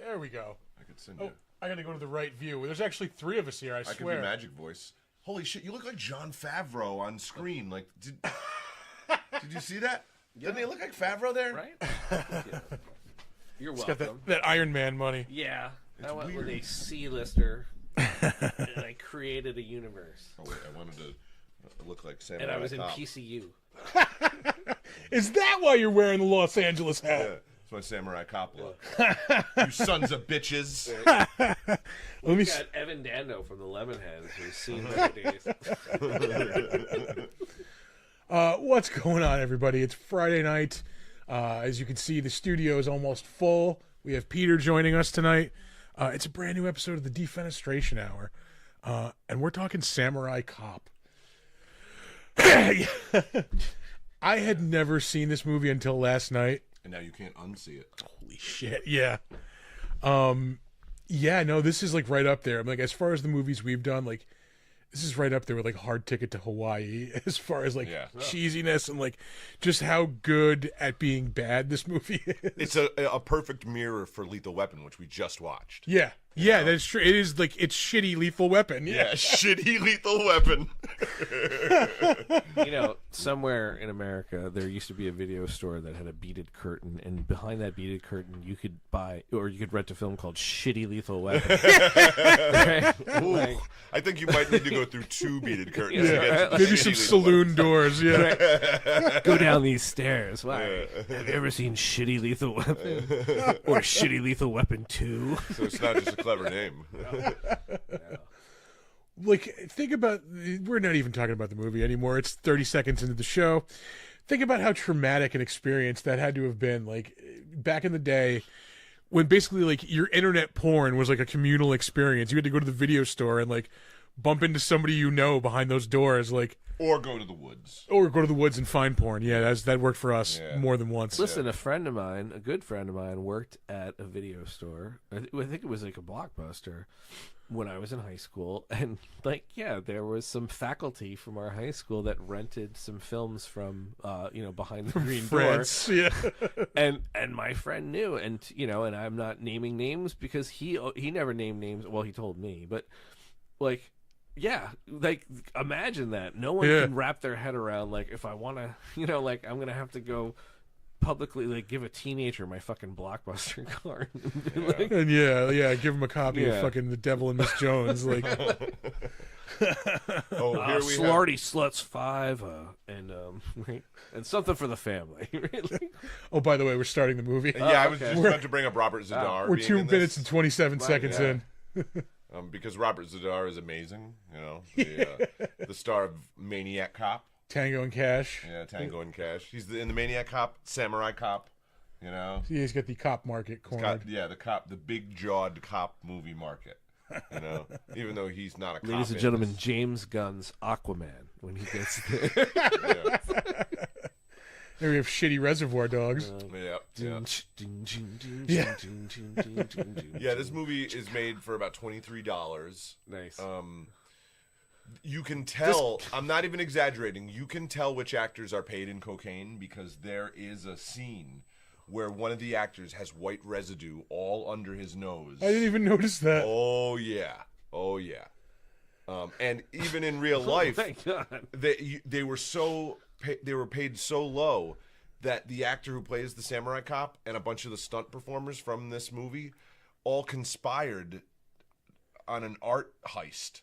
There we go. I could send you. I gotta go to the right view. There's actually 3 of us here, I swear. I could be Magic Voice. Holy shit, you look like Jon Favreau on screen. Like, did you see that? Yeah. Doesn't he look like Favreau there? Right? Yeah. You're welcome. He's got that Iron Man money. Yeah. It's I went weird. with a C-lister, and I created a universe. Oh, wait, I wanted to look like Samurai And I was in Cop. PCU. Is that why you're wearing the Los Angeles hat? Yeah, that's my Samurai Cop look. You sons of bitches. Let me Got Evan Dando from the Lemonheads, who's seen better days. What's going on, everybody? It's Friday night. As you can see, the studio is almost full. We have Peter joining us tonight. It's a brand new episode of the Defenestration Hour. And we're talking Samurai Cop. I had never seen this movie until last night. And now you can't unsee it. Holy shit, yeah. Yeah, no, this is like right up there. I'm like, as far as the movies we've done, like, this is right up there with like Hard Ticket to Hawaii as far as like cheesiness and like just how good at being bad this movie is. It's a perfect mirror for Lethal Weapon, which we just watched. Yeah. Yeah, that's true. It is like, it's shitty Lethal Weapon. Yeah, shitty Lethal Weapon. You know, somewhere in America, there used to be a video store that had a beaded curtain, and behind that beaded curtain, you could buy, or you could rent a film called Shitty Lethal Weapon. Right? Ooh, Like, I think you might need to go through 2 beaded curtains. Yeah, to get to right? the Maybe shitty some Lethal saloon doors, yeah. right? Go down these stairs. Why? Have you ever seen Shitty Lethal Weapon? Or Shitty Lethal Weapon 2? Weapon. So it's not just a clever name. Like, think about, we're not even talking about the movie anymore. It's 30 seconds into the show. Think about how traumatic an experience that had to have been, like, back in the day when basically, like, your internet porn was, like, a communal experience. You had to go to the video store and, like, bump into somebody you know behind those doors, like... Or go to the woods. Or go to the woods and find porn. Yeah, that worked for us more than once. Listen, a friend of mine, a good friend of mine, worked at a video store. I think it was like a Blockbuster when I was in high school. And, like, yeah, there was some faculty from our high school that rented some films from, behind the green France, door. yeah. And my friend knew. And, and I'm not naming names because he never named names. Well, he told me. But, like... Yeah, like, imagine that. No one can wrap their head around, like, if I want to, like, I'm going to have to go publicly, like, give a teenager my fucking Blockbuster card. Like, And give him a copy of fucking The Devil and Miss Jones. Like, Here we Slarty Sluts 5, and something for the family. Right? oh, by the way, we're starting the movie. Yeah, I was just about to bring up Robert Zadar. We're being 2 in minutes this. and 27 seconds in. Because Robert Zadar is amazing, the star of Maniac Cop. Tango and Cash. Yeah, Tango and Cash. He's in the Maniac Cop, Samurai Cop, He's got the cop market cornered. the big-jawed cop movie market, even though he's not a cop. Ladies and gentlemen, James Gunn's Aquaman, when he gets there. There we have shitty Reservoir Dogs. Yeah, this movie is made for about $23. Nice. You can tell, I'm not even exaggerating, you can tell which actors are paid in cocaine because there is a scene where one of the actors has white residue all under his nose. I didn't even notice that. Oh, yeah. And even in real life, Oh, my God. they were paid so low that the actor who plays the Samurai Cop and a bunch of the stunt performers from this movie all conspired on an art heist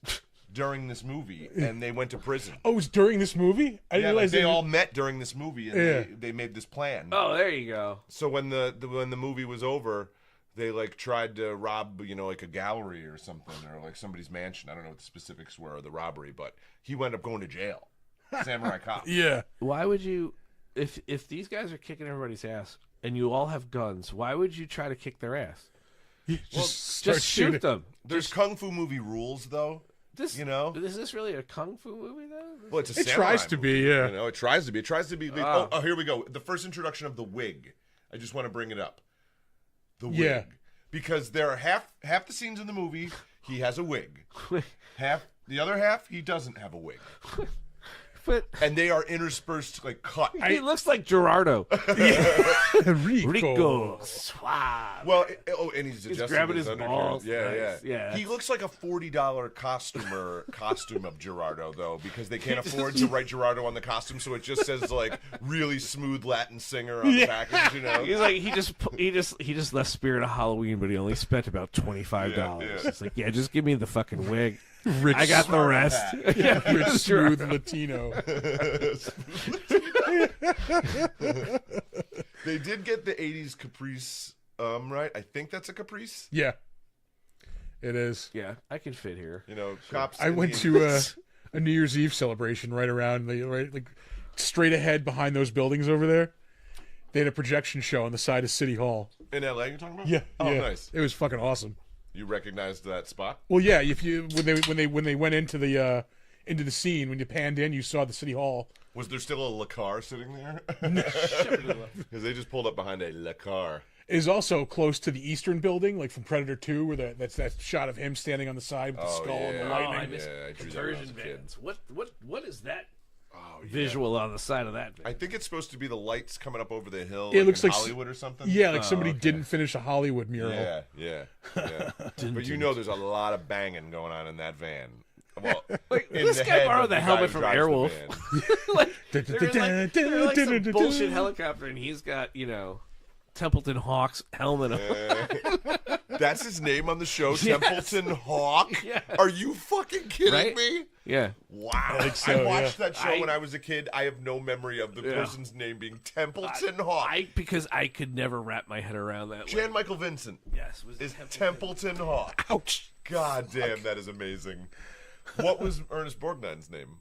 during this movie, and they went to prison. Oh, it was during this movie? I didn't Yeah, realize they all met during this movie, and they made this plan. Oh, there you go. So when the movie was over, they like tried to rob, like a gallery or something, or like somebody's mansion. I don't know what the specifics were of the robbery, but he wound up going to jail. Samurai cop. Yeah. Why would you, if these guys are kicking everybody's ass and you all have guns, why would you try to kick their ass? Just shoot them. There's kung fu movie rules, though. Is this really a kung fu movie though? Well, it's a It samurai tries to movie, be, yeah. It tries to be. It tries to be. Oh, here we go. The first introduction of the wig. I just want to bring it up. The wig. Yeah. Because there are half the scenes in the movie, he has a wig. The other half, he doesn't have a wig. But And they are interspersed, like cut. he looks like Gerardo. Rico. Suave. Well, and he's adjusting grabbing his undercarriage. balls. Yeah, Nice. Yeah. He looks like a $40 costume of Gerardo, though, because they can't afford to write Gerardo on the costume, so it just says like really smooth Latin singer on the package. He's like he just left Spirit of Halloween, but he only spent about $25. Yeah. It's like, yeah, just give me the fucking wig. Rich, I got the rest. rich smooth Latino. They did get the '80s Caprice, right? I think that's a Caprice. Yeah. It is. Yeah, I can fit here. Cops. I in went the to 80s. a New Year's Eve celebration right around like straight ahead behind those buildings over there. They had a projection show on the side of City Hall. In LA. You're talking about? Yeah. Oh, yeah. nice. It was fucking awesome. You recognized that spot? Well, yeah. If you when they went into the scene, when you panned in, you saw the City Hall. Was there still a Le Car sitting there? Because they just pulled up behind a Le Car. It is also close to the Eastern Building, like from Predator 2, where that's that shot of him standing on the side with the skull and the yeah. lightning. I missed I drew that when I was conversion a kid. vans. What is that visual on the side of that van? I think it's supposed to be the lights coming up over the hill. It looks in like Hollywood or something. Yeah, like somebody okay. didn't finish a Hollywood mural. Yeah. But there's a lot of banging going on in that van. Well, Like, in this the guy head borrowed of the guy helmet who from drives the Airwolf. van. Like, they're like some bullshit helicopter, and he's got Templeton Hawk's helmet on. That's his name on the show, Templeton Hawk. Yes. Are you fucking kidding Right? me? Yeah. Wow. I think so, watched yeah. that show when I was a kid. I have no memory of the person's name being Templeton Hawk. Because I could never wrap my head around that. Jan Michael Vincent Yes, was is Templeton Hawk. Ouch. God damn, that is amazing. What was Ernest Borgnine's name?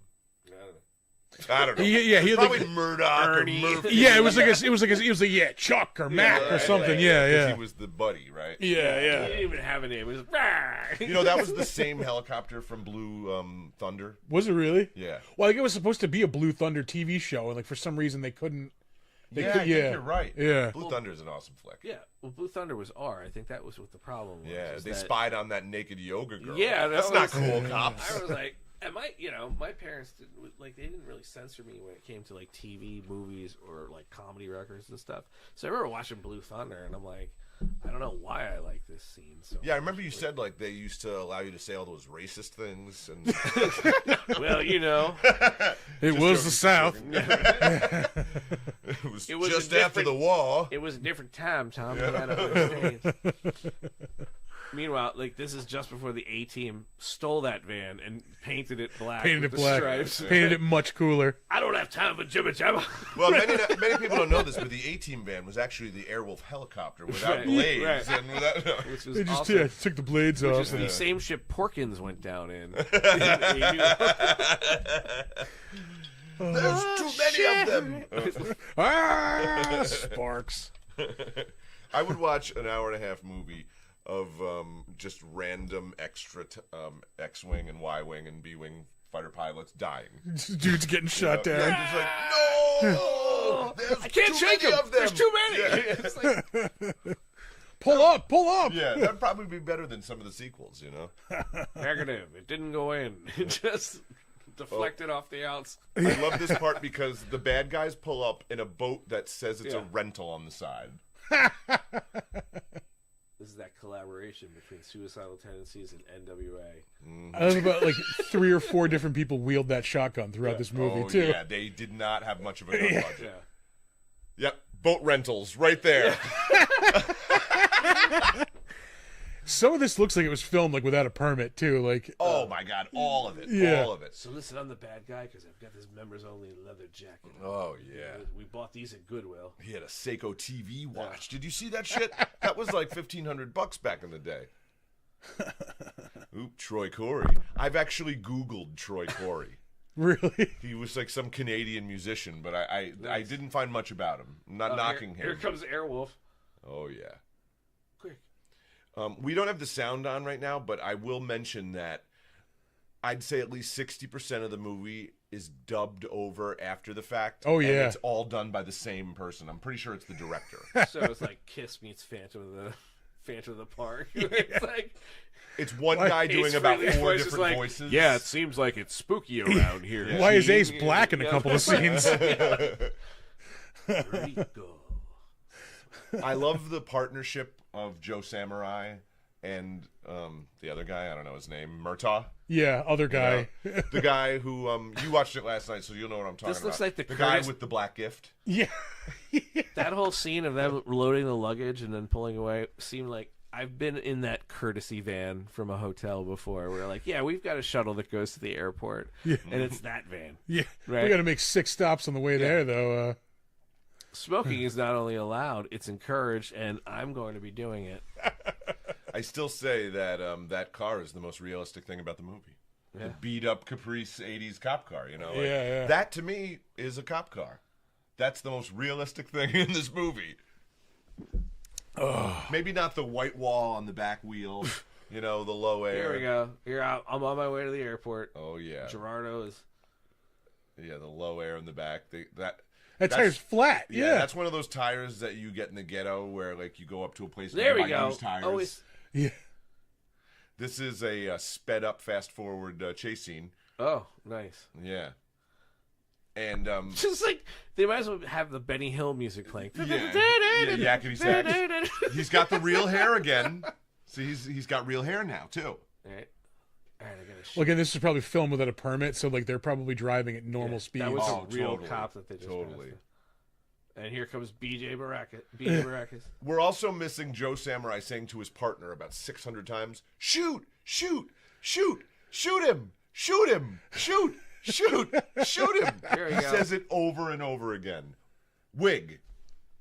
I don't know. Yeah, he had Probably like, Murdoch Ernie. or Murphy. yeah, it was like Chuck or Mac or something. Yeah, 'cause yeah. He was the buddy, right? He Yeah. didn't even have a name. It was That was the same helicopter from Blue Thunder. Was it really? Yeah. Well, like it was supposed to be a Blue Thunder TV show, and like for some reason they couldn't. I think you're right. Yeah. Blue Thunder is an awesome flick. Yeah. Well, Blue Thunder was R. I think that was what the problem was. Yeah, is they that- spied on that naked yoga girl. Yeah, that's that not was- cool, cops. I was like, and my parents they didn't really censor me when it came to like TV, movies, or like comedy records and stuff. So I remember watching Blue Thunder, and I'm like, I don't know why I like this scene so. Yeah, I remember you said like they used to allow you to say all those racist things, and Well, It was the South. it was It was just a after the war. it was a different time, Tom. You gotta understand. Meanwhile, like this is just before the A-Team stole that van and painted it black. Painted it with the black. stripes. Painted it much cooler. I don't have time for jibber jabber. Well, many people don't know this, but the A-Team van was actually the Airwolf helicopter without Right, blades right. and without. Which was They just awesome. took the blades Which off. is the same ship Porkins went down in. There's too many of them. Sparks. I would watch an hour-and-a-half movie of just random extra X-wing and Y-wing and B-wing fighter pilots dying. Dude's getting shot down. Yeah, just like, no, there's I can't too shake many them. of them. There's too many. Yeah. It's like, Pull up, pull up. Yeah, that'd probably be better than some of the sequels, negative. It didn't go in. It just deflected off the outs. I love this part because the bad guys pull up in a boat that says it's a rental on the side. This is that collaboration between Suicidal Tendencies and NWA. I love about like 3 or 4 different people wield that shotgun throughout this movie too. Yeah, they did not have much of a gun budget. Yeah. Yep, boat rentals right there. Some of this looks like it was filmed like without a permit too. Like, Oh my God, all of it, Yeah. all of it. So listen, I'm the bad guy because I've got this members-only leather jacket. Oh yeah. We bought these at Goodwill. He had a Seiko TV watch. Did you see that shit? That was like $1,500 back in the day. Oop, Troy Corey. I've actually Googled Troy Corey. really? He was like some Canadian musician, but I didn't find much about him. I'm not knocking him. Here comes Airwolf. Oh yeah. Quick. We don't have the sound on right now, but I will mention that I'd say at least 60% of the movie is dubbed over after the fact. Oh, and yeah. it's all done by the same person. I'm pretty sure it's the director. So it's like Kiss meets Phantom of the Park. It's like It's one guy doing Ace about Frehley's 4 voice is different like, voices. Yeah, it seems like it's spooky around here. Yeah. Why is Gene." Ace black in a couple of scenes? Rico. I love the partnership of Joe Samurai and the other guy. I don't know his name. Murtaugh. Yeah, other guy. The guy who you watched it last night, so you'll know what I'm talking This about. looks like the guy Curtis- with the black gift. Yeah. That whole scene of them loading the luggage and then pulling away seemed like I've been in that courtesy van from a hotel before where like, yeah, we've got a shuttle that goes to the airport. Yeah. And it's that van. Yeah. Right. We got to make 6 stops on the way there, though. Smoking is not only allowed, it's encouraged, and I'm going to be doing it. I still say that that car is the most realistic thing about the movie. Yeah. The beat up Caprice 80s cop car, you know? Like, Yeah. That to me is a cop car. That's the most realistic thing in this movie. Maybe not the white wall on the back wheel, you know, the low air. Here we go. I'm on my way to the airport. Oh yeah. Gerardo is. Yeah, the low air in the back. That that's- tire's flat. Yeah. That's one of those tires that you get in the ghetto where like you go up to a place and There you we buy go. used tires. Always. Yeah. This is a sped up, fast forward chase scene. Oh, nice. Yeah. And Just like they might as well have the Benny Hill music playing. yeah, yakety sax. He's got the real hair again. See, he's got real hair now too. All right, I gotta Well, again, this is probably filmed without a permit, so like they're probably driving at normal speed. That was Oh, a real totally. cop that they just Totally. passed. And here comes BJ Baracus. We're also missing Joe Samurai saying to his partner about 600 times, "Shoot, shoot, shoot, shoot him, shoot him, shoot, shoot, shoot him." There we He go. says it over and over again. Wig.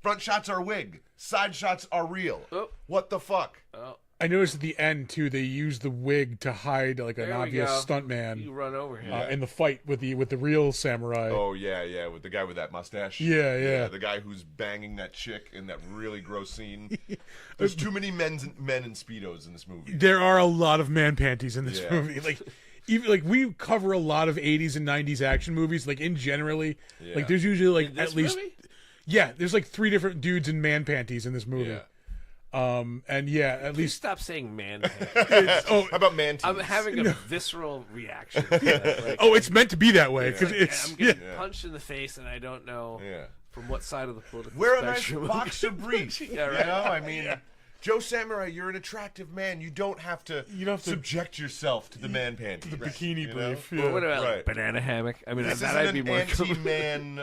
Front shots are wig. Side shots are real. Oh. What the fuck? Oh, I noticed at the end too, they used the wig to hide like an there we obvious go. stuntman You run over him. in the fight with the real samurai. Oh yeah, with the guy with that mustache. Yeah. The guy who's banging that chick in that really gross scene. There's too many men in speedos in this movie. There are a lot of man panties in this Yeah. movie. Like, even like we cover a lot of 80s and 90s action movies. Like in generally, Yeah. like there's usually like This at least movie? there's like 3 different dudes in man panties in this movie. Yeah. And yeah, at Please least stop saying man. How about man I'm tees? having a visceral reaction. To that. Like, it's meant to be that way because it's I'm getting Yeah. punched in the face, and I don't know Yeah. from what side of the political Wear a nice spectrum. boxer brief. Yeah, right. You know, I mean, Joe Samurai, you're an attractive man. You don't have to, subject yourself to the man panties. the bikini you know? brief. Well, what about Right. like, banana hammock? I mean, This that isn't I'd be an more. anti-man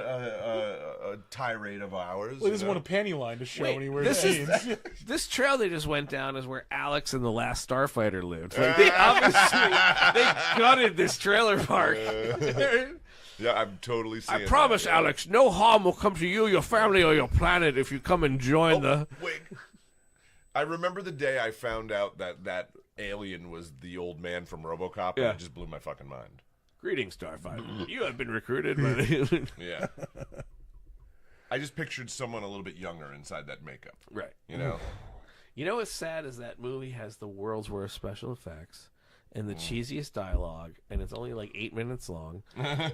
tirade of ours. Well, he you doesn't know? want a panty line to show Wait, when he wears this is- jeans. This trail they just went down is where Alex and the Last Starfighter lived. Like, they obviously they gutted this trailer park. Yeah, I'm totally seeing I promise, that, yeah. Alex, no harm will come to you, your family, or your planet if you come and join the. Wait. I remember the day I found out that alien was the old man from RoboCop, and Yeah. it just blew my fucking mind. Greetings, Starfighter. You have been recruited by the. Yeah. I just pictured someone a little bit younger inside that makeup. Right. You know? You know what's sad is that movie has the world's worst special effects and the cheesiest dialogue, and it's only like 8 minutes long.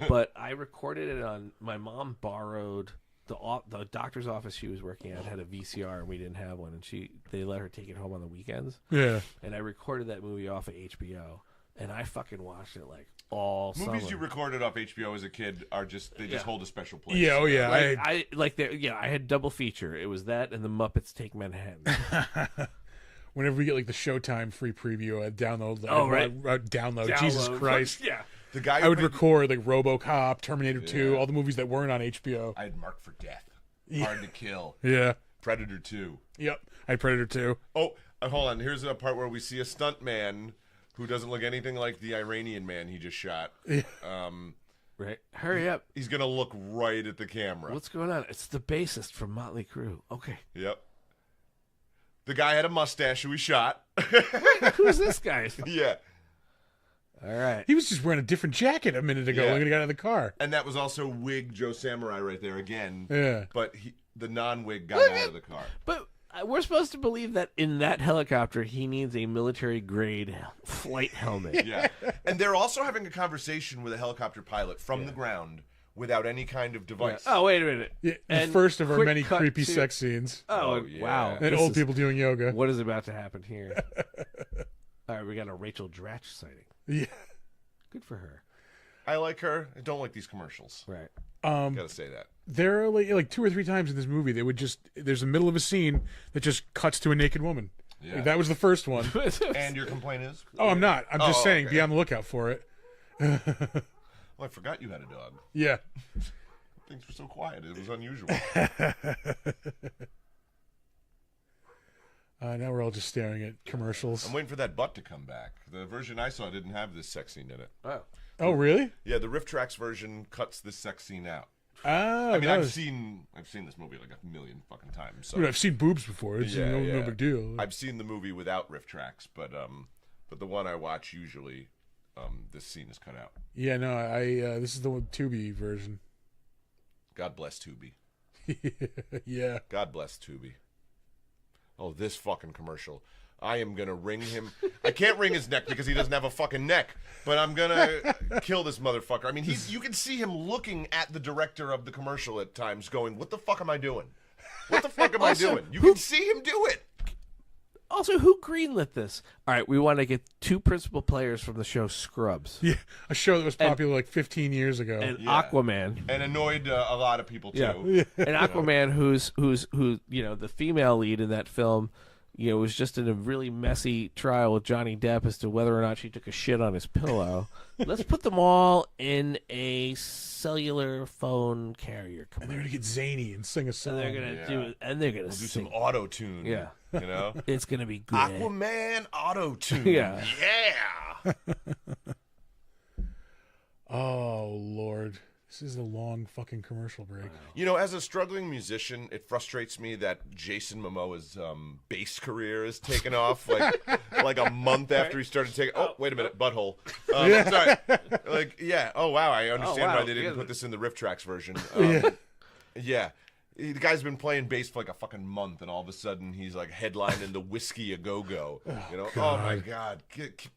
But I recorded it on. My mom borrowed the doctor's office she was working at had a VCR, and we didn't have one, and they let her take it home on the weekends. Yeah. And I recorded that movie off of HBO, and I fucking watched it like all Movies summer. you recorded off HBO as a kid are just hold a special place. Yeah, oh yeah. Like I had double feature. It was that and the Muppets Take Manhattan. Whenever we get like the Showtime free preview, I'd download. Right. Download. Jesus Christ. Yeah. The guy I would played- record like RoboCop, Terminator 2, Yeah. all the movies that weren't on HBO. I had Marked for Death. Hard to Kill. Yeah. Predator 2. Yep. I had Predator 2. Oh, Hold on. Here's a part where we see a stunt man who doesn't look anything like the Iranian man he just shot. Yeah. Right. Hurry up. He's going to look right at the camera. What's going on? It's the bassist from Motley Crue. Okay. Yep. The guy had a mustache who he shot. Who's this guy? Yeah. All right. He was just wearing a different jacket a minute ago when he got out of the car. And that was also wig Joe Samurai right there again. Yeah. But the non-wig got out of the car. But we're supposed to believe that in that helicopter, he needs a military-grade flight helmet. Yeah. And they're also having a conversation with a helicopter pilot from the ground without any kind of device. Oh, wait a minute. Yeah, the And first of our quick many cut creepy to- sex scenes. Oh, yeah. wow. And This old is- people doing yoga. What is about to happen here? All right, we got a Rachel Dratch sighting. Yeah. Good for her. I like her. I don't like these commercials. Right. Gotta say that. There are like 2 or 3 times in this movie they would just there's a middle of a scene that just cuts to a naked woman. Yeah. Like, that was the first one. And your complaint is? Oh, I'm not. I'm just saying, okay. be on the lookout for it. Well, I forgot you had a dog. Yeah. Things were so quiet. It was unusual. Now we're all just staring at commercials. I'm waiting for that butt to come back. The version I saw didn't have this sex scene in it. Oh. Oh, really? Yeah, the Riff Tracks version cuts this sex scene out. Oh, I mean, that I've was- seen this movie like a million fucking times. So Dude, I've seen boobs before. It's Yeah, no yeah. big deal. I've seen the movie without Riff Tracks, but the one I watch usually, this scene is cut out. Yeah, no, this is the Tubi version. God bless Tubi. Yeah. God bless Tubi. Oh, this fucking commercial. I am going to wring him. I can't wring his neck because he doesn't have a fucking neck, but I'm going to kill this motherfucker. I mean, you can see him looking at the director of the commercial at times going, what the fuck am I doing? What the fuck am I doing? You can see him do it. Also, who greenlit this? All right, we want to get 2 principal players from the show Scrubs. Yeah, a show that was popular like 15 years ago. And Yeah. Aquaman. And annoyed a lot of people, too. Yeah. And Aquaman, who's the female lead in that film, was just in a really messy trial with Johnny Depp as to whether or not she took a shit on his pillow. Let's put them all in a cellular phone carrier And they're commercial. gonna get zany and sing a song. And they're gonna Yeah. do it, and they're gonna We'll do sing. some auto-tune. Yeah. You know? It's gonna be good. Aquaman auto-tune. Yeah. Yeah. Oh Lord, this is a long fucking commercial break. You know, as a struggling musician, it frustrates me that Jason Momoa's bass career is taken off like a month after he started taking. Oh, wait a minute, butthole. Sorry. Oh wow, I understand wow. why they didn't Yeah. put this in the Riff Tracks version. Yeah. Yeah. The guy's been playing bass for like a fucking month, and all of a sudden he's like headlining the Whiskey a Go Go. You know? Oh my God!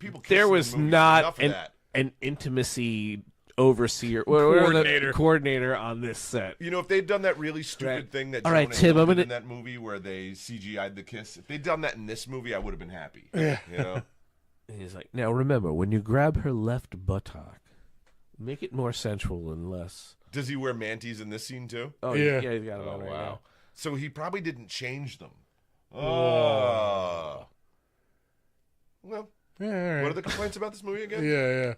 People. There kissing was in movies. not Enough of that. an intimacy overseer or the coordinator on this set. You know, if they'd done that really stupid Right. thing that All Jonah right, Tim, Hill I'm did gonna- in that movie where they CGI'd the kiss, if they'd done that in this movie, I would have been happy. Yeah. You know? And he's like, now remember, when you grab her left buttock, make it more sensual and less. Does he wear manties in this scene too? Oh Yeah. yeah, he's got it Oh on right now. So he probably didn't change them. Oh. Well, Yeah, all right. what are the complaints about this movie again? Yeah.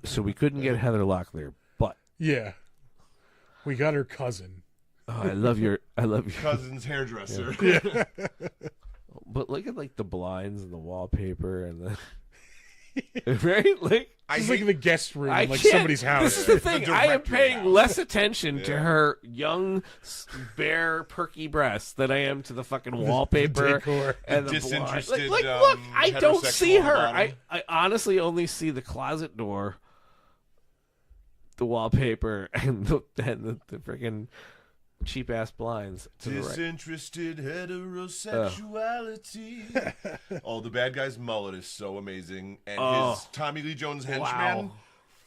So we couldn't get Heather Locklear, but Yeah. We got her cousin. I love your Cousin's hairdresser. But look at like the blinds and the wallpaper and the right like. It's like in the guest room I in like can't- somebody's house. This is the thing. I am director's paying house. less attention to Yeah. her young, bare, perky breasts than I am to the fucking wallpaper decor. and the Disinterested, blind. Look, I don't see heterosexual her. bottom. I honestly only see the closet door, the wallpaper, and the freaking cheap ass blinds to the right. Disinterested heterosexuality. Oh, the bad guy's mullet is so amazing. And his Tommy Lee Jones henchman,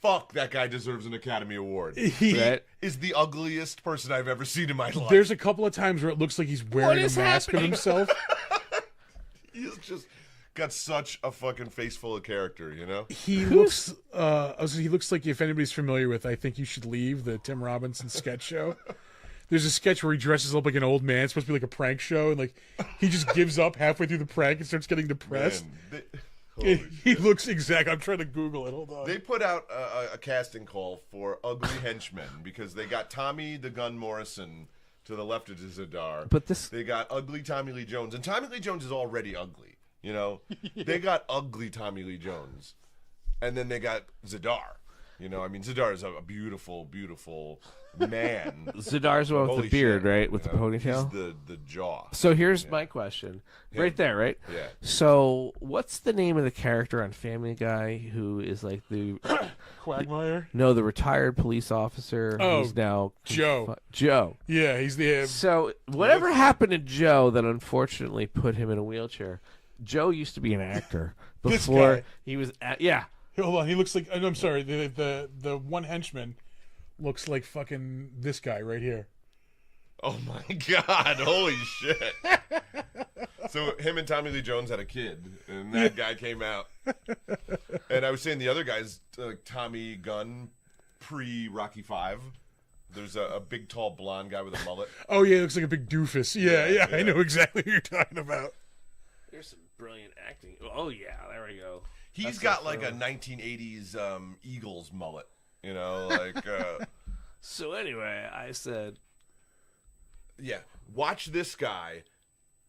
fuck, that guy deserves an Academy Award. He Right? is the ugliest person I've ever seen in my life. There's a couple of times where it looks like he's wearing a is mask happening? of himself. He's just got such a fucking face full of character, you know? He looks he looks like, if anybody's familiar with I Think You Should Leave, the Tim Robinson sketch show. There's a sketch where he dresses up like an old man. It's supposed to be like a prank show, and like he just gives up halfway through the prank and starts getting depressed. Man, holy He looks exact. I'm trying to Google it. Hold on. They put out a casting call for ugly henchmen because they got Tommy the Gun Morrison To the left is Zadar. But they got ugly Tommy Lee Jones, and Tommy Lee Jones is already ugly. You know, they got ugly Tommy Lee Jones, and then they got Zadar. You know, I mean, Zadar is a beautiful, beautiful man. Zadar's the one with Holy the beard, shit, right? With you the know? ponytail. He's the jaw. So here's my question. Him. Right there, right? Yeah. So what's the name of the character on Family Guy who is like the Quagmire. no, the retired police officer who's now Joe. Joe. Yeah, he's the. So whatever happened to Joe that unfortunately put him in a wheelchair? Joe used to be an actor This before guy. he was. Yeah. Hold on, he looks like. I'm sorry. The one henchman looks like fucking this guy right here. Oh my God! Holy shit! So him and Tommy Lee Jones had a kid, and that guy came out. And I was saying the other guys, like Tommy Gunn, pre-Rocky V. There's a big, tall, blonde guy with a mullet. Oh yeah, he looks like a big doofus. Yeah, Yeah. I know exactly what you're talking about. There's some brilliant acting. Oh yeah, there we go. He's got like a 1980s Eagles mullet, you know, like. So anyway, I said, Yeah, watch this guy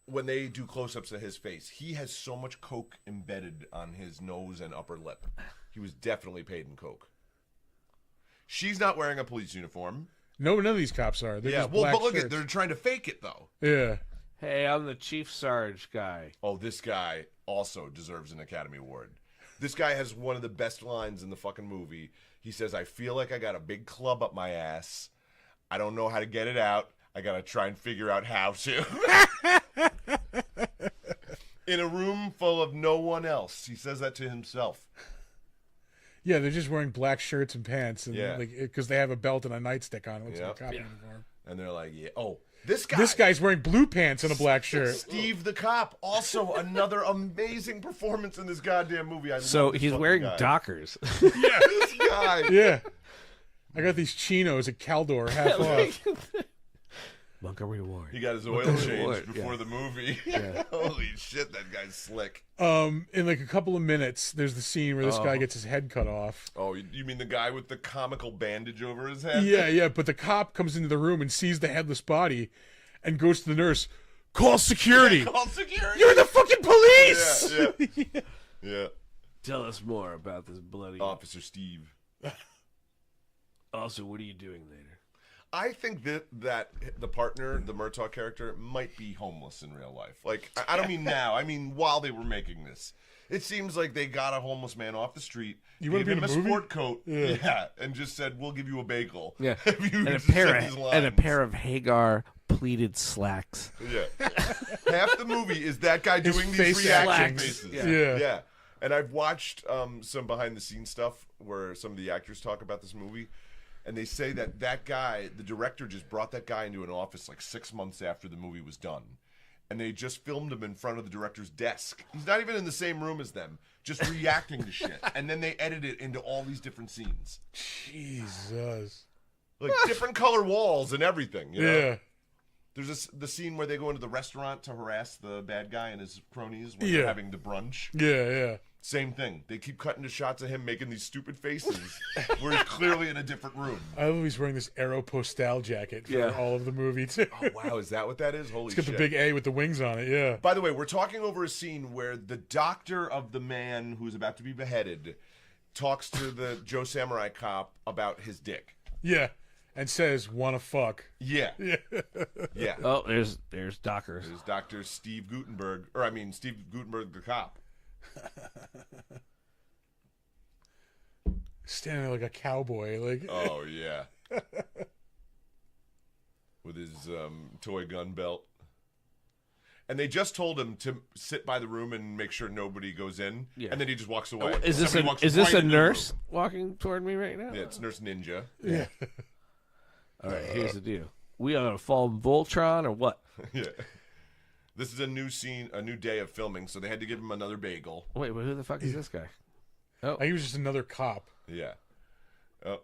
when they do close-ups of his face. He has so much coke embedded on his nose and upper lip. He was definitely paid in coke. She's not wearing a police uniform. No, none of these cops are. They're Yeah, just well, black but look shirts. at they're trying to fake it though. Yeah. "Hey, I'm the Chief Sarge guy." Oh, this guy also deserves an Academy Award. This guy has one of the best lines in the fucking movie. He says, "I feel like I got a big club up my ass. I don't know how to get it out. I got to try and figure out how to." In a room full of no one else. He says that to himself. Yeah, they're just wearing black shirts and pants, and Yeah. because they have a belt and a nightstick on. It looks Yep. like a cop Yeah. uniform. And they're like, yeah. Oh, this guy. This guy's wearing blue pants and a black shirt. Steve the cop. Also another amazing performance in this goddamn movie. I So love this he's fucking wearing guy. Dockers. Yeah, this guy. Yeah. I got these chinos at Caldor half off. Montgomery Ward. He got his oil Montgomery changed Ward, before yeah. the movie. Yeah. Holy shit, that guy's slick. In like a couple of minutes, there's the scene where this guy gets his head cut off. Oh, you mean the guy with the comical bandage over his head? Yeah, but the cop comes into the room and sees the headless body and goes to the nurse, "Call security. Call security. You're the fucking police!" Yeah. Yeah. Tell us more about this bloody. Officer Steve. Also, what are you doing later? I think that the partner, the Murtaugh character, might be homeless in real life. Like, I don't mean now. I mean while they were making this. It seems like they got a homeless man off the street, You wanna gave be in him a a movie? sport coat, Yeah. and just said, "We'll give you a bagel." Yeah, If you and a just pair said of these and a lines. pair of Hagar pleated slacks. Yeah. Half the movie is that guy His doing these face reaction slacks. faces. Yeah. Yeah. And I've watched some behind the scenes stuff where some of the actors talk about this movie. And they say that guy, the director just brought that guy into an office like 6 months after the movie was done. And they just filmed him in front of the director's desk. He's not even in the same room as them, just reacting to shit. And then they edit it into all these different scenes. Jesus. Like different color walls and everything. You know? Yeah. There's the scene where they go into the restaurant to harass the bad guy and his cronies when Yeah. they're having the brunch. Yeah. Same thing. They keep cutting to shots of him making these stupid faces where he's clearly in a different room. I love he's wearing this Aeropostale jacket for Yeah. all of the movie, too. Oh, wow. Is that what that is? Holy It's got shit. the big A with the wings on it, yeah. By the way, we're talking over a scene where the doctor of the man who's about to be beheaded talks to the Joe Samurai cop about his dick. Yeah. And says, "Wanna fuck." Yeah. Yeah. Yeah. Oh, there's Dockers. There's Dr. Steve Gutenberg, Steve Gutenberg the cop. Standing there like a cowboy, like Oh, yeah. With his toy gun belt. And they just told him to sit by the room and make sure nobody goes in. Yeah. And then he just walks away. Is this Somebody walks is this right a into the nurce room. walking toward me right now? Yeah, it's Nurse Ninja. yeah. All right, here's the deal. We are gonna fall Voltron or what? Yeah. This is a new scene, a new day of filming, so they had to give him another bagel. Wait, but who the fuck is this guy? I think he was just another cop. Yeah. Oh.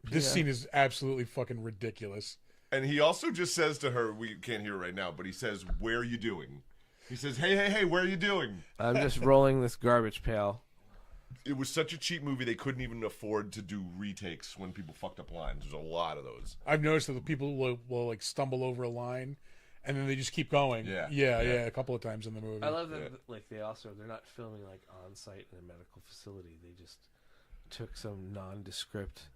This Yeah. scene is absolutely fucking ridiculous. And he also just says to her, we can't hear it right now, but he says, "Where are you doing?" He says, hey, where are you doing? I'm just rolling this garbage pail. it was such a cheap movie they couldn't even afford to do retakes when people fucked up lines. There's a lot of those. I've noticed that the people will like stumble over a line, and then they just keep going. Yeah. A couple of times in the movie. I love that. Like they're not filming like on site in a medical facility. They just took some nondescript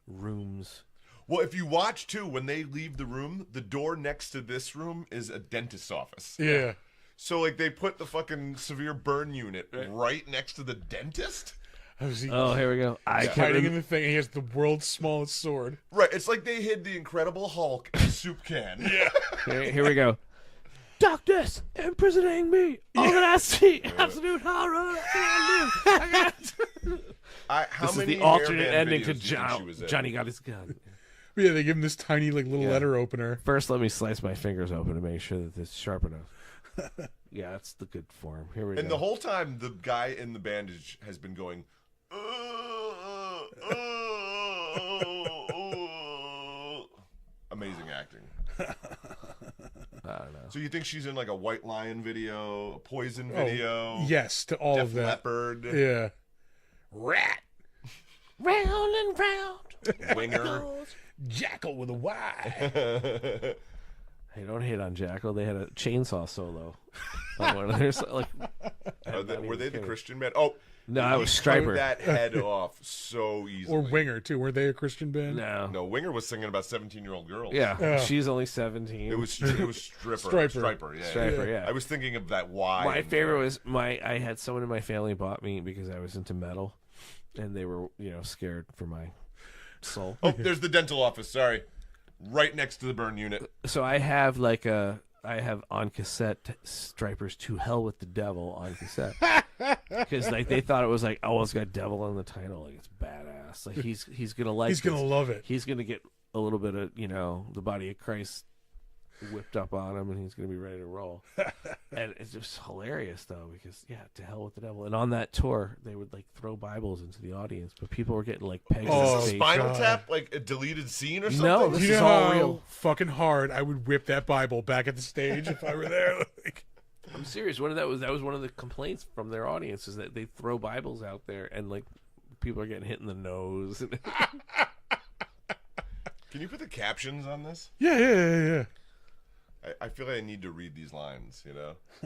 rooms. Well, if you watch too, when they leave the room, the door next to this room is a dentist's office. Yeah. So like they put the fucking severe burn unit right next to the dentist. Oh, here we go. He's hiding in the thing, and he has the world's smallest sword. Right, it's like they hid the Incredible Hulk in a soup can. Yeah. Here we go. Doctors imprisoning me. All that I see, absolute horror. How This is many the alternate hairband ending to videos do you think she was in? Johnny Got His Gun. But yeah, they give him this tiny like little letter opener. First, let me slice my fingers open to make sure that it's sharp enough. Yeah, that's the good form. Here we go. And the whole time, the guy in the bandage has been going, amazing acting. I don't know. So you think she's in like a White Lion video, a Poison video? Yes, to all Def of that. Leppard. Yeah. Rat. Round and round. Winger. Jackal with a Y. Hey, don't hate on Jackal. They had a chainsaw solo. On one of their, like, Were they the Christian band? Oh, no, I was he Striper. cut that head off so easily. Or Winger, too. Were they a Christian band? No. Winger was singing about 17-year-old girls. Yeah, Oh. she's only 17. It was Stripper. Striper. Yeah. Striper, yeah. I was thinking of that Y. My favorite was I had someone in my family bought me because I was into metal, and they were scared for my soul. Oh, there's the dental office. Sorry, right next to the burn unit. So I have on cassette Striper's "To Hell with the Devil" on cassette because like they thought it was like, oh, it's got devil in the title, like it's badass. Like he's gonna like. He's going to love it. He's gonna get a little bit of the body of Christ whipped up on him, and he's gonna be ready to roll. And it's just hilarious though because to hell with the devil. And on that tour, they would like throw Bibles into the audience, but people were getting like pegs. Oh, Is this a Spinal God. Tap, like a deleted scene or something? No, this You is know all how real. fucking hard I would whip that Bible back at the stage if I were there. Like, I'm serious. That was one of the complaints from their audience is that they throw Bibles out there and like people are getting hit in the nose. Can you put the captions on this? yeah. I feel like I need to read these lines.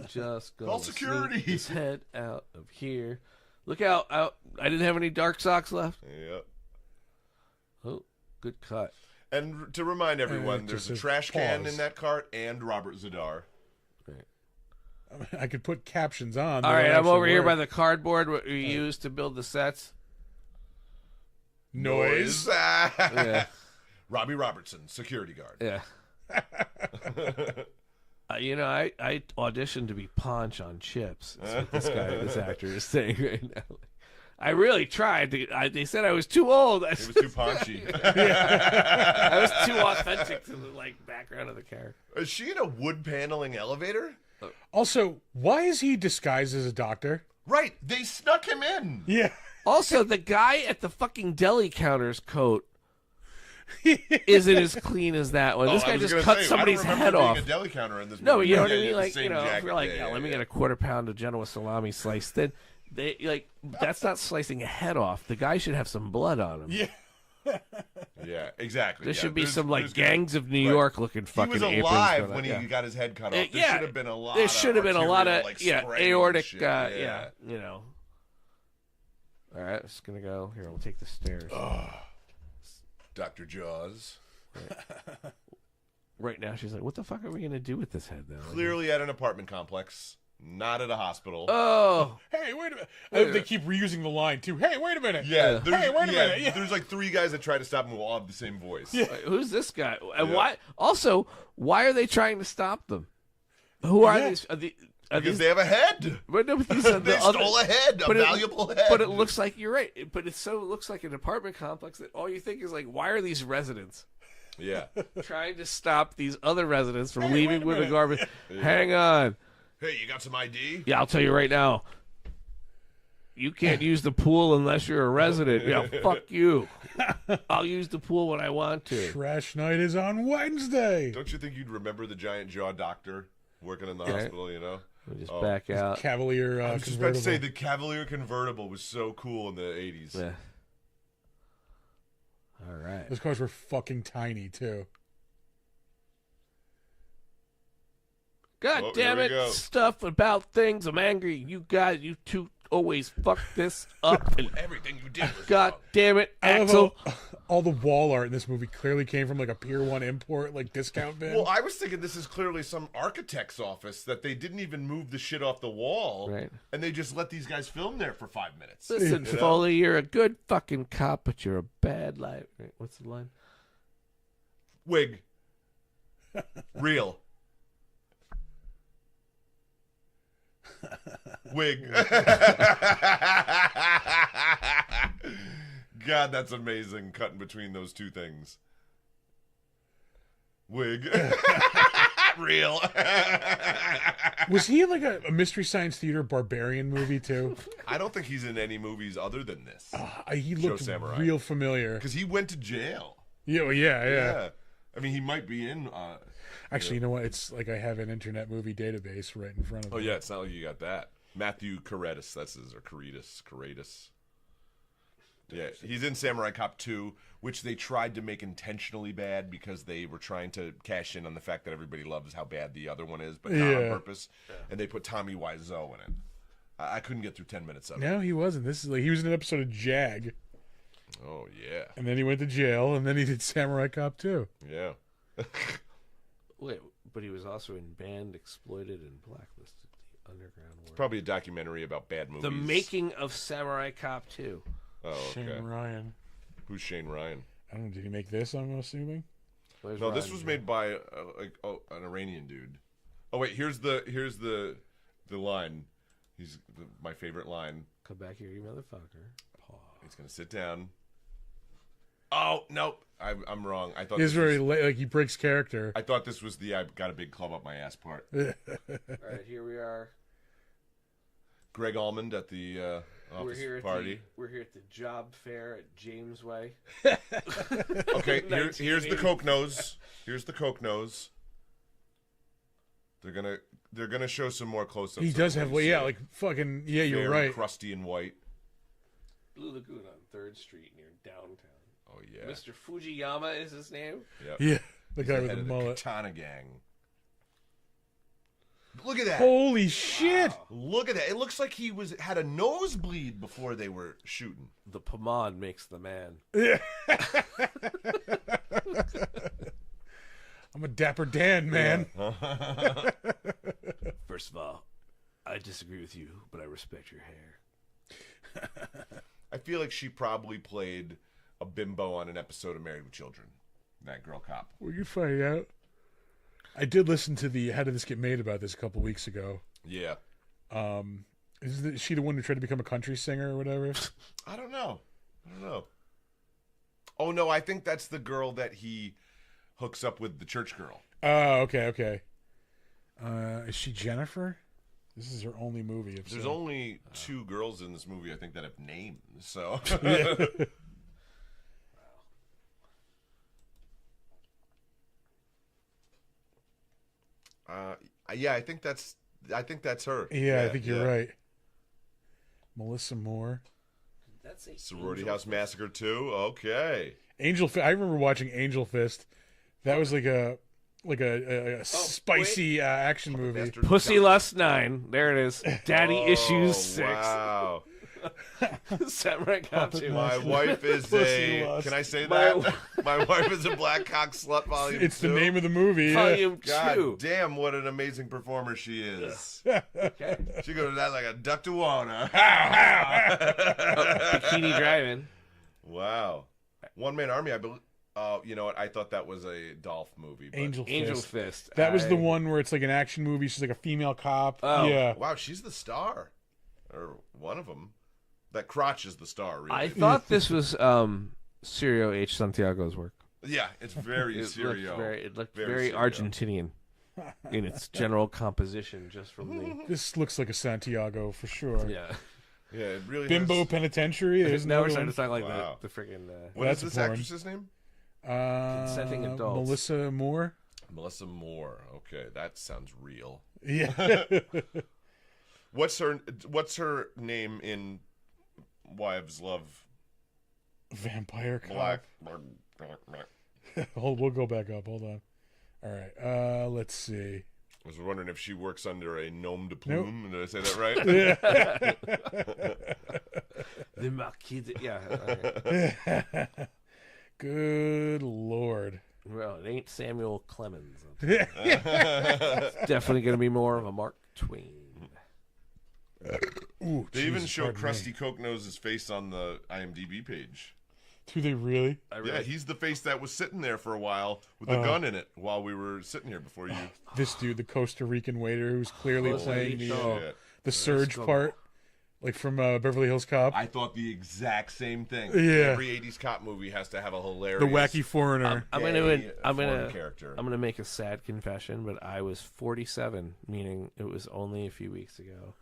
Just go Call security. sneak his head out of here. Look out! I didn't have any dark socks left. Yep. Oh, good cut. And to remind everyone, it there's just a says trash can pause. in that cart and Robert Zadar. I could put captions on. All right, I'm over here by the cardboard what we used to build the sets. Noise. Yeah, Robbie Robertson, security guard. yeah. I auditioned to be Ponch on Chips. That's what this actor is saying right now. I really tried. They said I was too old. It was too paunchy. I was too authentic to the background of the character. Is she in a wood paneling elevator? Also, why is he disguised as a doctor? Right, they snuck him in. Yeah. Also, the guy at the fucking deli counter's coat isn't as clean as that one. This guy just cut somebody's head off. A deli counter in this No, movie. you know what I Yeah, mean? the Like, same if jacket. you're like, let me get a quarter pound of Genoa salami sliced thin. That's not slicing a head off. The guy should have some blood on him. Yeah. Yeah, exactly. There yeah. should be There's- some there's gangs of New right. York looking fucking He was aprons alive going when on. he got his head cut off. There Yeah, should have been a lot. There should have been a lot of spraying aortic. shit. Yeah. All right, I'm just gonna go here. We'll take the stairs. Dr. Jaws. Right now, she's like, "What the fuck are we gonna do with this head, though?" Clearly at an apartment complex, not at a hospital. Oh, Hey, wait a minute. They keep reusing the line, too. Hey, wait a minute. Yeah, there's, Hey, wait a minute. Yeah. There's like 3 guys that try to stop him who all have the same voice. Yeah. who's this guy? And Yeah. why? Also, why are they trying to stop them? Who are Yeah. these? Are Because these? they have a head. But no, but these are They the other, stole a head, a but valuable head. But it looks like you're right. But it looks like an apartment complex that all you think is like, why are these residents Yeah. trying to stop these other residents from Hey, leaving wait a with the minute. garbage? Hang on. Hey, you got some ID? Yeah, I'll tell you right now. You can't use the pool unless you're a resident. Yeah, fuck you. I'll use the pool when I want to. Trash night is on Wednesday. Don't you think you'd remember the giant jaw doctor working in the Yeah. hospital, We just back out. Cavalier I was just convertible. about to say the Cavalier convertible was so cool in the 80s. Yeah. All right. Those cars were fucking tiny too. God Oh, damn here it! we go. Stuff about things. I'm angry. You guys, you two always fuck this up. And Everything you did was God wrong. damn it, I love Axel. how all the wall art in this movie clearly came from like a Pier 1 import, like discount bin. Well, I was thinking this is clearly some architect's office that they didn't even move the shit off the wall. Right. And they just let these guys film there for 5 minutes. Listen, You know? Foley, you're a good fucking cop, but you're a bad liar. Right, what's the line? Wig. Real. Wig. God, that's amazing, cutting between those two things. Wig. Real. Was he in like a Mystery Science Theater Barbarian movie too? I don't think he's in any movies other than this. He looked Samurai. real familiar. Because he went to jail. Yeah, well, yeah. I mean, he might be in... Actually, you know what? It's like I have an internet movie database right in front of me. Oh, yeah, it's not like you got that. Matthew Caritas, that's his, or Caritas. Yeah, he's in Samurai Cop 2, which they tried to make intentionally bad because they were trying to cash in on the fact that everybody loves how bad the other one is, but not on purpose. Yeah. And they put Tommy Wiseau in it. I couldn't get through 10 minutes of it. No, he wasn't. This is like he was in an episode of Jag. Oh, yeah. And then he went to jail, and then he did Samurai Cop 2. Yeah. Wait, but he was also in Banned, Exploited, and Blacklisted. The Underground World. Probably a documentary about bad movies. The making of Samurai Cop 2. Oh, okay. Shane Ryan. Who's Shane Ryan? I don't know. Did he make this? I'm assuming. Where's No, this Ryan? was made by an Iranian dude. Oh wait, here's the line. He's my favorite line. Come back here, you motherfucker. Pause. He's gonna sit down. Oh nope, I'm wrong. I thought He's this was, very like he breaks character. I thought this was the I got a big club up my ass part. All right, here we are. Greg Almond at the office party. We're here at the job fair at James Way. Okay, here's the Coke nose. Here's the Coke nose. They're gonna show some more close-ups. He does have, like fucking, Very you're right. crusty and white. Blue Lagoon on 3rd Street near downtown. Oh yeah, Mr. Fujiyama is his name. Yep. Yeah, the He's guy the with head the of mullet. Katana Gang. Look at that! Holy shit! Look at that! It looks like he had a nosebleed before they were shooting. The pomade makes the man. Yeah. I'm a Dapper Dan, man. First of all, I disagree with you, but I respect your hair. I feel like she probably played a bimbo on an episode of Married with Children. That girl cop. We can find out. I did listen to the How Did This Get Made about this a couple weeks ago. Yeah. Is she the one who tried to become a country singer or whatever? I don't know. Oh no, I think that's the girl that he hooks up with, the church girl. Oh, okay. Is she Jennifer? This is her only movie. There's only 2 girls in this movie, I think, that have names. So. Yeah, I think that's her. Yeah, I think you're right. Melissa Moore. That's a Sorority House Massacre 2. Okay. Angel Fist. I remember watching Angel Fist. That was like a spicy action movie. Bastard. Pussy Lust 9. There it is. Daddy Issues 6. Wow. Samurai Cop 2. My wife is Pussy a. Lust. Can I say that? My wife is a black cock slut. Volume. It's 2. the name of the movie. Yeah. Volume 2. God damn! What an amazing performer she is. Okay. She goes to that like a duck to water. Bikini Driving. Wow. One Man Army. I believe. You know what? I thought that was a Dolph movie. But... Angel Fist. Fist. That was the one where it's like an action movie. She's like a female cop. Oh. Yeah. Wow, she's the star, or one of them. That crotch is the star. Really. I thought this was Cirio H. Santiago's work. Yeah, it's very serious. It looked very Argentinian in its general composition, just from the. This looks like a Santiago for sure. Yeah. Yeah, it really. Bimbo has... Penitentiary. There's Now no we're starting to talk like Wow. the freaking. What is That's this porn. actress's name? Consenting adults. Melissa Moore. Melissa Moore. Okay, that sounds real. Yeah. What's her name in Wives Love? Vampire cop. Black. We'll go back up. Hold on. All right. Let's see. I was wondering if she works under a nom de plume. Nope. Did I say that right? The Marquis de... Yeah. Right. Good Lord. Well, it ain't Samuel Clemens. It's definitely going to be more of a Mark Twain. Ooh, they even show Krusty Coke-Nose's face on the IMDb page. Do they really? Yeah, he's the face that was sitting there for a while with the gun in it while we were sitting here before you. This dude, the Costa Rican waiter who's clearly playing the Surge cool. part, like from Beverly Hills Cop. I thought the exact same thing. Yeah. Every 80s cop movie has to have a hilarious... The wacky foreigner. I'm character. gonna make a sad confession, but I was 47, meaning it was only a few weeks ago,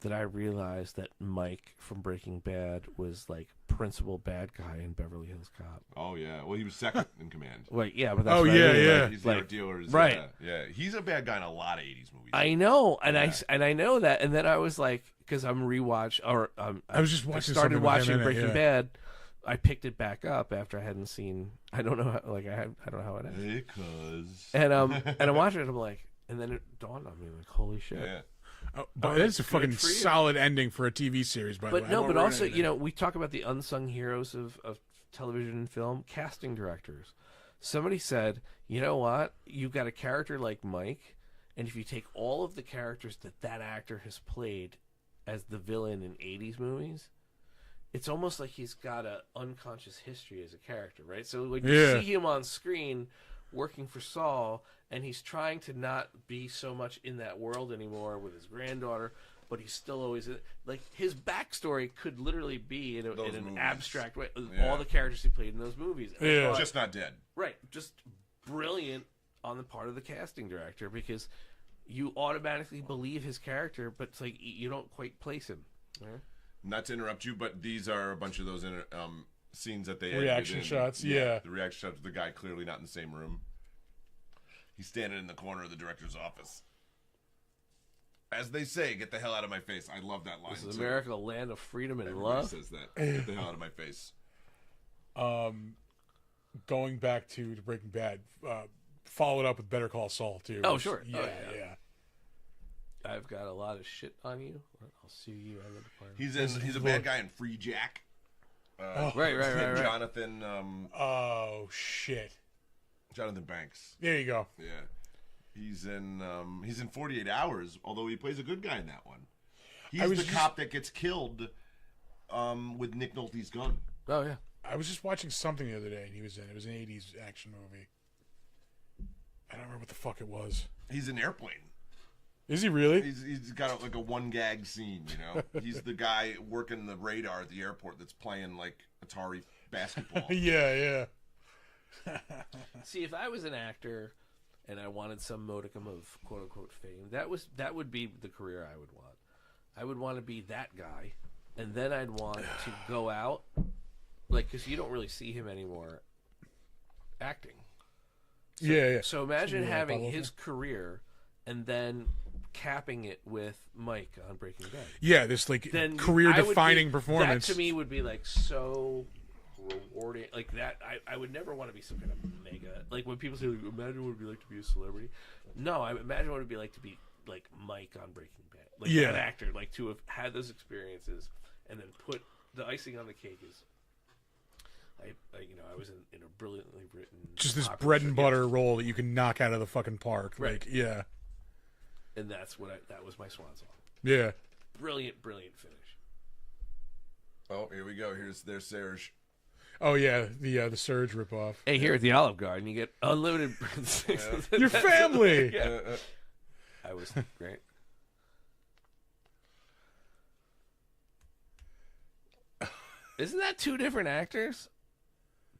that I realized that Mike from Breaking Bad was like principal bad guy in Beverly Hills Cop. Oh yeah, well he was second in command. Like yeah, but that's oh what yeah, I mean. yeah. Like, He's the art dealers. right? Yeah, he's a bad guy in a lot of 80s movies. I know, and Yeah. I know that, and then I was like, because I'm rewatch or I was just watching. started watching Breaking yeah. Bad. I picked it back up after I hadn't seen. I don't know how. Like I don't know how it ends. Because And I'm watching it. I'm like, and then it dawned on me like, holy shit. yeah. Oh, but that's a fucking for you. solid ending for a TV series. By the way, But no, I but don't also, remember you know, we talk about the unsung heroes of television and film, casting directors. Somebody said, you know what? You've got a character like Mike, and if you take all of the characters that actor has played as the villain in 80s movies, it's almost like he's got an unconscious history as a character, right? So when you see him on screen working for Saul, and he's trying to not be so much in that world anymore with his granddaughter, but he's still always in, like his backstory could literally be in an abstract way. All the characters he played in those movies, Just not dead. Right, just brilliant on the part of the casting director because you automatically believe his character, but it's like you don't quite place him. Right? Not to interrupt you, but these are a bunch of those scenes that they reaction edited in. shots. Yeah, the reaction shots of the guy clearly not in the same room. He's standing in the corner of the director's office. As they say, "Get the hell out of my face." I love that line. This is America, the land of freedom and Everybody love. says that. Get the hell out of my face. Going back to Breaking Bad, followed up with Better Call Saul too. Oh sure, Yeah. I've got a lot of shit on you. I'll sue you out of the department. He's a bad guy in Free Jack. Right. Jonathan. Oh shit. Jonathan Banks. There you go. Yeah, he's in 48 Hours. Although he plays a good guy in that one. He's the cop that gets killed with Nick Nolte's gun. Oh yeah. I was just watching something the other day, and he was in. It was an '80s action movie. I don't remember what the fuck it was. He's in Airplane. Is he really? He's got like a one gag scene, you know. He's the guy working the radar at the airport that's playing like Atari basketball. Yeah. See, if I was an actor and I wanted some modicum of quote unquote fame, that would be the career I would want. I would want to be that guy, and then I'd want to go out, like, because you don't really see him anymore acting. So, yeah. So imagine having his career and then capping it with Mike on Breaking Bad. Yeah, this like Then career-defining performance. That to me would be like so rewarding. Like that, I would never want to be some kind of mega. Like when people say, like, "Imagine what it'd be like to be a celebrity." No, I imagine what it'd be like to be like Mike on Breaking Bad. Like an actor, like to have had those experiences and then put the icing on the cake is. I was in a brilliantly written, just this bread and butter role that you can knock out of the fucking park. Right. Like, yeah. And that's that was my swan song. Yeah. Brilliant finish. Oh, here we go. There's Serge. Oh yeah, the Surge ripoff. Hey, here at the Olive Garden, you get unlimited. Your family. Yeah. I was great. Isn't that two different actors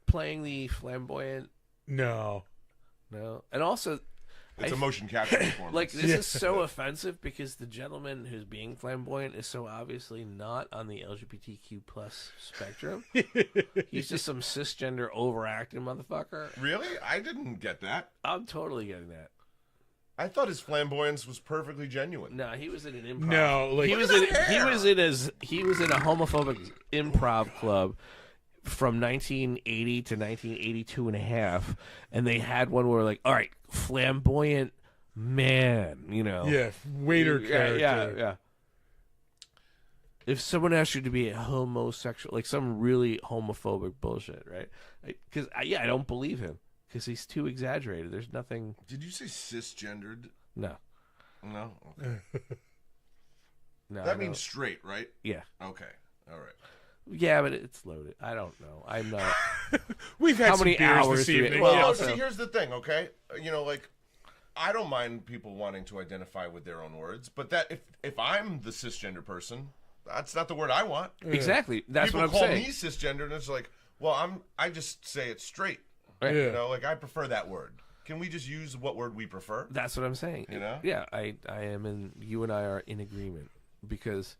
playing the flamboyant? No. And also, It's a motion capture performance. like this is so offensive because the gentleman who's being flamboyant is so obviously not on the LGBTQ plus spectrum. He's just some cisgender overacting motherfucker. Really? I didn't get that. I'm totally getting that. I thought his flamboyance was perfectly genuine. No, he was in an improv. No, like he was in a homophobic improv club from 1980 to 1982 and a half, and they had one where like, all right, flamboyant man, you know. Yeah, waiter character. Yeah. If someone asked you to be a homosexual, like some really homophobic bullshit, right? Because I don't believe him because he's too exaggerated. There's nothing. Did you say cisgendered? No. No. Okay. No. That means straight, right? Yeah. Okay. All right. Yeah, but it's loaded. I don't know. I'm not. We've had How some many beers hours this do we- evening. Well, yeah. Oh, also- see, here's the thing, okay? You know, like, I don't mind people wanting to identify with their own words, but that if I'm the cisgender person, that's not the word I want. Exactly. That's People what I'm call saying. me cisgender, and it's like, well, I just say it's straight. Right. Yeah. You know, like I prefer that word. Can we just use what word we prefer? That's what I'm saying. You know? Yeah, I am in. You and I are in agreement because.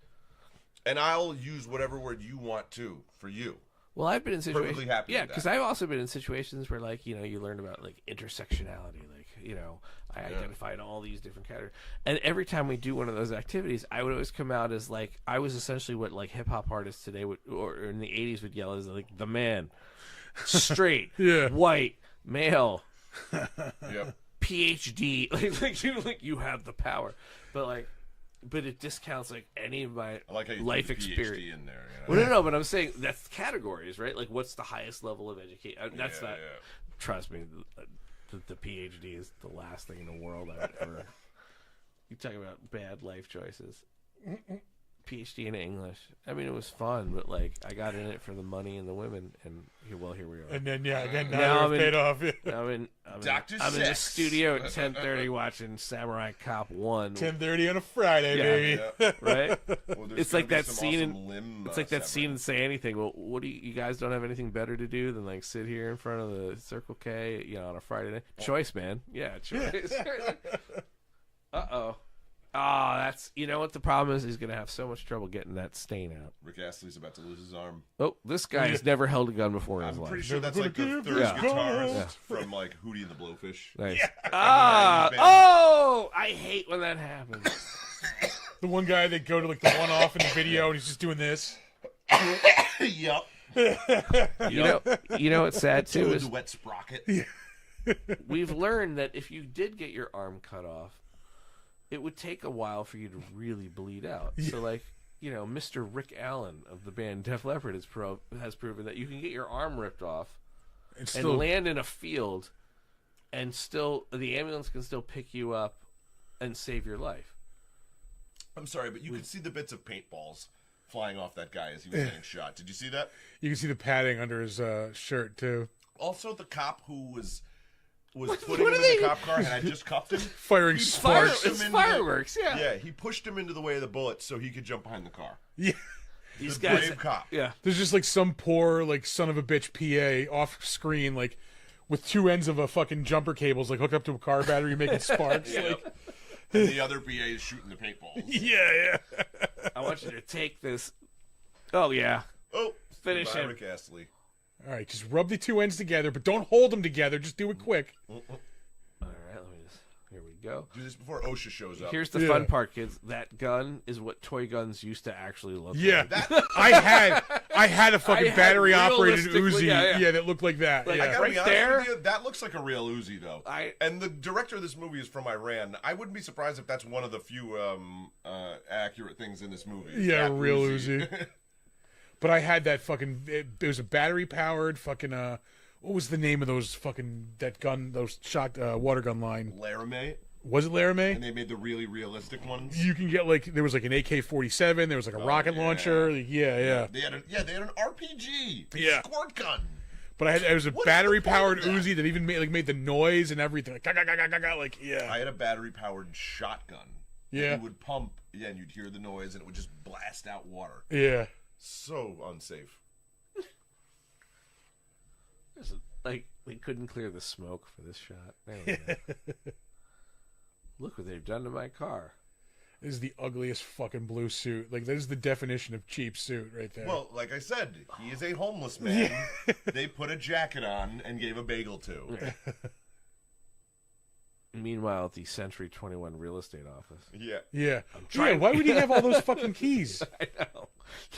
And I'll use whatever word you want to for you. Well, I've been in situations. Perfectly happy Yeah, with that. because I've also been in situations where, like, you know, you learn about like intersectionality. Like, you know, I identify in all these different categories, and every time we do one of those activities, I would always come out as like I was essentially what like hip hop artists today would, or in the '80s would yell as like the man, straight, Yeah. white, male, Yep. PhD, like you have the power, but it discounts like any of my I like how you life threw the PhD experience. in there. You know? Well, no, but I'm saying that's categories, right? Like, what's the highest level of education? That's Yeah, not. yeah. Trust me, the PhD is the last thing in the world I would ever. You talk about bad life choices. PhD in English. I mean, it was fun, but like, I got in it for the money and the women, and here we are. And then again, Now now I'm it's in- paid off. Yeah. I'm in the studio at 10:30 watching Samurai Cop 1. 10:30 on a Friday, Yeah. baby. Yeah. Right? Well, there's It's gonna like be that some scene in- awesome limb, It's like that severing. scene in Say Anything. Well, what do you guys don't have anything better to do than like sit here in front of the Circle K, you know, on a Friday night? Choice, man. Yeah, choice. Uh-oh. Oh, that's, you know what the problem is? He's going to have so much trouble getting that stain out. Rick Astley's about to lose his arm. Oh, this guy has never held a gun before in his I'm life. pretty sure Never that's like the gonna third give this guitarist Yeah. from like Hootie and the Blowfish. Nice. Ah, Oh, I hate when that happens. The one guy they go to like the one off in the video, and he's just doing this. Yep. You know what's sad too Doing is the wet sprocket. we've learned that if you did get your arm cut off, it would take a while for you to really bleed out. So, like, you know, Mr. Rick Allen of the band Def Leppard has proven that you can get your arm ripped off It's and still land in a field, and still the ambulance can still pick you up and save your life. I'm sorry, but you could see the bits of paintballs flying off that guy as he was getting shot. Did you see that? you can see the padding under his shirt too. Also, the cop who was putting him in the cop car and I just cuffed him. Firing sparks. him It's into fireworks, yeah. Yeah, he pushed him into the way of the bullets so he could jump behind the car. Yeah. These The guys, brave cop. yeah. There's just like some poor like son of a bitch PA off screen like with two ends of a fucking jumper cables like hooked up to a car battery making sparks. Like, And the other PA is shooting the paintballs. yeah. I want you to take this. Oh yeah, Oh, Finish goodbye, him. Rick Astley. All right, just rub the two ends together, but don't hold them together. Just do it quick. all right. Let me just. Here we go. Do this before OSHA shows up. Here's the Yeah. fun part, kids. That gun is what toy guns used to actually look Yeah, like. I had a fucking I had battery operated realistically- Uzi. yeah. that looked like that. Like, I yeah. gotta Right be honest there? with you, that looks like a real Uzi, though. And the director of this movie is from Iran. I wouldn't be surprised if that's one of the few accurate things in this movie. Yeah, That real Uzi. But I had that fucking. It was a battery powered fucking. What was the name of those fucking that gun? Those shot water gun line. Laramie, Was it Laramie? and they made the really realistic ones. You can get like there was like an AK-47. There was like a rocket yeah. launcher. Yeah. They had an RPG. Yeah. Squirt gun. But it was a What is the battery point of powered that? Uzi that even made the noise and everything. Like, like yeah. I had a battery powered shotgun. Yeah. And you would pump, and you'd hear the noise, and it would just blast out water. Yeah. So unsafe. Like they couldn't clear the smoke for this shot. There we go. Look what they've done to my car. This is the ugliest fucking blue suit. Like, this is the definition of cheap suit right there. Well, like I said, he is a homeless man. They put a jacket on and gave a bagel to. Meanwhile, at the Century 21 real estate office. Yeah. Yeah. trying- Why would he have all those fucking keys? I know.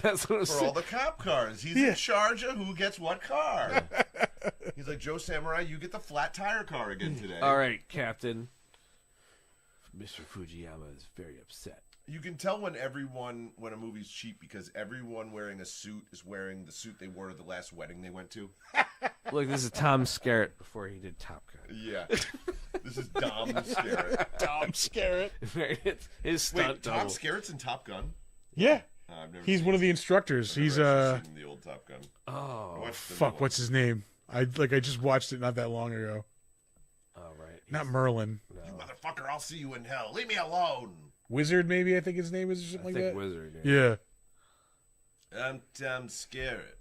That's what I'm For all saying. the cop cars. He's Yeah. in charge of who gets what car. He's like, Joe Samurai, you get the flat tire car again today. All right, Captain. Mr. Fujiyama is very upset. You can tell when a movie's cheap because everyone wearing a suit is wearing the suit they wore to the last wedding they went to. Look, this is Tom Skerritt before he did Top Gun. Yeah. This is Dom Skerritt. Tom Skerritt. It's his stunt Wait, Tom double. Skerritt's in Top Gun? Yeah. I've never He's seen one of the instructors. I've He's never actually seen the old Top Gun. I Oh, watched the new fuck, one. what's his name? I just watched it not that long ago. all right. Not Merlin. You motherfucker, I'll see you in hell. Leave me alone. Wizard, maybe, I think his name is, or I something think like that. Wizard. Yeah. I'm Tom Skerritt.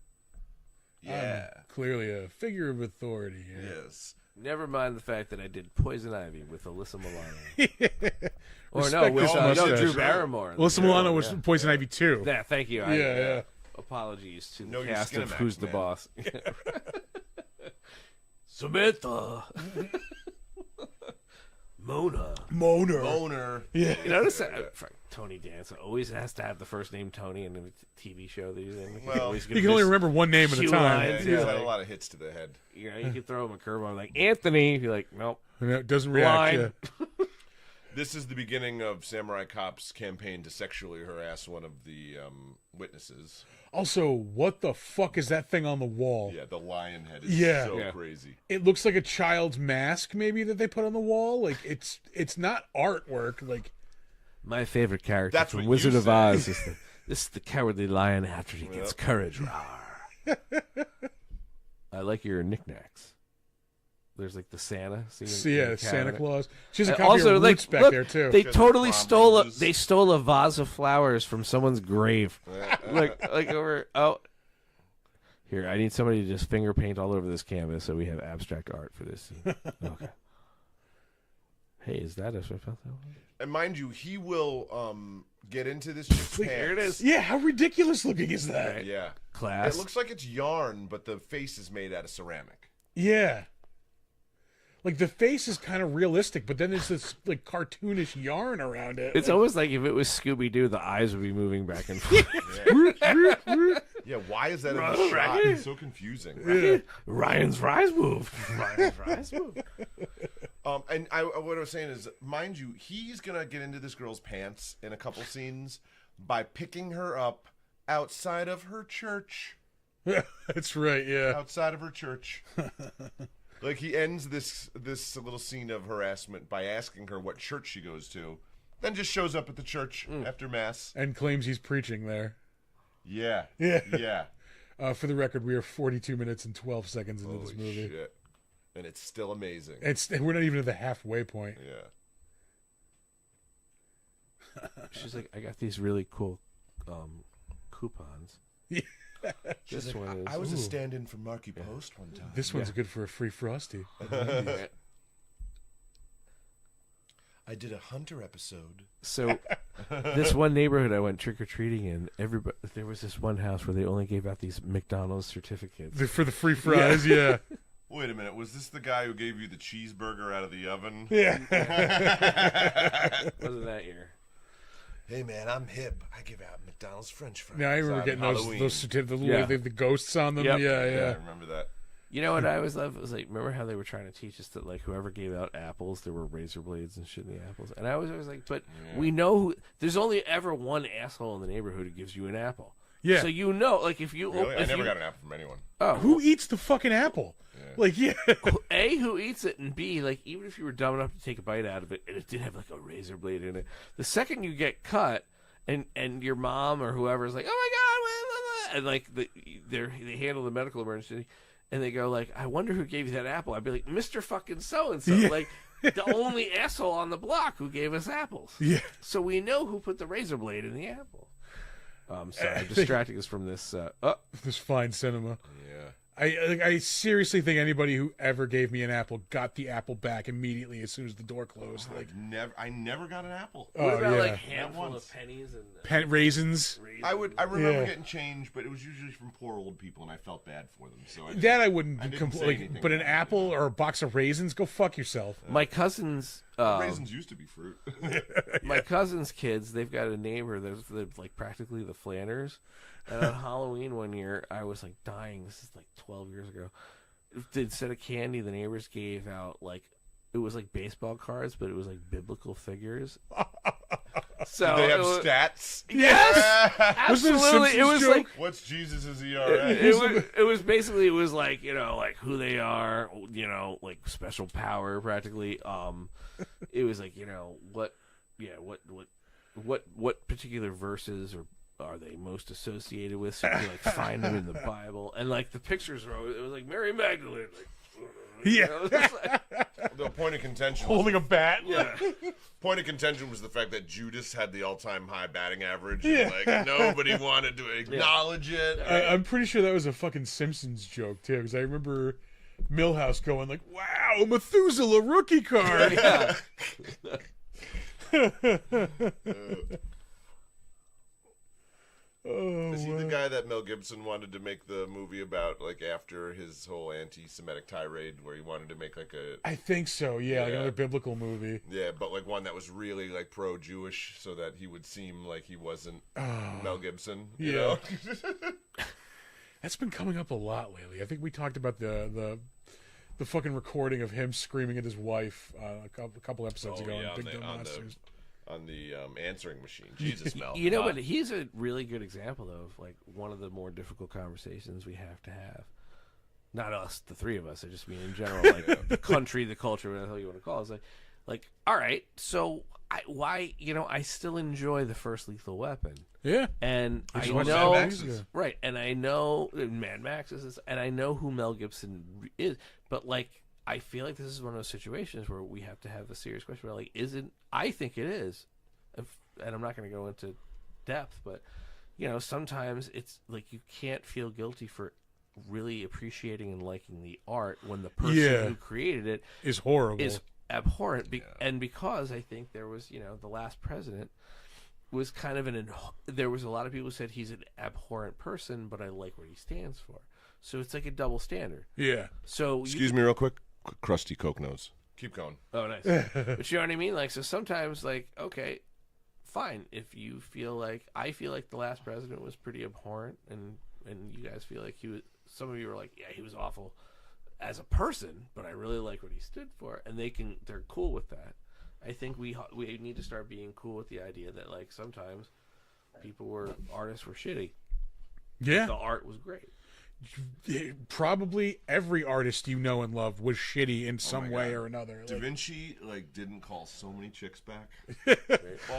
Yeah. Clearly a figure of authority here. Yes. Never mind the fact that I did Poison Ivy with Alyssa Milano. Or Respect no, with this no, mustache. Drew Barrymore. Melissa Milano was Poison Ivy too. Yeah, thank you. Yeah. Apologies to Know the your cast of Skinamax, Who's the man. Boss. Samantha. Mona. Moaner. Boner. Yeah. You notice that Tony Danza always has to have the first name Tony in the TV show that he's in. Well, Always You can only remember one name at a Shoe time. line. Yeah, he's Yeah. had a lot of hits to the head. You know, you can throw him a curveball like Anthony. You're like, nope. And it doesn't react. Line. Yeah. This is the beginning of Samurai Cop's campaign to sexually harass one of the witnesses. Also, what the fuck is that thing on the wall? Yeah, the lion head is Yeah. so Yeah. crazy. It looks like a child's mask, maybe, that they put on the wall. Like it's not artwork. Like My favorite character That's from what Wizard you of say. Oz is this is the cowardly lion after he gets courage. Rawr. I like your knickknacks. There's like the Santa scene. so, in yeah, the Santa cabinet. Claus. She's a And copy also, of like, Roots back look, there too. They Because totally of stole promises. a vase of flowers from someone's grave. like over here. I need somebody to just finger paint all over this canvas so we have abstract art for this scene. Okay. Hey, is that a Swift? And mind you, he will get into this chick's pants. Here it is. Yeah, how ridiculous looking is that? Right. Yeah. Class. It looks like it's yarn, but the face is made out of ceramic. Yeah. Like the face is kind of realistic, but then there's this like cartoonish yarn around it. It's almost like if it was Scooby Doo, the eyes would be moving back and forth. Yeah, why is that in the shot? It's so confusing. Ryan's rise move. Ryan's rise move. And what I was saying is, mind you, he's gonna get into this girl's pants in a couple scenes by picking her up outside of her church. That's right. Yeah. Outside of her church. Like he ends this little scene of harassment by asking her what church she goes to, then just shows up at the church after mass. And claims he's preaching there. Yeah. Yeah. Yeah. For the record, we are 42 minutes and 12 seconds into this Holy movie. shit. And it's still amazing. We're not even at the halfway point. Yeah. She's like, I got these really cool coupons. Yeah. This one is. I was a Ooh. stand-in for Marky Post one time. This one's good for a free Frosty. I did a Hunter episode. So, this one neighborhood I went trick or treating in, there was this one house where they only gave out these McDonald's certificates. For the free fries, yeah. Wait a minute, was this the guy who gave you the cheeseburger out of the oven? Yeah. Wasn't that year? Hey man, I'm hip. I give out McDonald's French fries. Now I remember on getting Halloween. those certificates, Yeah. the ghosts on them. Yep. Yeah, Yeah, yeah. I remember that. You know what I always loved? It was like, remember how they were trying to teach us that, like, whoever gave out apples, there were razor blades and shit in the apples? And I was always like, but we know there's only ever one asshole in the neighborhood who gives you an apple. Yeah. So you know, like, if you... Really? I if never you, got an apple from anyone. Oh, Who eats the fucking apple? Like, yeah. A, who eats it, and B, like, even if you were dumb enough to take a bite out of it, and it did have, like, a razor blade in it, the second you get cut, and your mom or whoever is like, oh my God, and, like, they handle the medical emergency, and they go, like, I wonder who gave you that apple. I'd be like, Mr. fucking so-and-so. Yeah. Like, the only asshole on the block who gave us apples. Yeah. So we know who put the razor blade in the apple. Sorry, I'm distracting us from this. This fine cinema. Yeah. I seriously think anybody who ever gave me an apple got the apple back immediately as soon as the door closed. Like, I never got an apple. What about, yeah. like, handful once. of pennies and... raisins. I remember Yeah. getting change, but it was usually from poor old people, and I felt bad for them. So That I wouldn't I didn't say completely. anything But an about it. apple or a box of raisins, go fuck yourself. My cousins, Raisins used to be fruit. My cousin's kids, they've got a neighbor that's like practically the Flanners. And on Halloween one year, I was like dying. This is like 12 years ago. Instead of candy, the neighbors gave out like, it was like baseball cards, but it was like biblical figures. So Did they have stats? Yes, absolutely. It was like, what's Jesus' ERA? it was basically, it was like, like who they are, like special power practically. It was like, what particular verses are they most associated with? So you can like find them in the Bible, and like the pictures were always, it was like Mary Magdalene, like, The point of contention holding a bat. yeah. Point of contention was the fact that Judas had the all-time high batting average. And, like nobody wanted to acknowledge it. I'm pretty sure that was a fucking Simpsons joke too, because I remember Milhouse going like, "Wow, a Methuselah rookie card." Yeah. Oh, Is he the guy that Mel Gibson wanted to make the movie about, like, after his whole anti-Semitic tirade, where he wanted to make, like, I think so. Yeah, like Yeah. another biblical movie. yeah, but, like, one that was really, like, pro-Jewish, so that he would seem like he wasn't Mel Gibson, you know? That's been coming up a lot lately. I think we talked about the fucking recording of him screaming at his wife a couple episodes ago. yeah, on Big Dumb Monsters. on the answering machine. Jesus, Mel. But he's a really good example though, of like one of the more difficult conversations we have to have. Not us, the three of us. I just mean in general, like the country, the culture, whatever the hell you want to call it. Like, all right, so I still enjoy the first Lethal Weapon. Yeah, and I Mad know, Max is. right, and I know Mad Max is, and I know who Mel Gibson is, but like, I feel like this is one of those situations where we have to have a serious question about, like, I think it is, and I'm not going to go into depth, but sometimes it's like you can't feel guilty for really appreciating and liking the art when the person who created it is horrible, is abhorrent, and because I think there was the last president was kind of there was a lot of people who said he's an abhorrent person, but I like what he stands for, so it's like a double standard. So Excuse me real quick. Crusty Coke nose. Keep going. Oh, nice. But you know what I mean? Like, so sometimes, like, okay, fine. If you feel like, I feel like the last president was pretty abhorrent, and you guys feel like he was, some of you are like, yeah, he was awful as a person, but I really like what he stood for, and they're cool with that. I think we need to start being cool with the idea that, like, sometimes artists were shitty. Yeah. The art was great. Probably every artist you know and love was shitty in some way or another. Da Vinci didn't call so many chicks back.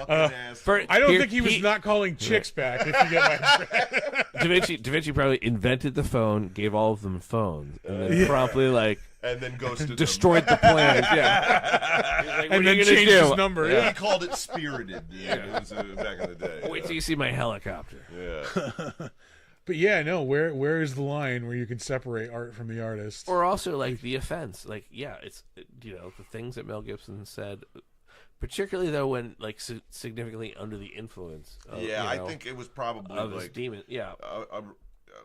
I don't think he was not calling chicks back. If you get my Da Vinci probably invented the phone, gave all of them phones, and then promptly and then ghosted destroyed the planet. Yeah, like, and then changed his number. He called it Spirited. It was back in the day. Wait till you see my helicopter. Yeah. But yeah, no, where is the line where you can separate art from the artist? Or also, like, the offense. Like, yeah, it's, the things that Mel Gibson said, particularly, though, when, like, significantly under the influence of, I think it was probably, of like, his demon. Yeah.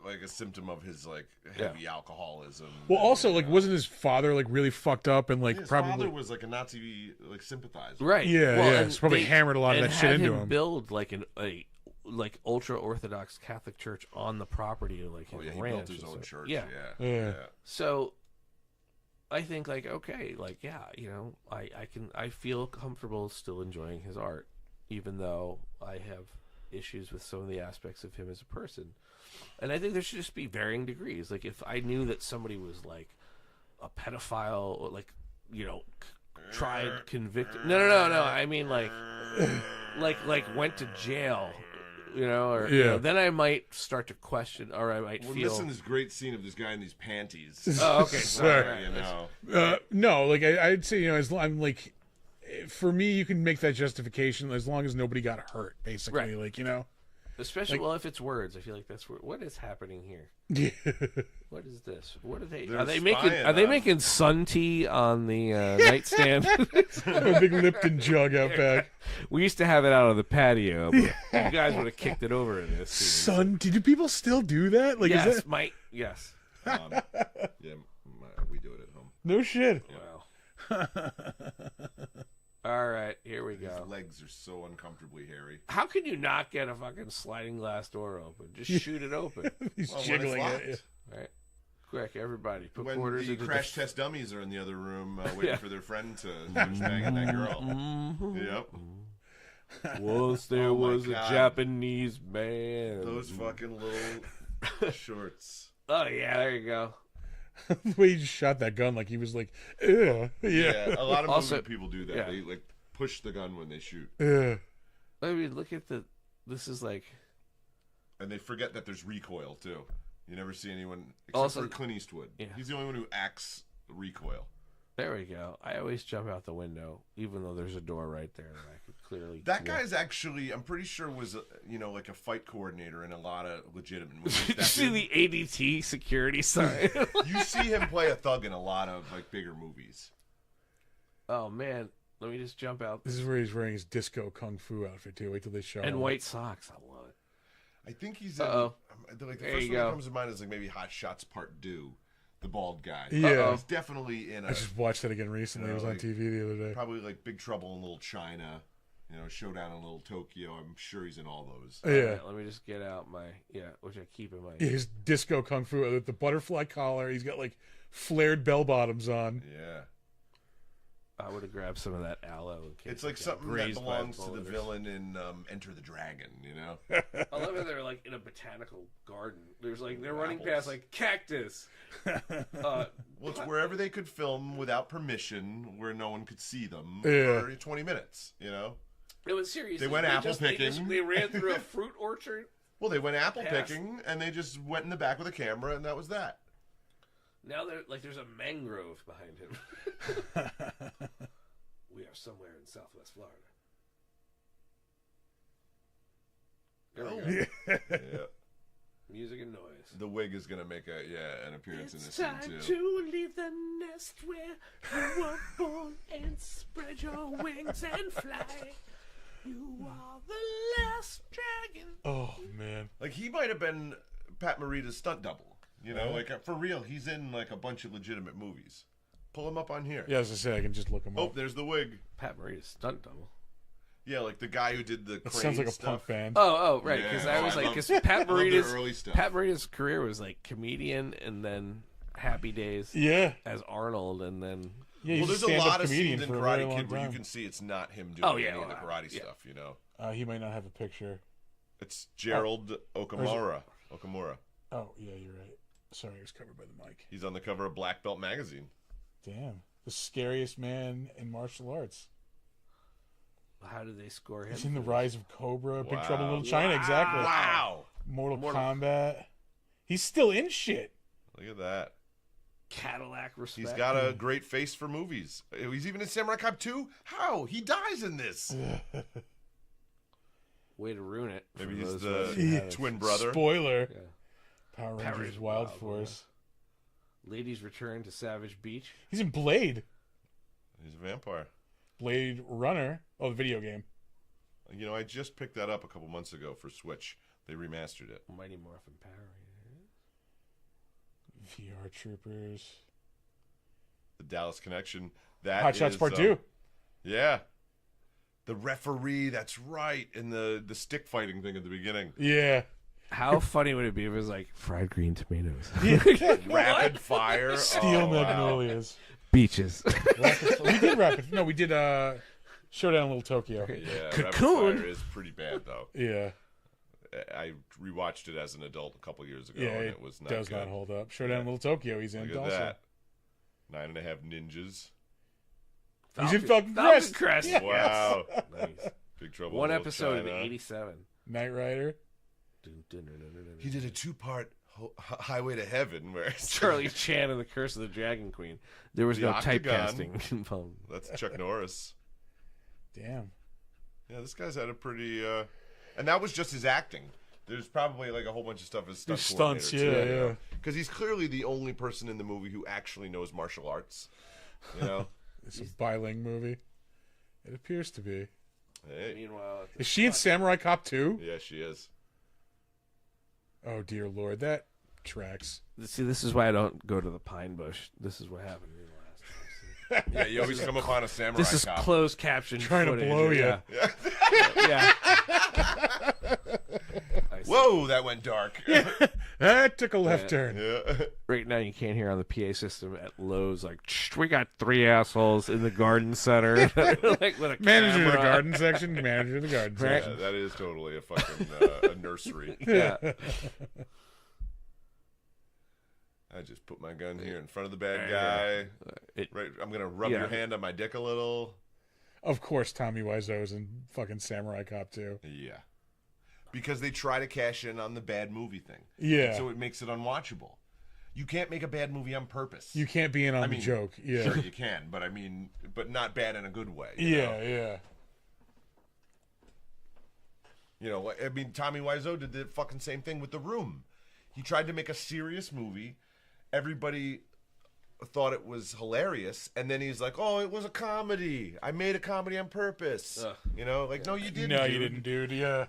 Like a symptom of his, like, heavy alcoholism. Well, also, like, wasn't his father, like, really fucked up and, like, his probably... father was, like, a Nazi, like, sympathizer. Right. Yeah, well, yeah. So probably hammered a lot of that shit into him. Build, like, like ultra Orthodox Catholic church on the property of like his ranch. He built his own church. Yeah. So I think like, okay, like, I feel comfortable still enjoying his art, even though I have issues with some of the aspects of him as a person. And I think there should just be varying degrees. Like, if I knew that somebody was like a pedophile, or like, tried, convicted. No. I mean, like went to jail. Then I might start to question, or I might feel. Listen to this great scene of this guy in these panties. Oh, okay, sorry. No, like I'd say, I'm like, for me, you can make that justification as long as nobody got hurt, basically. Right. Like, especially if it's words. I feel like that's what is happening here. What is this? What are they? Are they making sun tea on the nightstand? A big Lipton jug out back. We used to have it out on the patio, but you guys would have kicked it over in this scene. Sun tea? Do people still do that? Like, yes, is that... yes. We do it at home. No shit. Wow. here we His go. legs are so uncomfortably hairy. How can you not get a fucking sliding glass door open? Just shoot it open. He's Well, when jiggling it's it. locked. Right? Quick, everybody, put When quarters the into crash the... test dummies are in the other room waiting for their friend to finish banging that girl. Yep. Once there Oh my was a God. Japanese man. Those fucking little shorts. Oh, yeah, there you go. The way he just shot that gun, like he was like, ugh. Yeah, a lot of Also- movie people do that. yeah. They like push the gun when they shoot, Ugh. I mean, look at the... This is like... and they forget that there's recoil too. You never see anyone except Also- for Clint Eastwood. Yeah. He's the only one who acts recoil. There we go. I always jump out the window, even though there's a door right there that I could clearly... That guy's actually, I'm pretty sure, was like a fight coordinator in a lot of legitimate movies. Did you That see dude- the ADT security sign? You see him play a thug in a lot of like bigger movies. Oh, man. Let me just jump out. This is where he's wearing his disco kung fu outfit too. Wait till they show And him. white socks. I love it. I think he's in, Uh-oh. like the There first you one that go. comes to mind is like maybe Hot Shots Part 2, the bald guy. Yeah. He's definitely in I just watched that again recently. It was on like, TV the other day. probably like Big Trouble in Little China, Showdown in Little Tokyo. I'm sure he's in all those. Yeah. All right, let me just get out my... Yeah, which I keep in my... His disco kung fu with the butterfly collar. He's got like flared bell bottoms on. Yeah. I would have grabbed some of that aloe. In case It's like it got something that grazed by a belongs to the bullet or villain in Enter the Dragon, I love how they're like in a botanical garden. There's like they're running Apples. past like cactus. Well, it's wherever they could film without permission, where no one could see them Yeah. for 20 minutes, It was serious. They went apple They picking. they ran through a fruit orchard. Well, they went apple Pass. picking, and they just went in the back with a camera, and that was that. Now there's a mangrove behind him. We are somewhere in Southwest Florida. There we go. Yeah. Music and noise. The wig is going to make an appearance in this It's scene, time too. to leave the nest where you were born and spread your wings and fly. You are the last dragon. Oh man. Like, he might have been Pat Morita's stunt double. Like, for real, he's in, like, a bunch of legitimate movies. Pull him up on here. Yeah, as I say, I can just look him Oh, up. there's the wig. Pat Morita's stunt double. Yeah, like the guy who did the That crane sounds like a stuff. punk band. Oh, right. Because Yeah, I was I like, love- because I Pat love their Morita's early stuff. Pat Morita's career was like comedian and then Happy Days Yeah. as Arnold and then Yeah, Well, he's there's a stand-up lot of comedian scenes in for a very Karate long Kid where you time. can see it's not him doing Oh, yeah, any of the well, karate yeah. stuff, He might not have a picture. It's Gerald Okamura. Oh, yeah, you're right. Sorry, it was covered by the mic. He's on the cover of Black Belt magazine. Damn. The scariest man in martial arts. how did they score him? He's in The for Rise of Cobra, Big Wow. Trouble in Little China, exactly. Wow! Mortal Kombat. He's still in shit. Look at that. this? Cadillac respect. He's got a great face for movies. He's even in Samurai Cop 2. How? He dies in this. Way to ruin it. for Maybe he's those of us who the haven't. twin brother. Spoiler. Yeah. Power Power Rangers Rangers Wild Wild Force. Ladies Return to Savage Beach. He's in Blade. He's a vampire. Blade Runner. Oh, the video game. I just picked that up a couple months ago for Switch. They remastered it. Mighty Morphin Power Rangers. VR Troopers. The Dallas Connection. That Hot Shots is, Part 2. Yeah. The referee, that's right. And the stick fighting thing at the beginning. Yeah. How funny would it be if it was like fried green tomatoes? Rapid fire. Steel Oh, wow. Magnolias. Beaches. We did Rapid. No, we did Showdown in Little Tokyo. Yeah, Cocoon. Rapid Fire is pretty bad, though. Yeah. I rewatched it as an adult a couple years ago, Yeah, and it it was not does good. not hold up. Showdown in Little Tokyo, he's in Look at also. that. 9.5 Ninjas. He's in Falcon Crest. Crest. Yeah. Wow. Nice. Big Trouble One in Little episode in China. '87. Knight Rider. He did a 2-part Highway to Heaven where Charlie Chan and the Curse of the Dragon Queen. There was The no Octagon. typecasting involved. That's Chuck Norris. Damn. Yeah, this guy's had a pretty... And that was just his acting. There's probably like a whole bunch of stuff as stunt There's stunts, coordinator, too, yeah. Because he's clearly the only person in the movie who actually knows martial arts. It's a biling movie. It appears to be. Hey. Meanwhile, Is she in Samurai Cop 2? Yeah, she is. Oh, dear Lord. That tracks. see, this is why I don't go to the Pine Bush. This is what happened to me last time. Yeah, you always come upon a samurai This is cop. closed caption Trying to footage. blow you. Yeah. Yeah. Whoa, that went dark. That took a left turn. Yeah. Right now, you can't hear on the PA system at Lowe's like, we got 3 assholes in the garden center, like with a Manager of the camera. garden section. Manager of the garden Right. section. Yeah, that is totally a fucking a nursery. Yeah. I just put my gun here in front of the bad guy. Right, I'm gonna rub your hand on my dick a little. Of course, Tommy Wiseau's in fucking Samurai Cop too. Yeah, because they try to cash in on the bad movie thing. Yeah. So it makes it unwatchable. You can't make a bad movie on purpose. You can't be in on the joke. Yeah. Sure you can, but but not bad in a good way. Yeah, yeah. You know, I mean, Tommy Wiseau did the fucking same thing with The Room. He tried to make a serious movie. Everybody thought it was hilarious, and then he's like, "Oh, it was a comedy. I made a comedy on purpose." You know, like, no, you didn't. No, dude. you didn't, dude. Yeah.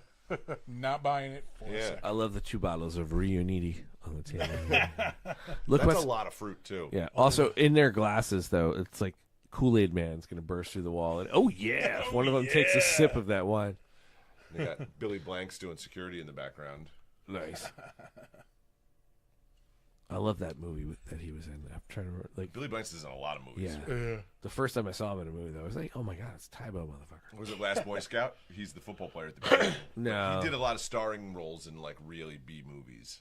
Not buying it for a second. I love the 2 bottles of Reuniti on the table. Look, That's what's a lot of fruit too. yeah. Also, in their glasses, though, it's like Kool-Aid Man's gonna burst through the wall, and if one of them takes a sip of that wine. They got Billy Blanks doing security in the background. Nice. I love that movie that he was in. I'm trying to remember, like Billy Blanks is in a lot of movies. yeah. The first time I saw him in a movie, though, I was like, "Oh my god, it's Tybo, motherfucker!" Was it Last Boy Scout? He's the football player at the beginning. No, He did a lot of starring roles in like really B movies.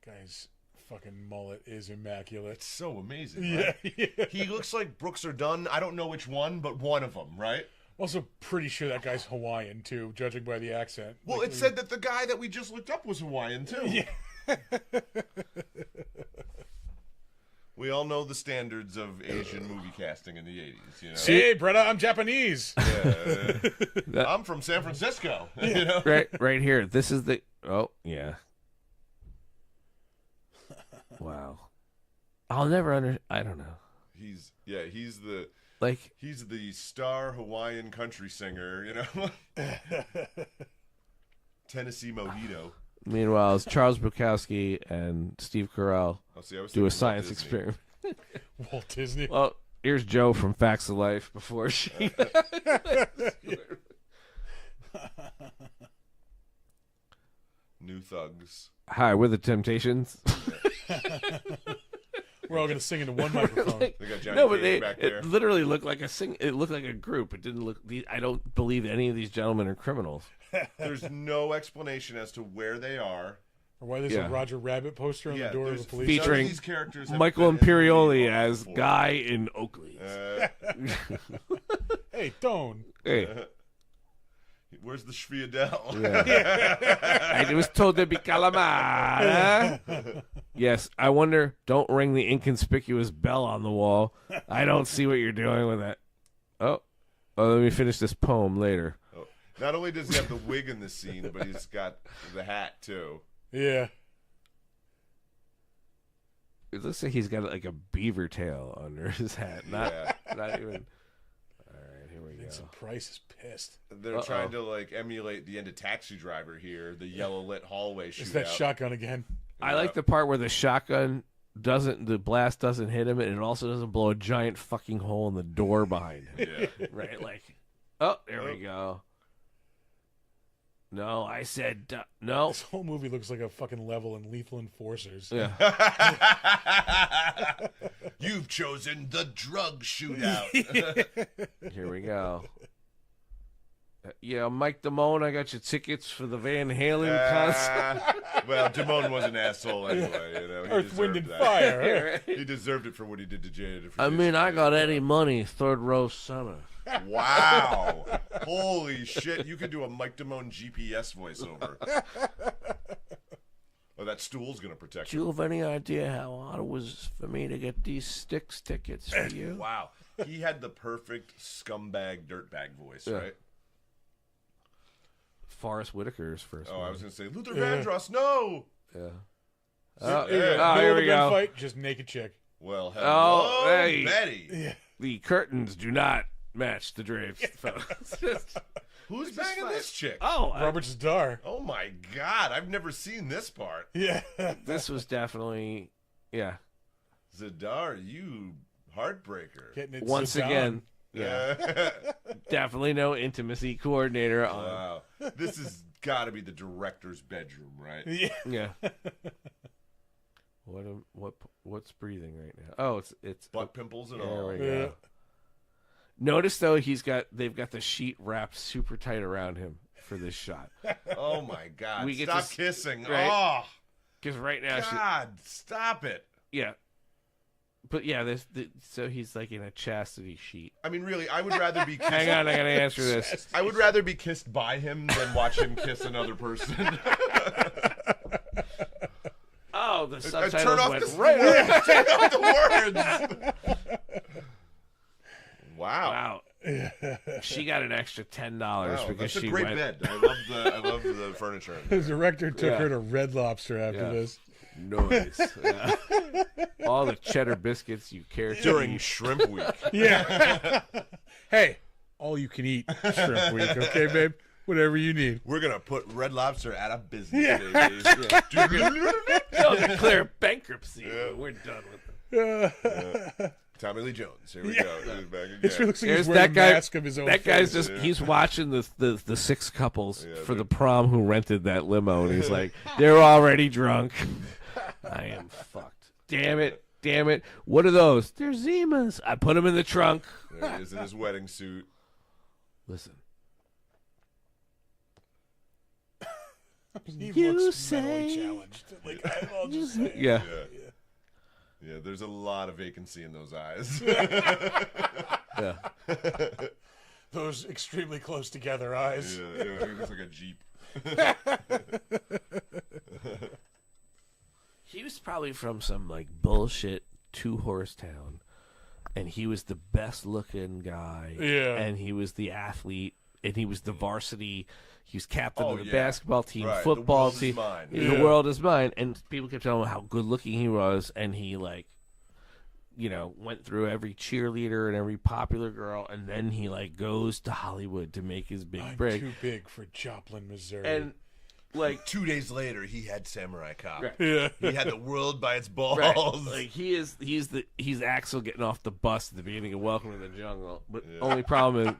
Guy's fucking mullet is immaculate. It's so amazing. Right? Yeah. He looks like Brooks or Dunn. I don't know which one, but one of them, right? Also, pretty sure that guy's Hawaiian too, judging by the accent. Well, Like, it said that the guy that we just looked up was Hawaiian too. Yeah. We all know the standards of Asian movie casting in the 80s, you know. Hey, brother, I'm Japanese. Yeah. I'm from San Francisco. You know? right here. This is the. Oh yeah. Wow. I'll never I don't know. He's the Like he's the star Hawaiian country singer, you know. Tennessee Mojito. meanwhile, it's Charles Bukowski and Steve Carell Oh, see, I was do thinking a Walt science Disney. experiment. Walt Disney. Well, here's Joe from Facts of Life before she. New Thugs. Hi, we're the Temptations. We're all gonna sing into one microphone. They got Johnny No, but Cage back there. it literally looked like It looked like a group. It didn't look. I don't believe any of these gentlemen are criminals. There's no explanation as to where they are. Or why there's Yeah. a Roger Rabbit poster on the door of there's the police Feature- none of Featuring these characters have Michael been in the Imperioli movie as before. Guy in Oakley. Hey, don't. Hey, Where's the Schviadel? I was told to be calamar. Yes, I wonder. Don't ring the inconspicuous bell on the wall. I don't see what you're doing with that. Oh, let me finish this poem later. Oh, not only does he have the wig in the scene, but he's got the hat too. Yeah. It looks like he's got like a beaver tail under his hat. Not even. All right, here we go. Vincent Price is pissed. They're trying to like emulate the end of Taxi Driver here, the yellow lit hallway shootout. It's that shotgun again. I like the part where the shotgun the blast doesn't hit him, and it also doesn't blow a giant fucking hole in the door behind him. Yeah. Right? Like, oh, there we go. No, I said no. This whole movie looks like a fucking level in Lethal Enforcers. Yeah. You've chosen the drug shootout. Here we go. Yeah, Mike Damone, I got your tickets for the Van Halen concert. Well, Damone was an asshole anyway. You know, he Earth, Wind, and deserved that. Fire. Huh? He deserved it for what he did to Jada. I mean, I got Eddie Money, third row center. Wow. Holy shit. You could do a Mike Damone GPS voiceover. Oh, that stool's going to protect Do you have any idea how hard it was for me to get these Styx tickets for you. you? Wow. He had the perfect scumbag dirtbag voice, right? Forrest Whitaker's first Oh, one. I was going to say, Luther Vandross, no! Yeah. Oh, here we go. Fight, just naked chick. Well, hello, hey. Betty. Yeah. The curtains do not match the drapes, folks. Who's banging this chick? Robert Starr. Oh, my God. I've never seen this part. Yeah. This was definitely, yeah. Zadar, you heartbreaker. Getting it Once Zidane. again, Yeah. definitely no intimacy coordinator on. Wow. This has got to be the director's bedroom, right? Yeah. Yeah. What's breathing right now? Oh, it's Butt pimples and there all. we go. Yeah. Notice though they've got the sheet wrapped super tight around him for this shot. Oh my God! We get Stop to kissing! right? Oh Because right now, God! Stop it! yeah. But yeah, so he's like in a chastity sheet. I mean, really, I would rather be kissed. Hang on, I gotta answer this. I would rather be kissed by him than watch him kiss another person. Oh, the Turn subtitles off went the right. Take off the words. Wow. Wow. She got an extra $10 Wow, because that's a she great went. bed. I love the furniture. The director took Yeah. her to Red Lobster after Yeah. this. Noise. Yeah. All the cheddar biscuits you care to During eat. Shrimp Week. Yeah. Hey, all you can eat shrimp week, okay, babe? Whatever you need. We're gonna put Red Lobster out of business, Yeah. baby. They'll declare bankruptcy. Yeah. We're done with them. Tommy Lee Jones. Here we Yeah. go. He's back again. This looks like Here's he's wearing that a guy. mask of his own That face. guy's just—he's watching the six couples Yeah, for they- the prom who rented that limo, and he's like, "They're already drunk. I am fucked. Damn it, damn it. What are those? They're Zimas. I put them in the trunk. There he is in his wedding suit. Listen, He You looks mentally say- challenged. Like, I'll just say. yeah, Yeah, there's a lot of vacancy in those eyes. yeah. Those extremely close together eyes. Yeah, he looks like a Jeep. He was probably from some like bullshit 2-horse town, and he was the best looking guy. Yeah. And he was the athlete, and he was the varsity. He was captain Oh, of the yeah. basketball team, Right. football The world is team. mine. The Yeah. world is mine. And people kept telling him how good looking he was, and he like, went through every cheerleader and every popular girl, and then he like goes to Hollywood to make his big I'm break. too big for Joplin, Missouri. And like 2 days later, he had Samurai Cop. Right. yeah. He had the world by its balls. right, like he's Axel getting off the bus at the beginning of Welcome to the Jungle. But Yeah. only problem is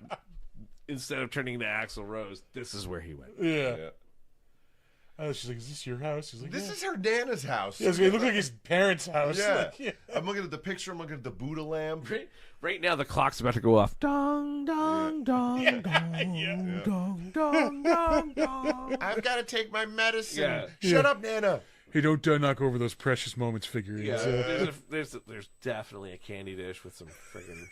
instead of turning to Axl Rose, this is where he went. Yeah. Yeah. She's like, "Is this your house?" He's like, This "Yeah." is her Nana's house. Yeah, it looked like his parents' house. Yeah. Like, yeah. I'm looking at the picture. I'm looking at the Buddha lamp. Right now, the clock's about to go off. Dong, dong, dong, Yeah. dong, Yeah. dong, dong, dong, dong. I've got to take my medicine. Yeah. Shut Yeah. up, Nana. Hey, don't knock over those precious moments figurines. Yeah, there's definitely a candy dish with some friggin'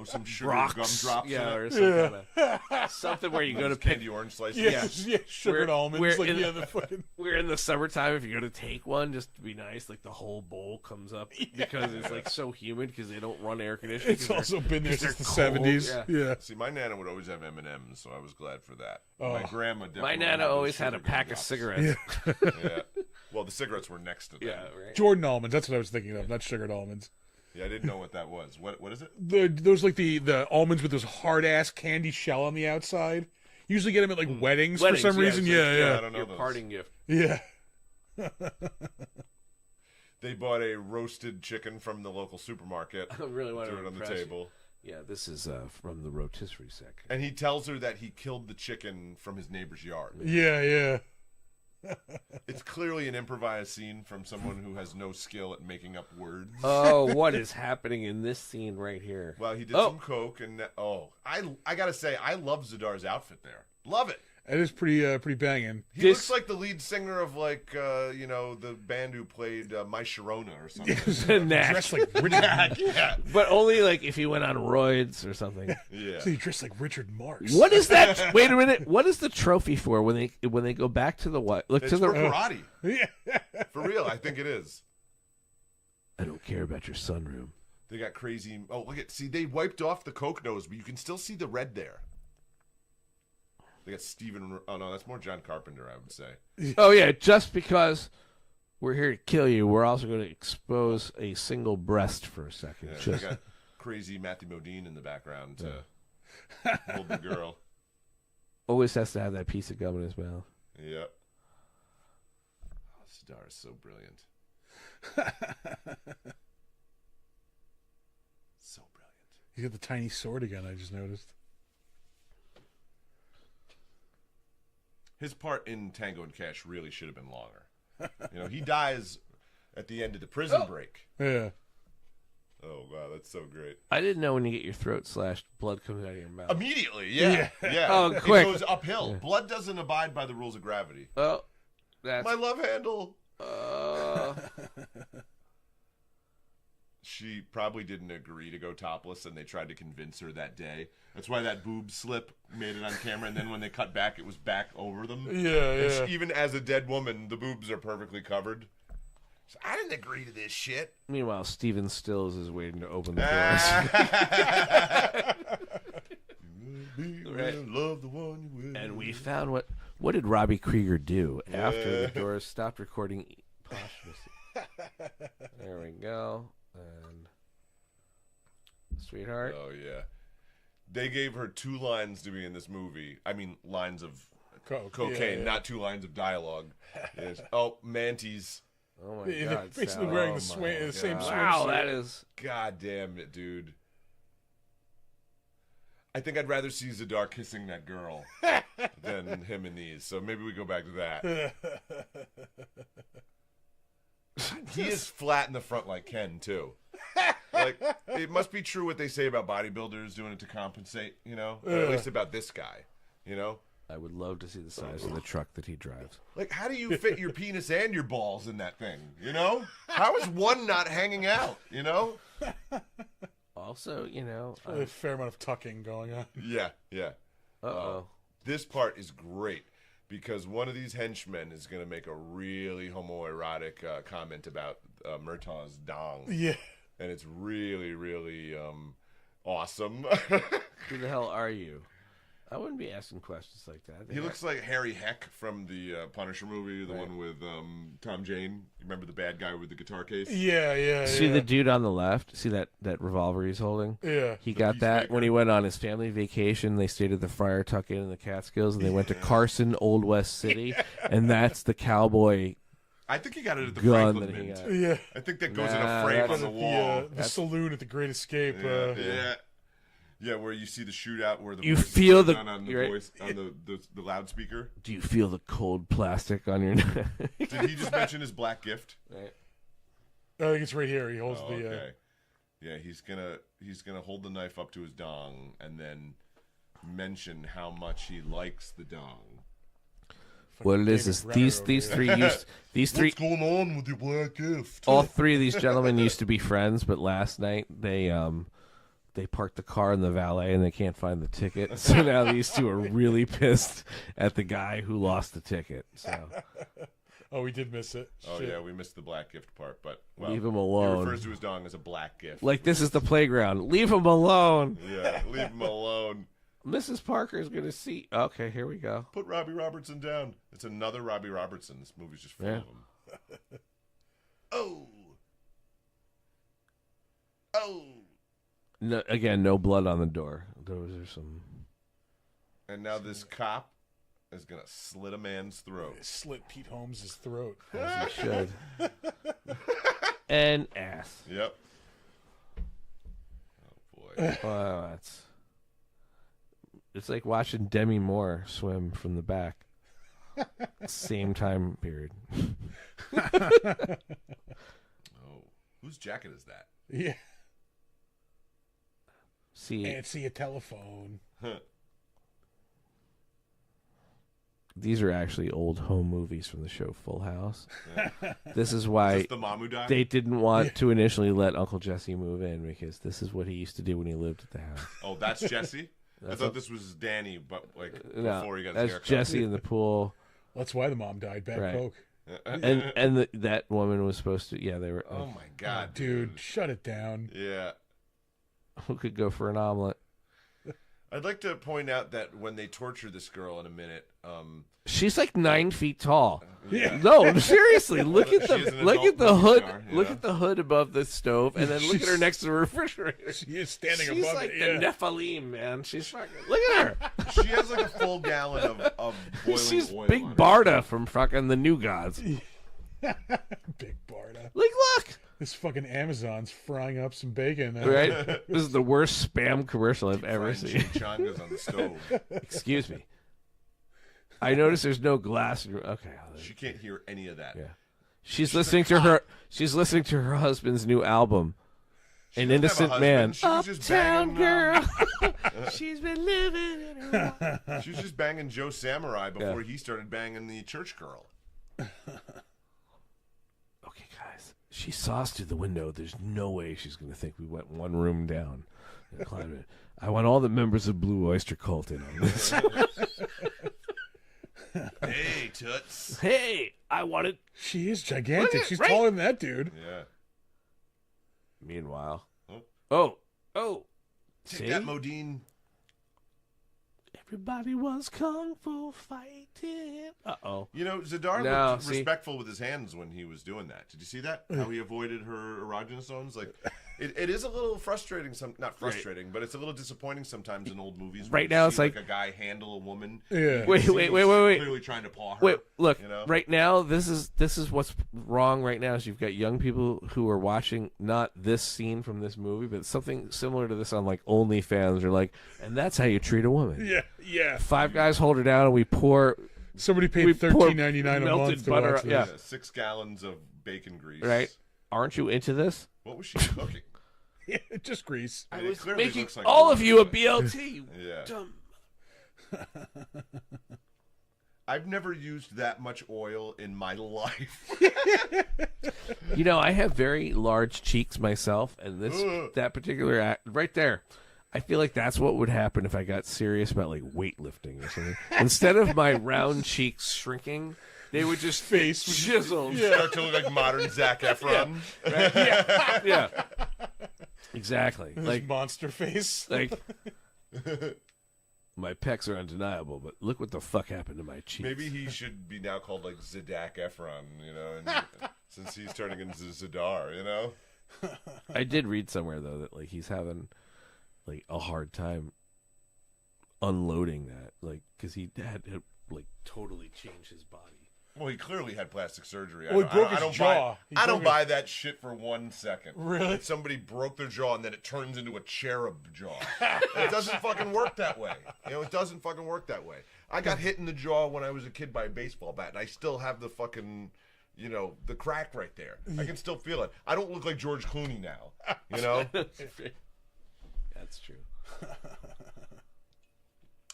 Some sugar rocks, gumdrops. yeah, in or it. some kind of something where you go to Those pick. candy orange slices. Yeah, yeah, sugared We're- almonds. we're Like, in- yeah, the fucking. We're in the summertime. If you go to take one, just to be nice, like the whole bowl comes up because it's like so humid because they don't run air conditioning. It's 'cause they're- also been there 'cause since the they're cold, 70s. yeah. Yeah. See, my Nana would always have M&Ms, so I was glad for that. Oh. My grandma definitely My had nana those always had a sugar pack of gumdrops. cigarettes. Yeah. Well, the cigarettes were next to them. Yeah, right. Jordan almonds. That's what I was thinking of, not sugared almonds. Yeah, I didn't know what that was. What is it? Those like the almonds with those hard ass candy shell on the outside. Usually get them at like weddings for Weddings, some yeah, reason. so Yeah, I yeah, don't know Your those. parting gift. yeah. They bought a roasted chicken from the local supermarket. I really want Threw to it on the impress you. table. Yeah, this is from the rotisserie section. And he tells her that he killed the chicken from his neighbor's yard. Yeah, yeah. It's clearly an improvised scene from someone who has no skill at making up words. Oh, what is happening in this scene right here? Well, he did Oh. some coke, and I gotta say, I love Zadar's outfit there. Love it. It is pretty banging. He This- looks like the lead singer of the band who played My Sharona or something. Knack. Dressed like Richard. Yeah, But only like if he went on roids or something. yeah. He dressed like Richard Marx. What is that? Wait a minute. What is the trophy for when they go back to the what? Look It's to the. for karate. Yeah. For real, I think it is. I don't care about your sunroom. They got crazy. Oh, look at they wiped off the coke nose, but you can still see the red there. They got Steven. Oh no, that's more John Carpenter, I would say. Oh yeah, just because we're here to kill you, we're also going to expose a single breast for a second. Yeah, Just- they got crazy Matthew Modine in the background to hold the girl. always has to have that piece of gum in his mouth. Yep. Oh, Zadar is so brilliant. got the tiny sword again, I just noticed. His part in Tango and Cash really should have been longer. You know, he dies at the end of the prison break. Yeah. Oh, wow, that's so great. I didn't know when you get your throat slashed, blood comes out of your mouth. Immediately, yeah. Oh, quick. It goes uphill. Blood doesn't abide by the rules of gravity. Oh, that's... My love handle. She probably didn't agree to go topless, and they tried to convince her that day. That's why that boob slip made it on camera, and then when they cut back, it was back over them. Yeah. Even as a dead woman, the boobs are perfectly covered. So, I didn't agree to this shit. Meanwhile, Steven Stills is waiting to open the doors. Right. Love the one you will. And we found what did Robbie Krieger do after the Doors stopped recording posthumously? There we go. And Sweetheart. Oh, yeah. They gave her 2 lines to be in this movie. I mean, lines of cocaine, not 2 lines of dialogue. Yes. Oh, manties. Oh, my God. They're basically wearing the same swimsuit. Wow, that is... God damn it, dude. I think I'd rather see Zadar kissing that girl than him in these. So maybe we go back to that. He is flat in the front like Ken, too. Like, it must be true what they say about bodybuilders doing it to compensate, you know? Or at least about this guy, you know? I would love to see the size of the truck that he drives. Like, how do you fit your penis and your balls in that thing, you know? How is one not hanging out, you know? Also, you know... A fair amount of tucking going on. Yeah. Uh-oh. This part is great because one of these henchmen is going to make a really homoerotic comment about Murtaugh's dong. Yeah. And it's really, really awesome. Who the hell are you? I wouldn't be asking questions like that. He looks like Harry Heck from the Punisher movie, the one with Tom Jane. You remember the bad guy with the guitar case? Yeah. See the dude on the left? See that revolver he's holding? Yeah. He got that when he went on his family vacation. They stayed at the Friar Tuck Inn in the Catskills, and they went to Carson, Old West City, and that's the cowboy. I think he got it at the gun Franklin that he Mint. got. Yeah. I think that goes in a frame on the wall. The saloon at the Great Escape. Yeah, where you see the shootout where the You voice feel is the- done on the you're right. voice on the loudspeaker. Do you feel the cold plastic on your neck? Did he just mention his black gift? Right. I think it's right here. He holds the. Okay. Yeah, he's gonna hold the knife up to his dong and then mention how much he likes the dong. What it is these three What's going on with your black gift? all 3 of these gentlemen used to be friends, but last night they parked the car in the valet and they can't find the ticket. So now these 2 are really pissed at the guy who lost the ticket. So Oh, we did miss it. Oh Shit. yeah, we missed the black gift part, but well, leave him he alone. refers to his dong as a black gift. Like this is the playground. Leave him alone. Yeah, leave him alone. Mrs. Parker is going to see. Okay, here we go. Put Robbie Robertson down. It's another Robbie Robertson. This movie's just full Yeah. of them. Oh. No, again, no blood on the door. Those are some. And now this cop is gonna slit a man's throat. Slit Pete Holmes' throat. As he should. And ass. Yep. Oh boy. Wow, it's like watching Demi Moore swim from the back. Same time period. Oh, whose jacket is that? Yeah. See, Answer a telephone. these are actually old home movies from the show Full House. This is why Is this the mom who died? they didn't want to initially let Uncle Jesse move in because this is what he used to do when he lived at the house. Oh, that's Jesse? I thought this was Danny, but like No, before he got his that's haircut. Jesse in the pool. That's why the mom died. Bad Right. coke. And that woman was supposed to. Yeah, they were. Oh my god, Dude, shut it down. Yeah. Who could go for an omelet? I'd like to point out that when they torture this girl in a minute, She's like 9 feet tall. Yeah. No, seriously. Look at She is an the adult hood. movie star, Look yeah. at the hood above the stove, and then look at her next to the refrigerator. She is standing She's above like it. the Yeah. Nephilim, man. She's fucking. Look at her. she has like a full gallon of boiling She's oil Big on her. Barda from fucking the New Gods. Big Barda. Look. This fucking Amazon's frying up some bacon. Right? This is the worst spam commercial I've ever Frying seen. chimichangas on the stove. Excuse me. I noticed there's no glass. Okay. She can't hear any of that. Yeah. She's listening to her. She's listening to her husband's new album, An Innocent Man. She was just Uptown banging, girl. She's been living in her. She was just banging Joe Samurai before he started banging the church girl. Okay, guys. She saw us through the window. There's no way she's going to think we went one room down and climbed it. I want all the members of Blue Oyster Cult in on this. Hey, Toots. Hey, I wanted. She is gigantic. She's right? taller than that dude. Yeah. Meanwhile. Oh. Oh. Take See? that, Modine. Everybody was kung fu fighting. Uh-oh. You know, Zadar No, looked see? respectful with his hands when he was doing that. Did you see that? How he avoided her erogenous zones? Like, it is a little frustrating. Not frustrating, but it's a little disappointing sometimes in old movies. Right when you now, it's see, like a guy handle a woman. Yeah. Wait. Clearly trying to paw her. Wait, look. You know? Right now, this is what's wrong. Right now is you've got young people who are watching not this scene from this movie, but something similar to this on like OnlyFans or like, and that's how you treat a woman. Yeah. 5 guys hold her down, and we pour Somebody paid We pour $13.99 a melted month to butter- watch this. yeah. 6 gallons of bacon grease. right. Aren't you into this? What was she cooking? Yeah, just grease. I I mean, it was clearly making looks like all a of you a woman, BLT. You Yeah. dumb. I've never used that much oil in my life. You know, I have very large cheeks myself, and that particular act right there, I feel like that's what would happen if I got serious about like weightlifting or something. Instead of my round cheeks shrinking, they would just Face chiseled. Start to look like modern Zac Efron. Right? Yeah. Exactly. His Like monster face. my pecs are undeniable, but look what the fuck happened to my cheeks. Maybe he should be now called like Zac Efron, you know, and, since he's turning into Zadar, you know. I did read somewhere though that like he's having like a hard time unloading that, like because he had to like totally change his body. Well, he clearly had plastic surgery. Well, he broke his jaw. I don't buy that shit for 1 second. Really? That somebody broke their jaw and then it turns into a cherub jaw. It doesn't fucking work that way. You know, it doesn't fucking work that way. I got hit in the jaw when I was a kid by a baseball bat, and I still have the fucking, you know, the crack right there. I can still feel it. I don't look like George Clooney now. You know? That's true.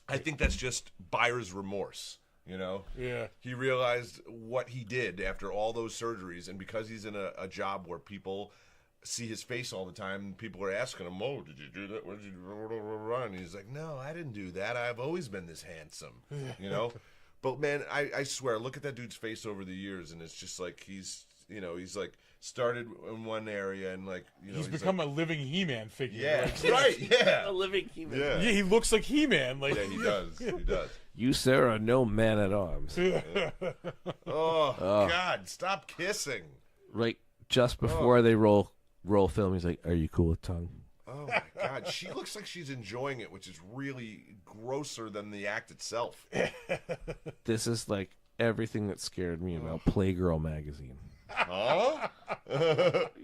I think that's just buyer's remorse. You know? Yeah. He realized what he did after all those surgeries, and because he's in a job where people see his face all the time, people are asking him, "Oh, did you do that? What did you do?" And he's like, "No, I didn't do that. I've always been this handsome." You know? But man, I swear, look at that dude's face over the years, and it's just like he's like started in one area and like, you know, He's become a living He-Man figure. yeah, Like, right, yeah, A living human. yeah, yeah, he looks like He-Man. Like, yeah, he does, he does. You, sir, are no man at arms. Oh God, stop kissing. Right just before they roll film, he's like, "Are you cool with tongue?" Oh my God, she looks like she's enjoying it, which is really grosser than the act itself. This is like everything that scared me about Playgirl magazine. Huh?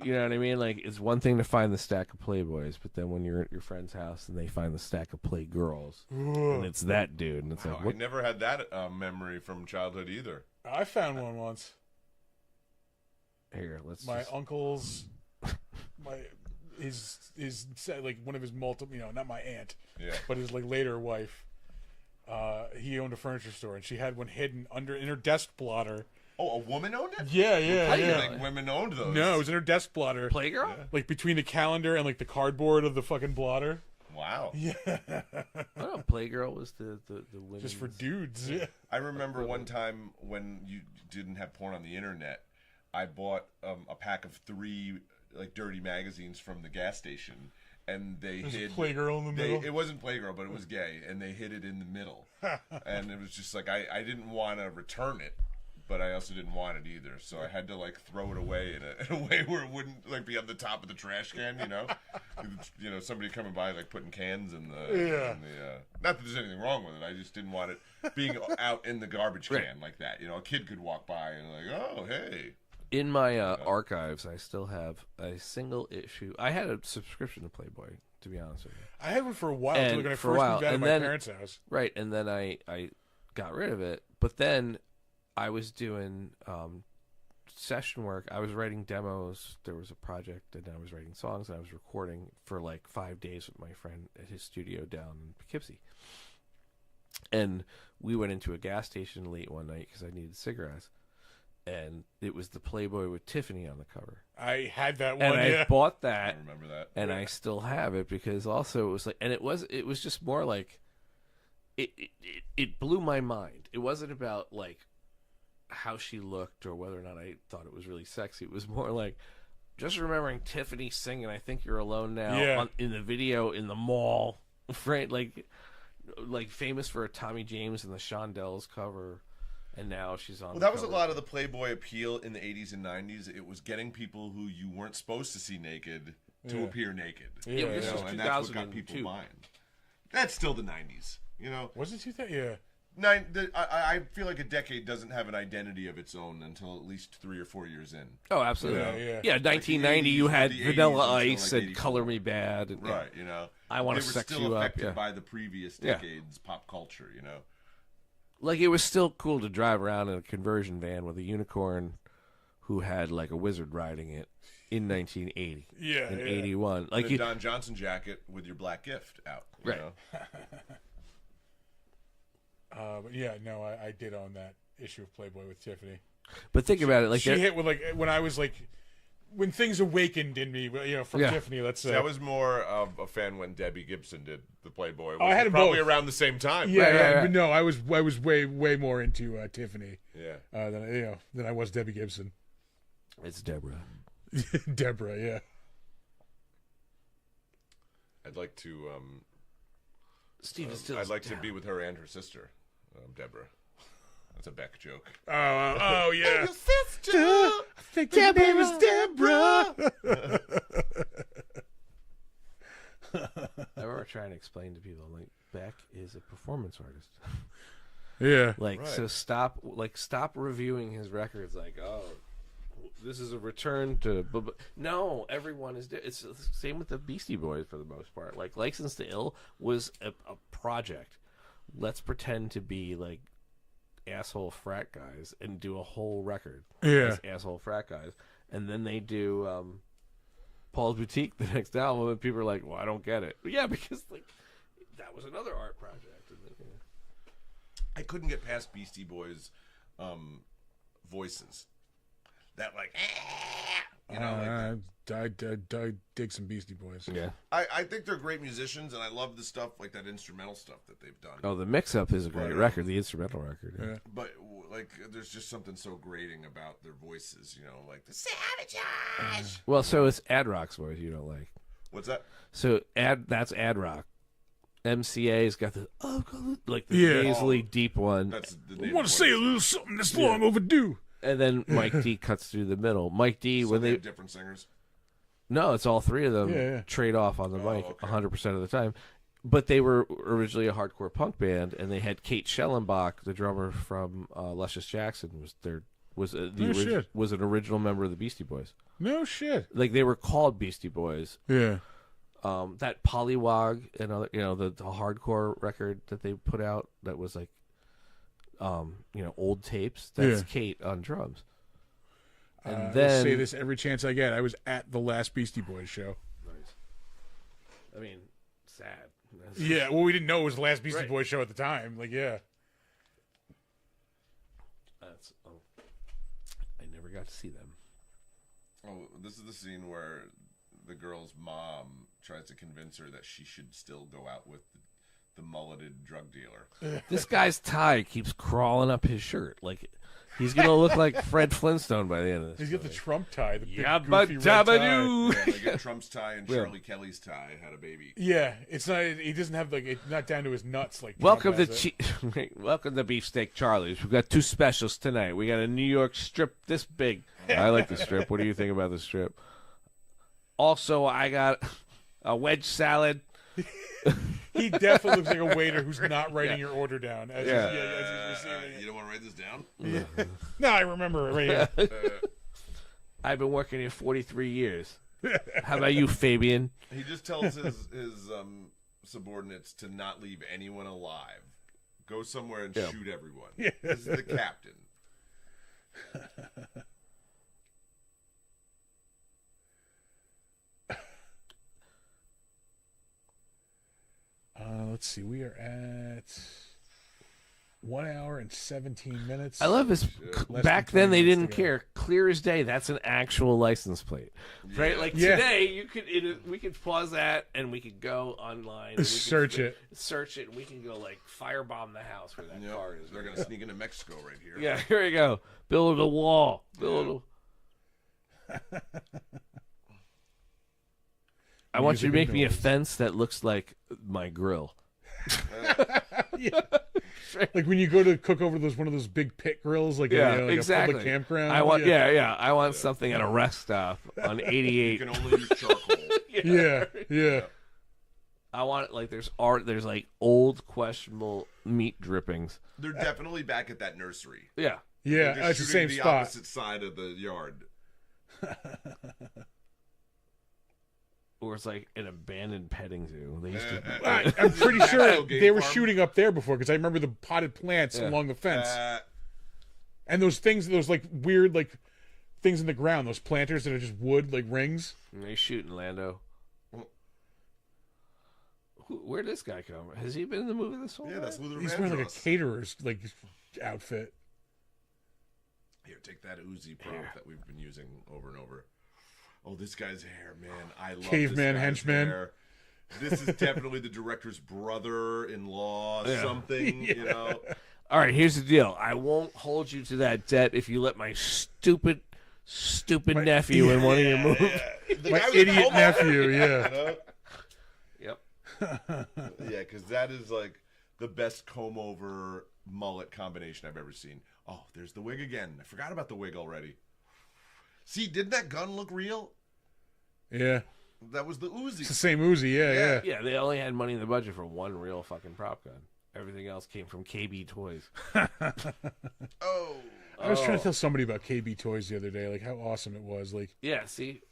You know what I mean? Like, it's one thing to find the stack of Playboys, but then when you're at your friend's house and they find the stack of Playgirls, and it's that dude, and it's Wow, like, I what? never had that memory from childhood either. I found one once. Here, let's. My just- uncle's, his like one of his multiple, you know, not my aunt, Yeah. but his like later wife. He owned a furniture store, and she had one hidden in her desk blotter. Oh, a woman owned it? Yeah, I didn't yeah. think women owned those. No, it was in her desk blotter, Playgirl? like between the calendar and like the cardboard of the fucking blotter. Wow. Yeah, Oh, Playgirl was the women's. just for dudes. Yeah. I remember one time when you didn't have porn on the internet, I bought a pack of 3 like dirty magazines from the gas station, and they There's hid a Playgirl in the middle. It wasn't Playgirl, but it was gay, and they hid it in the middle. And it was just like I didn't want to return it, but I also didn't want it either, so I had to like throw it away in a way where it wouldn't like be on the top of the trash can, you know. You know, somebody coming by like putting cans in the, Yeah. not that there's anything wrong with it, I just didn't want it being out in the garbage can Right. like that. You know, a kid could walk by and like, oh hey. In my archives, I still have a single issue. I had a subscription to Playboy, to be honest with you. I had one for a while And until I for a first while, moved out of and my then- parents' house. Right, and then I got rid of it. But then I was doing session work. I was writing demos. There was a project, and I was writing songs, and I was recording for like 5 days with my friend at his studio down in Poughkeepsie. And we went into a gas station late one night because I needed cigarettes. And it was the Playboy with Tiffany on the cover. I had that one. And I bought I that, remember that. and I still have it because also it was like, and it was just more like, it blew my mind. It wasn't about like how she looked or whether or not I thought it was really sexy. It was more like just remembering Tiffany singing "I Think You're Alone Now" in the video in the mall, right? Like famous for a Tommy James and the Shondells cover. And now she's on. Well, that was a lot of the Playboy appeal in the 80s and 90s. It was getting people who you weren't supposed to see naked to appear naked. Yeah, this was and that's what got 2002. people buying. That's still the 90s, you know. Was it 2000? Yeah. I feel like a decade doesn't have an identity of its own until at least 3 or 4 years in. Oh, absolutely. Yeah. 1990, you the had 80s Vanilla until, Ice like, and 84. Color Me Bad. And, Right, you know. I Wanna They were Sex still You Up, affected yeah. by the previous Yeah. decades' pop culture, you know. Like, it was still cool to drive around in a conversion van with a unicorn who had, like, a wizard riding it in 1980. Yeah. In yeah. 81. Like, And a Don Johnson jacket with your black gift out, you Right. know. But yeah, no, I did own that issue of Playboy with Tiffany. but think about it. Like, She hit with like when I was like when things awakened in me, you know, from Yeah. Tiffany. Let's say I was more of a fan when Debbie Gibson did the Playboy. I had them probably both. around the same time. Yeah, Right, yeah, right. but no, I was way more into Tiffany Yeah. than I was Debbie Gibson. it's Deborah. Deborah, yeah. I'd like to. Steve is still. I'd like to be with her and her sister, Deborah. That's a Beck joke. Oh yeah. Your sister. I think her name is Deborah. I remember trying to explain to people, like, Beck is a performance artist. Yeah. Like, Right. so stop reviewing his records. Like, oh, this is a return to. No, everyone is. It's the same with the Beastie Boys for the most part. Like, License to Ill was a project. Let's pretend to be like asshole frat guys and do a whole record. Yeah. As asshole frat guys, and then they do Paul's Boutique, the next album, and people are like, "Well, I don't get it." But yeah, because like that was another art project. And then, I couldn't get past Beastie Boys' voices. That like, you know, like I dig some Beastie Boys. yeah. I think they're great musicians, and I love the stuff like that instrumental stuff that they've done. Oh, the mix-up is a great record, the instrumental record. Yeah. But like, there's just something so grating about their voices, you know, like the Savages. Well, so it's Ad Rock's voice you don't like. What's that? So that's Ad Rock. MCA's got the like the Yeah. nasally deep one, That's the I name want of to what say it a is. little something that's long overdue. and then Mike D cuts through the middle. Mike D So when they they have different singers. no, it's all three of them Yeah. trade off on the mic okay. 100% of the time. But they were originally a hardcore punk band, and they had Kate Schellenbach, the drummer from Luscious Jackson, was shit. was an original member of the Beastie Boys. No shit. Like they were called Beastie Boys. Yeah. That Pollywog and other, the hardcore record that they put out that was like, old tapes. That's Yeah. Kate on drums. And I then say this every chance I get. I was at the last Beastie Boys show. Nice. I mean, sad. Yeah, well, we didn't know it was the last Beastie Right. Boys show at the time. Like, yeah. I never got to see them. Oh, this is the scene where the girl's mom tries to convince her that she should still go out with the mulleted drug dealer. This guy's tie keeps crawling up his shirt. Like he's gonna look like Fred Flintstone by the end of this. He's got the story. Trump tie, the big Yabba goofy red tie. dabba Yeah, they get Trump's tie and Charlie Kelly's tie had a baby. Yeah, it's not. He doesn't have it's not down to his nuts like. Welcome Trump to has it. welcome to Beefsteak Charlie's. We've got two specials tonight. We got a New York strip this big. I like the strip. What do you think about the strip? Also, I got a wedge salad. He definitely looks like a waiter who's not writing your order down. As Yeah. as he's receiving You don't want to write this down? it. No, I remember it right here. I've been working here 43 years. How about you, Fabian? He just tells his subordinates to not leave anyone alive. Go somewhere and shoot everyone. Yeah. This is the captain. Let's see. We are at 1 hour and 17 minutes. I love his. Less Back than then, 20 they minutes didn't to go. care. Clear as day. That's an actual license plate, right? Yeah. Like Yeah. today, you could we could pause that and we could go online, and we Search it. search it, and we can go like firebomb the house where that Yep. car is. They're going to sneak into Mexico right here. Yeah, here we go. Build a wall. Build. I want you to make me a fence that looks like my grill. Yeah. Like when you go to cook over one of those big pit grills, like, Yeah, you know, like exactly. a public campground. I want, I want something at a rest stop on 88. You can only use charcoal. Yeah. I want it like there's like old questionable meat drippings. They're definitely back at that nursery. Yeah. Yeah, They're it's the just same shooting the spot. opposite side of the yard. Or it's like an abandoned petting zoo. They used to. I'm pretty sure National Game they were Farm. shooting up there before because I remember the potted plants along the fence and those things, those like weird like things in the ground, those planters that are just wood like rings. They shooting Lando. Where'd this guy come? Has he been in the movie this whole Yeah, time? that's Luther He's wearing like a Vandross. caterer's like outfit. Here, take that Uzi prop that we've been using over and over. Oh, this guy's hair, man. I love Caveman this guy's henchman. hair. This is definitely the director's brother-in-law, something, you know. All right, here's the deal. I won't hold you to that debt if you let my stupid nephew in one of your movies. The My guy with the idiot comb over, nephew, you yeah. know? Yep. Yeah, because that is like the best comb-over mullet combination I've ever seen. Oh, there's the wig again. I forgot about the wig already. See, didn't that gun look real? Yeah. That was the Uzi. It's the same Uzi, yeah. Yeah, they only had money in the budget for one real fucking prop gun. Everything else came from KB Toys. Oh. I was trying to tell somebody about KB Toys the other day, like how awesome it was. Like, Yeah, see?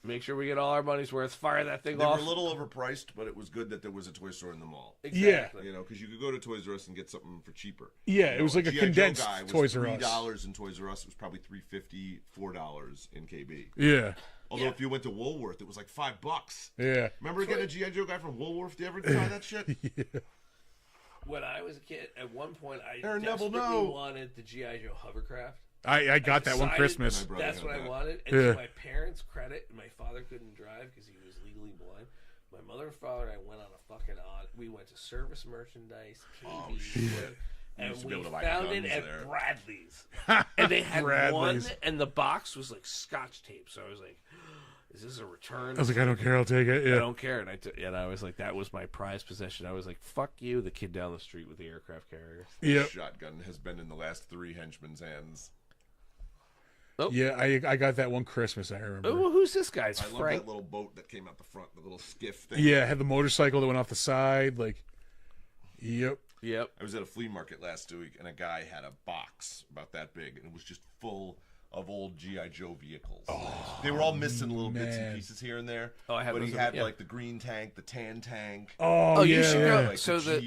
Make sure we get all our money's worth. Fire that thing They were off. a little overpriced, but it was good that there was a toy store in the mall. Exactly. You know, because you could go to Toys R Us and get something for cheaper. yeah, You it know, was like a G.I. Joe condensed guy was Toys R Us. $3 in Toys R Us. It was probably $3.50, $4 in KB. Yeah, Although if you went to Woolworth, it was like $5. yeah. Remember getting a G.I. Joe guy from Woolworth? Did you ever try that shit? When I was a kid, at one point, I Aaron Neville, desperately no. wanted the G.I. Joe hovercraft. I got that one decided Christmas. brother That's had what I that. wanted. And Yeah. to my parents' credit, my father couldn't drive because he was legally blind. My mother and father and I went on a fucking odd. We went to Service Merchandise, KB, shit. and used to be we able to buy found it guns at there. Bradley's. And they had one, Bradley's. and the box was like Scotch tape. So I was like, "Is this a return?" I was like, I don't care, I'll take it. I Yeah, don't care. And I was like, that was my prized possession. I was like, fuck you, the kid down the street with the aircraft carrier. yep. Shotgun has been in the last 3 henchmen's hands. Yeah, I got that one Christmas. I remember. Oh, who's this guy? It's I love Frank. that little boat that came out the front, the little skiff thing. Yeah, had the motorcycle that went off the side. Like, yep. Yep. I was at a flea market last week, and a guy had a box about that big, and it was just full of old G.I. Joe vehicles. They were all missing little bits and man. pieces here and there. Oh, I have but he those had yeah. like the green tank, the tan tank. Oh, You yeah, should yeah. go. Like So the the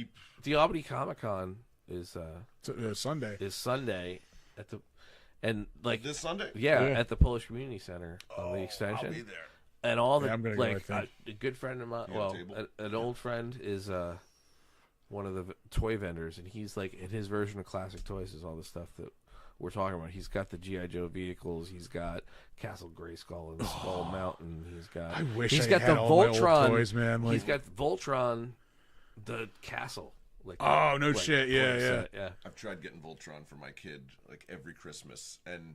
Jeep. Albany Comic Con is Sunday. Sunday at the and like This Sunday? yeah, Yeah. at the Polish Community Center on the extension. I'll be there. And all the Yeah, I'm gonna go, I like think. a good friend of mine, You got a table? an old friend is one of the toy vendors, and he's like in his version of classic toys is all the stuff that we're talking about. He's got the GI Joe vehicles. He's got Castle Grayskull and Skull Mountain. He's got. I wish he's I got had the all my old Voltron toys, man. Like, he's got Voltron, the castle. Like oh no like, shit, yeah, toy yeah. set, yeah. I've tried getting Voltron for my kid like every Christmas, and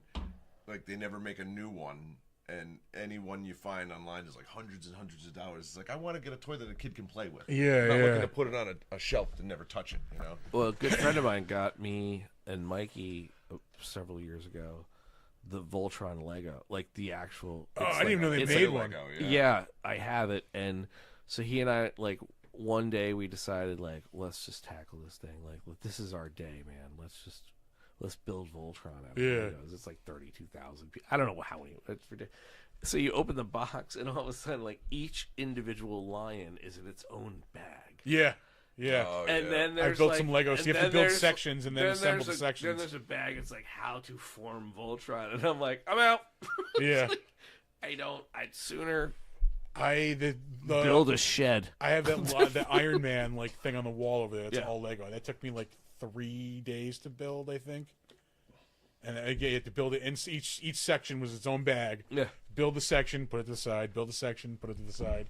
like they never make a new one. And any one you find online is like hundreds and hundreds of dollars. It's like I want to get a toy that a kid can play with. Yeah, I'm not yeah. looking to put it on a shelf and never touch it. You know. Well, a good friend of mine got me and Mikey several years ago the Voltron Lego, like the actual. Oh, it's I didn't even know they it's made like- one. Lego, Yeah, I have it, and so he and I like one day we decided like let's just tackle this thing. Like this is our day, man. Let's just let's build Voltron out of Yeah. Legos. It's like 32,000. I don't know how many. It's ridiculous. So you open the box, and all of a sudden, like each individual lion is in its own bag. Yeah. Yeah. Oh, And yeah. then I there's built some Legos. So you have to build there's- sections and then assemble the Then sections. there's a bag. It's like how to form Voltron, and I'm like, I'm out. Yeah. I'd sooner The build a shed. I have that Iron Man like thing on the wall over there. It's Yeah. all Lego. That took me like 3 days to build, I think. And again, you had to build it. And each section was its own bag. Yeah. Build the section, put it to the side. Build the section, put it to the side.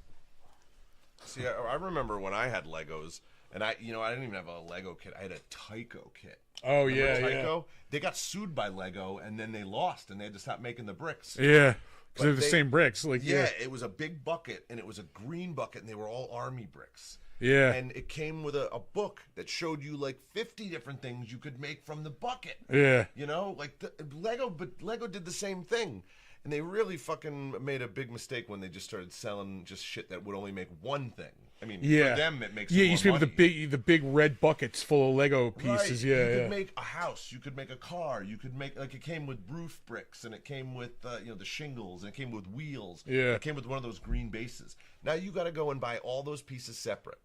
See, I remember when I had Legos, and I didn't even have a Lego kit. I had a Tyco kit. Oh Remember yeah, Tyco? They got sued by Lego, and then they lost, and they had to stop making the bricks. yeah. Because they're the they- same bricks. Like Yeah, it was a big bucket, and it was a green bucket, and they were all army bricks. yeah. And it came with a book that showed you like 50 different things you could make from the bucket. Yeah. You know, like but Lego did the same thing. And they really fucking made a big mistake when they just started selling just shit that would only make one thing. I mean, Yeah. for them it makes Yeah, more you used to have money. the big red buckets full of Lego pieces. Right. Yeah, you yeah. could make a house. You could make a car. You could make it came with roof bricks, and it came with the shingles, and it came with wheels. Yeah. It came with one of those green bases. Now you got to go and buy all those pieces separate.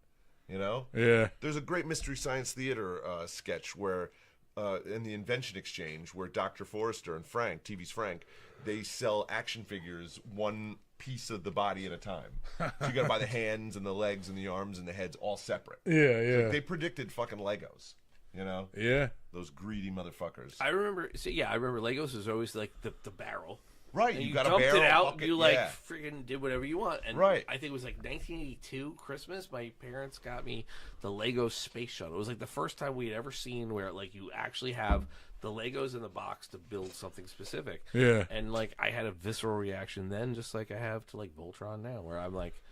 You know. Yeah. There's a great Mystery Science Theater sketch where, in the Invention Exchange, where Dr. Forrester and Frank, TV's Frank, they sell action figures one piece of the body at a time. So you got to buy the hands and the legs and the arms and the heads all separate. Yeah, yeah. They predicted fucking Legos, you know? Yeah. Those greedy motherfuckers. I remember Legos was always like the barrel. Right, And you you got a dumped barrel it out, bucket, you like yeah. freaking did whatever you want. And Right. I think it was like 1982 Christmas. My parents got me the Lego Space Shuttle. It was like the first time we had ever seen where like you actually have the Legos in the box to build something specific. Yeah. And like I had a visceral reaction then, just like I have to like Voltron now, where I'm like,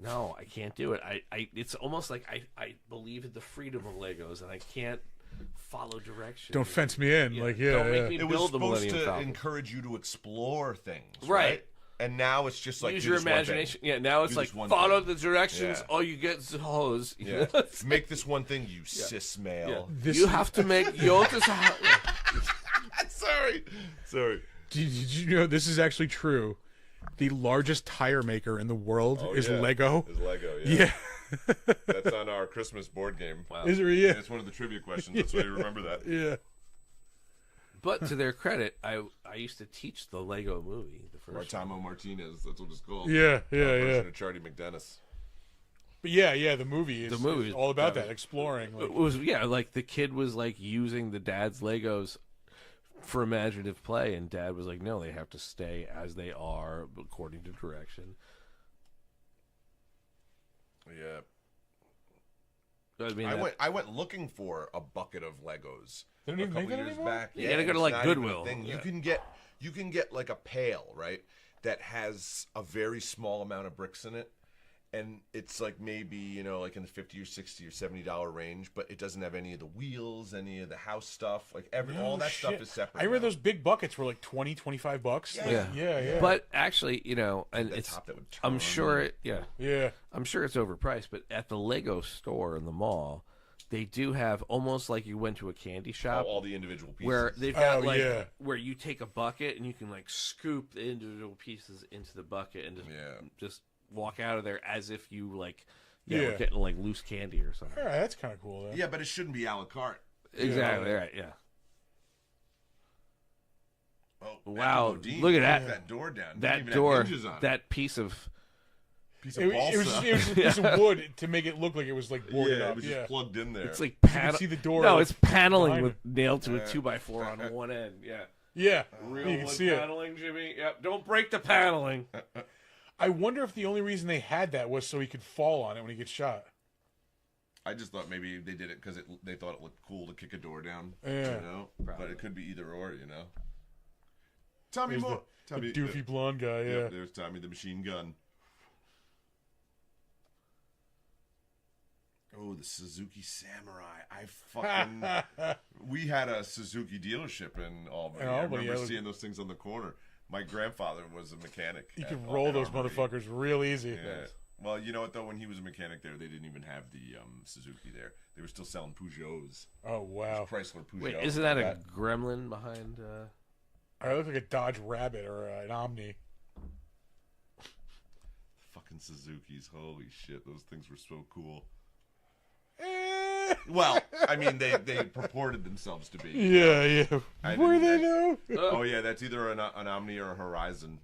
no, I can't do it. I it's almost like I believe in the freedom of Legos, and I can't follow directions. Don't fence me in. Like, yeah, Don't yeah. make me It was build the supposed Millennium to Falcon. encourage you to explore things, Right. right? And now it's just like Use do your this one thing. imagination. Yeah, now it's Do like this one follow thing. the directions. Yeah. All you get is a hose. Yeah. Make this one thing, you cis male. You have to make Yoda's house. Sorry. Did you know this is actually true? The largest tire maker in the world is yeah. Lego. Is Lego, Yeah. That's on our Christmas board game. Wow. Is it? Yeah. It's one of the trivia questions. That's why you remember that. Yeah. But to their credit, I used to teach the Lego movie, the first one. Martamo Martinez, that's what it's called. Yeah, yeah, Version yeah. of Charlie McDennis. But yeah, the movie is movie all about yeah. that, exploring. Like, It was like the kid was like using the dad's Legos for imaginative play, and dad was like, no, they have to stay as they are according to direction. Yeah. I mean, I went looking for a bucket of Legos They don't a even couple make that years anymore? back. You gotta go to, it's like, not even a Goodwill. thing. Yeah. You can get like a pail, right? That has a very small amount of bricks in it. And it's like maybe, like in the $50 or $60 or $70 range, but it doesn't have any of the wheels, any of the house stuff. Like all that stuff is separate. I remember now. those big buckets were like $20-$25. Yeah. Like, yeah. But actually, and The it's top that would turn I'm sure on. it, yeah. Yeah. I'm sure it's overpriced, but at the Lego store in the mall, they do have almost like you went to a candy shop all the individual pieces. where they've got yeah. where you take a bucket and you can like scoop the individual pieces into the bucket and just walk out of there as if you were getting like loose candy or something. All right, that's kind of cool, though. Yeah, but it shouldn't be a la carte. Exactly, right, yeah. Oh, Wow, Modine look at broke that. that door down. Didn't That even door, have hinges on it. that piece of piece of It balsa. was a piece of wood to make it look like it was like boarded yeah, up. it was Yeah. just plugged in there. it's like can see the door, No, like, it's paneling behind with it. nailed to a 2x4 on one end. Yeah, Yeah. real You can wood see it. paneling, Jimmy. Yep, don't break the paneling. I wonder if the only reason they had that was so he could fall on it when he gets shot. I just thought maybe they did it because they thought it looked cool to kick a door down. Yeah. But it could be either or. Tommy There's Moore. the Tommy, doofy blonde guy, yeah. Yep, there's Tommy the Machine Gun. Oh, the Suzuki Samurai. We had a Suzuki dealership in Albany. I remember yeah, seeing those things on the corner. My grandfather was a mechanic. You could roll those motherfuckers real easy. Yeah. Well, you know what, though? When he was a mechanic there, they didn't even have the Suzuki there. They were still selling Peugeots. Oh, wow. Chrysler Peugeot. Wait, isn't that a gremlin behind... I look like a Dodge Rabbit or an Omni. Fucking Suzukis. Holy shit, those things were so cool. Well, I mean, they purported themselves to be. Yeah. Were they, though? Oh, yeah, that's either an Omni or a Horizon.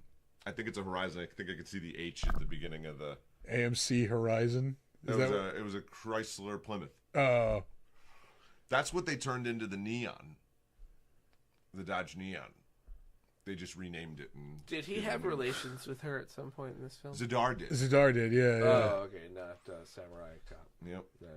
I think it's a Horizon. I think I could see the H at the beginning of the... AMC Horizon? It was a Chrysler Plymouth. Oh. That's what they turned into the Neon. The Dodge Neon. They just renamed it. And did he have relations with her at some point in this film? Zadar did. Zadar did, yeah. Oh, okay, not Samurai Cop. Yep. Yeah.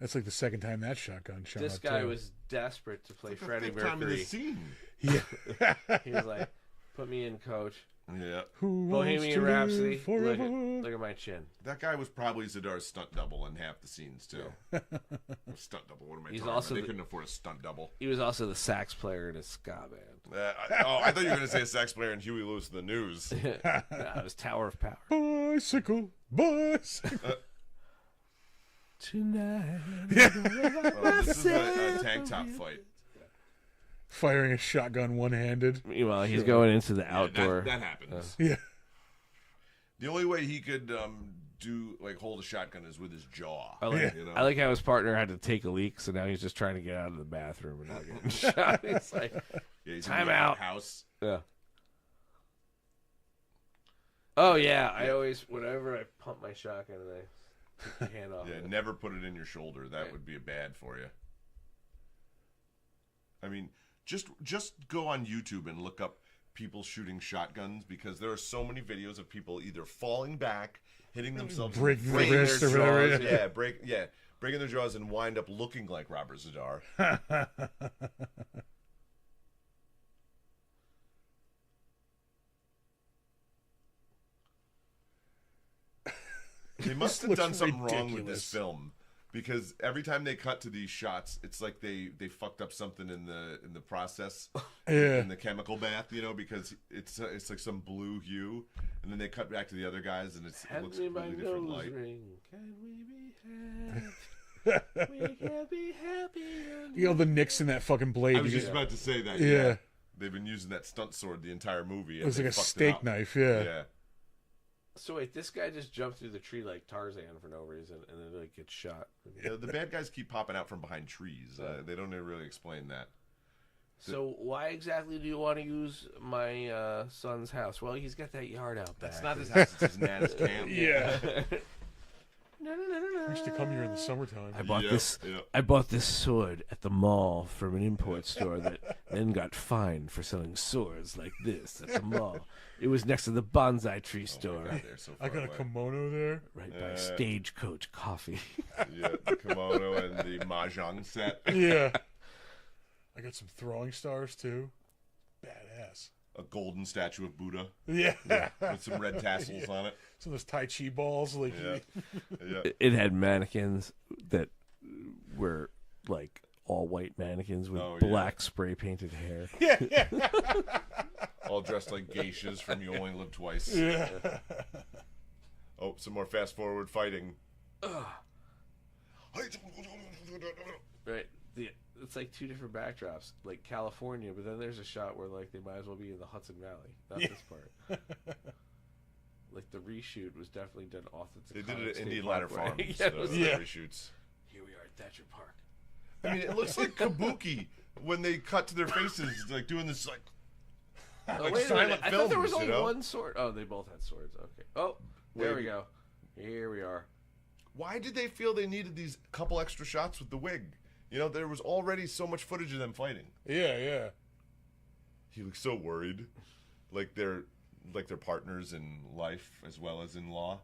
That's like the second time that shotgun shot This up, guy too. was desperate to play Freddie Time in the Mercury. scene. Yeah. He was like, "Put me in, coach." Yeah. Who Bohemian wants to Rhapsody. live forever? Look at my chin. That guy was probably Zadar's stunt double in half the scenes, too. Stunt double. What am I He's talking also about? They the- couldn't afford a stunt double. He was also the sax player in a ska band. I thought you were going to say a sax player in Huey Lewis and the News. No, it was Tower of Power. Bicycle. Tonight. Oh, this is a tank top fight. Firing a shotgun one-handed. Meanwhile, he's going into the Yeah, outdoor. that happens. Yeah. The only way he could hold a shotgun is with his jaw. I like, you know? I like how his partner had to take a leak, so now he's just trying to get out of the bathroom and not getting shot. It's like, Yeah, he's time in the out. house. yeah. Oh yeah, I always whenever I pump my shotgun and I take your hand off. Yeah, of it. never put it in your shoulder. That Right. would be bad for you. I mean, just go on YouTube and look up people shooting shotguns, because there are so many videos of people either falling back, hitting themselves, Breaking in their their wrist or whatever, jaws, yeah. breaking their jaws and wind up looking like Robert Zadar. They must have looks done something wrong with ridiculous. this film, because every time they cut to these shots, it's like they fucked up something in the process, Yeah. in the chemical bath, because it's like some blue hue, and then they cut back to the other guys, and it Hand looks me my completely different nose light. ring. Can we be happy? We can be happy. The nicks in that fucking blade. I was You just get- about to say that. Yeah. They've been using that stunt sword the entire movie. It was and like they a fucked it steak up. knife, yeah. Yeah. So wait, this guy just jumped through the tree like Tarzan for no reason, and then like gets shot. Yeah, the bad guys keep popping out from behind trees. They don't really explain that. So why exactly do you want to use my son's house? Well, he's got that yard out back. It's not his house; it's his nan's camp. Yeah. No. I used to come here in the summertime. I bought Yeah, this. yeah. I bought this sword at the mall from an import store that then got fined for selling swords like this at the mall. It was next to the bonsai tree Oh store, my God, they're so I far got a away. kimono there. right by Stagecoach Coffee. Yeah, the kimono and the mahjong set. Yeah. I got some throwing stars, too. Badass. A golden statue of Buddha Yeah. with some red tassels on it. Some of those Tai Chi balls. Like, Yeah, yeah. It had mannequins that were like all white mannequins with Oh, yeah. black spray painted hair. All dressed like geishas from You Only Live Twice. yeah. Oh, some more fast forward fighting. Right. It's like two different backdrops, like California, but then there's a shot where like they might as well be in the Hudson Valley. Not this part. Like the reshoot was definitely done off the They did Taconic it at State Indian Ladder Parkway. Farms. Yeah, it was Yeah. Reshoots. Here we are at Thatcher Park. I mean, it looks like Kabuki when they cut to their faces, like doing this, like Oh, like wait a silent minute. I thought there was films, only you know? one sword. Oh, they both had swords. Okay. Oh, there we go. Here we are. Why did they feel they needed these couple extra shots with the wig? There was already so much footage of them fighting. Yeah. He looks so worried, like they're partners in life as well as in law.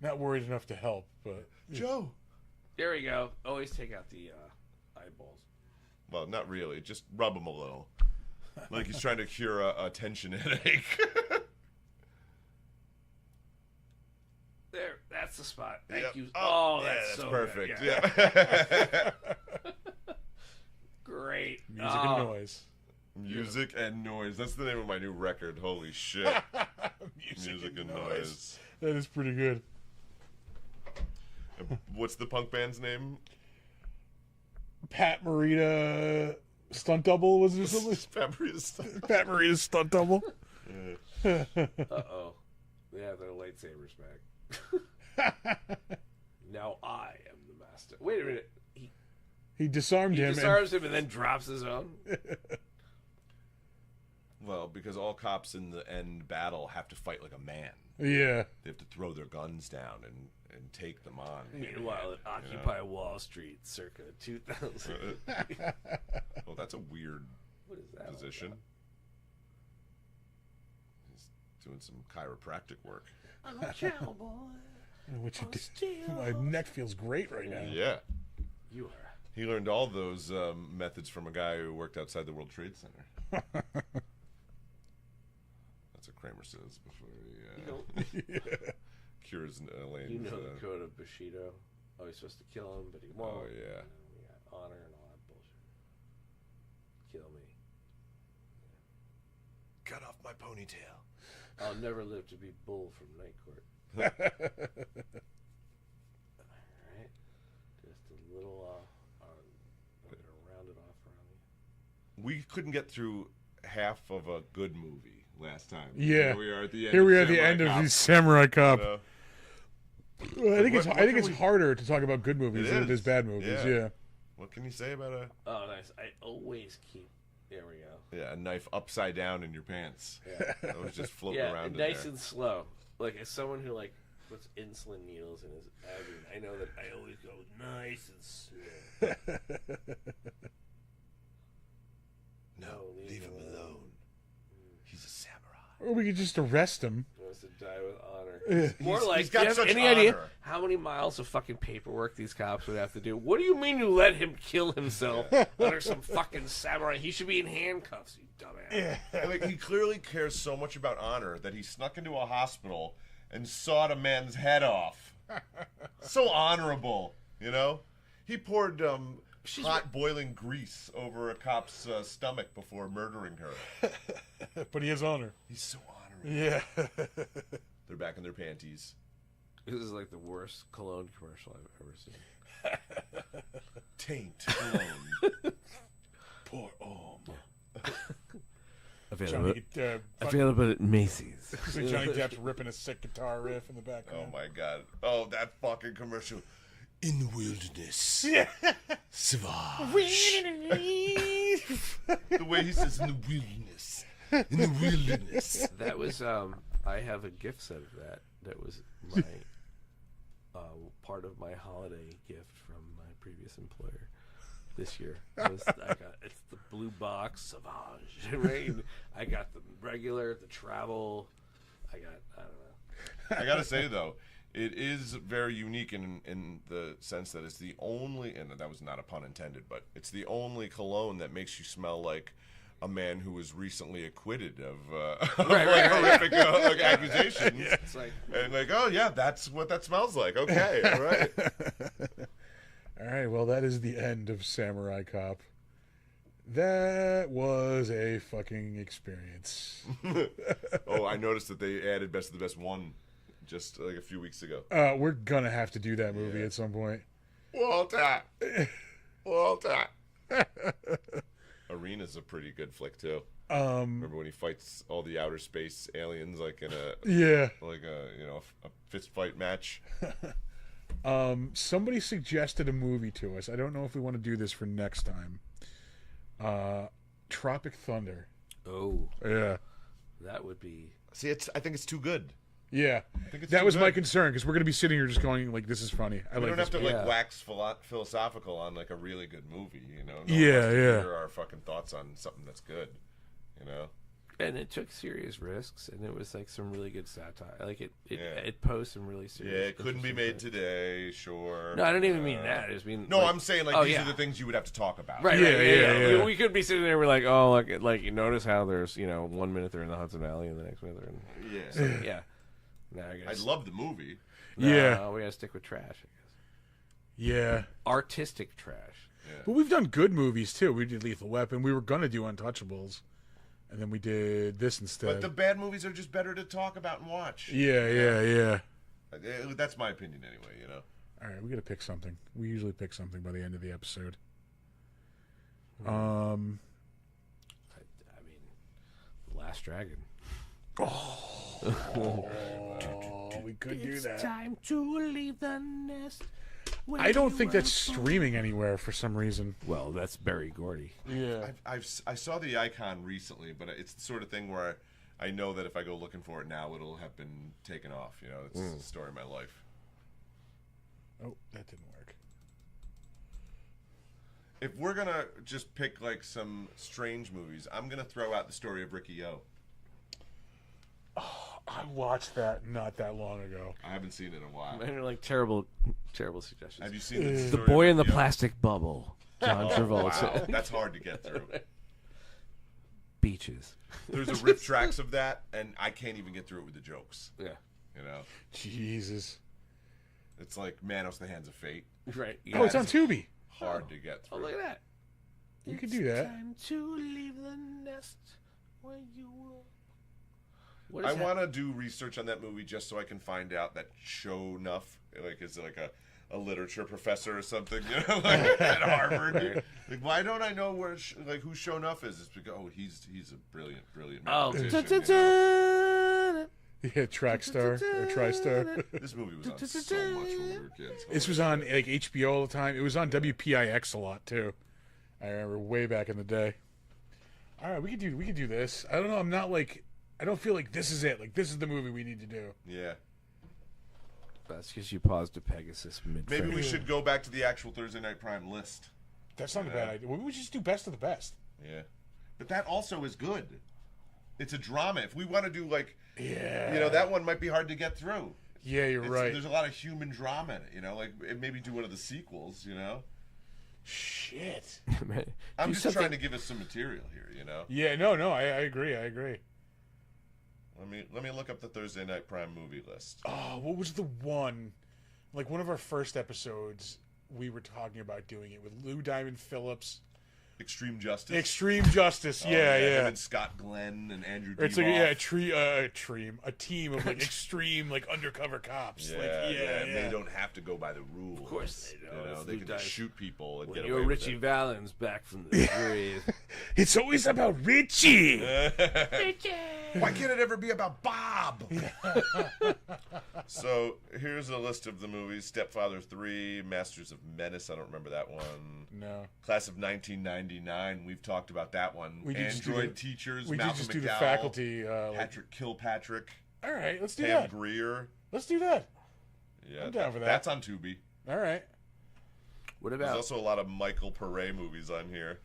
Not worried enough to help, but Joe. There we go. Always take out the eyeballs. Well, not really. Just rub him a little, like he's trying to cure a tension headache. There, that's the spot. Thank Yep. you. Oh, yeah, that's that's so perfect. Good. Yeah. Yeah. Great. music Oh, and noise. Music and Noise. That's the name of my new record. Holy shit. Music and Noise. That is pretty good. What's the punk band's name? Pat Morita stunt double, was there something? Pat Morita's stunt double. Uh-oh. They have their lightsabers back. Now I am the master. Wait a minute. He disarmed him. He disarms him and then drops his own? Well, because all cops in the end battle have to fight like a man. Yeah. They have to throw their guns down and take them on. Meanwhile, at Occupy Wall Street, circa 2000. Well, that's a weird What is that position. He's doing some chiropractic work. I'm a cowboy. What you do? My neck feels great right now. Yeah. You are. He learned all those methods from a guy who worked outside the World Trade Center. That's what Kramer says before he cures Elaine's... You know the code of Bushido. Oh, he's supposed to kill him, but he won't. Oh, yeah. We got honor and all that bullshit. Kill me. Cut off my ponytail. I'll never live to be Bull from Night Court. Alright. Just a little, I'm going to round it off around you. We couldn't get through half of a good movie last time. Yeah. Here we are at the end. Here we are at the end of the Samurai Cop. I think it's harder to talk about good movies than it is bad movies. Yeah. What can you say about a... Oh, nice. I always keep... There we go. Yeah, a knife upside down in your pants. Yeah. That was just floating around in nice there. and slow. Like, as someone who, like, puts insulin needles in his abdomen, I know that I always go nice and slow. No, leave him alone. He's a samurai. Or we could just arrest him. He wants to die with honor. More like, he's got do you have such any honor. idea how many miles of fucking paperwork these cops would have to do? What do you mean you let him kill himself under some fucking samurai? He should be in handcuffs, you dumbass. Yeah. Like, he clearly cares so much about honor that he snuck into a hospital and sawed a man's head off. So honorable, you know? He poured hot boiling grease over a cop's stomach before murdering her. But he has honor. He's so honorable. Yeah. They're back in their panties. This is like the worst cologne commercial I've ever seen. Taint cologne. Poor Om. Available at Macy's. Johnny Depp's ripping a sick guitar riff in the background. Oh my god. Oh, that fucking commercial. In the wilderness. Savage. The way he says in the wilderness. In the wilderness. That was, I have a gift set of that. That was my, part of my holiday gift from my previous employer this year. It's the blue box Savage. Right? I got the regular, the travel. I don't know. I gotta say though, it is very unique in the sense that it's the only, and that was not a pun intended, but it's the only cologne that makes you smell like a man who was recently acquitted of horrific accusations. Yeah. It's like, And like, oh yeah, that's what that smells like. Okay, all right. All right, well, that is the end of Samurai Cop. That was a fucking experience. Oh, I noticed that they added Best of the Best 1 just like a few weeks ago. We're gonna have to do that movie at some point. Walter! Arena's a pretty good flick too. Remember when he fights all the outer space aliens like in a a fist fight match? Somebody suggested a movie to us. I don't know if we want to do this for next time. Tropic Thunder. oh, Yeah. that would be. See, I think it's too good. Yeah. it's That too was my good. concern, because we're going to be sitting here just going, like, this is funny. I We like don't this. have to Yeah. wax philosophical on like a really good movie, you know. Yeah, one wants to yeah. hear our fucking thoughts on something that's good, you know. And it took serious risks, and it was like some really good satire. Like Yeah. it posed some really serious. Yeah, it couldn't be interesting made things. today, sure. No, I don't even mean that. I just mean No, like, I'm saying like oh, these yeah. are the things you would have to talk about. Right, Yeah, right, yeah. We could be sitting there and we're like, oh, like you notice how there's 1 minute they're in the Hudson Valley and the next minute they're in. Yeah. So, yeah. Now I I guess. love the movie. Yeah. We gotta stick with trash, I guess. Yeah. Artistic trash. But we've done good movies too. We did Lethal Weapon. We were gonna do Untouchables, and then we did this instead. But the bad movies are just better to talk about and watch. Yeah. That's my opinion anyway, you know. All right, we gotta pick something. We usually pick something by the end of the episode. I mean, The Last Dragon. We could do that. It's time to leave the nest. I don't think that's streaming anywhere for some reason. Well, that's Barry Gordy. Yeah. I saw the icon recently, but it's the sort of thing where I know that if I go looking for it now, it'll have been taken off. You know, it's the story of my life. Oh, that didn't work. If we're gonna just pick like some strange movies, I'm gonna throw out the story of Ricky O. I watched that not that long ago. I haven't seen it in a while. And like terrible suggestions. Have you seen The story Boy of in the Ricky O? Plastic Bubble. John Travolta. Wow, that's hard to get through. Beaches. There's a rip tracks of that, and I can't even get through it with the jokes. Yeah. You know, Jesus. it's like Manos: The Hands of Fate. Right. Oh, it's on Tubi. Hard to get Oh, through. look at that. You could do that. Time to leave the nest where you were. What I is that? want to do research on that movie just so I can find out that Shonuff, like, is it like a literature professor or something, you know, like at Harvard. Like, why don't I know where, who Shonuff is? It's because he's a brilliant Oh, mathematician. You know? Yeah, Trackstar or TriStar. This movie was on so much when we were kids. This was on like HBO all the time. It was on WPIX a lot too. I remember way back in the day. All right, we could do this. I don't know. I don't feel like this is it. Like this is the movie we need to do. Yeah. That's because you paused to Pegasus mid. Maybe we should go back to the actual Thursday Night Prime list. That's not a bad idea. We just do best of the best. Yeah. But that also is good. It's a drama. If we want to do Yeah. you know, that one might be hard to get through. Yeah, you're right. There's a lot of human drama in it, you know, like maybe do one of the sequels, you know. Shit. I'm just trying to give us some material here, you know. Yeah, no, I agree. Let me look up the Thursday Night Prime movie list. Oh, what was the one? Like one of our first episodes, we were talking about doing it with Lou Diamond Phillips. Extreme Justice. Extreme Justice. Oh, Yeah. Him and Scott Glenn and Andrew It's Divoff. like a team of like extreme like undercover cops. And they don't have to go by the rules. Of course they don't. You know, It's they Lou can Diamond. just shoot people and When get you're away with Richie it. Valens back from the grave. It's always about Richie. Why can't it ever be about Bob? So here's a list of the movies: Stepfather 3, Masters of Menace. I don't remember that one. No. Class of 1999. We've talked about that one. We did just do Android the- Teachers. We did Malcolm just do the McDowell, faculty. Patrick Kilpatrick. All right, let's do Pam that. Grier. Let's do that. Yeah, I'm down for that. That's on Tubi. All right. What There's about also a lot of Michael Pare movies on here.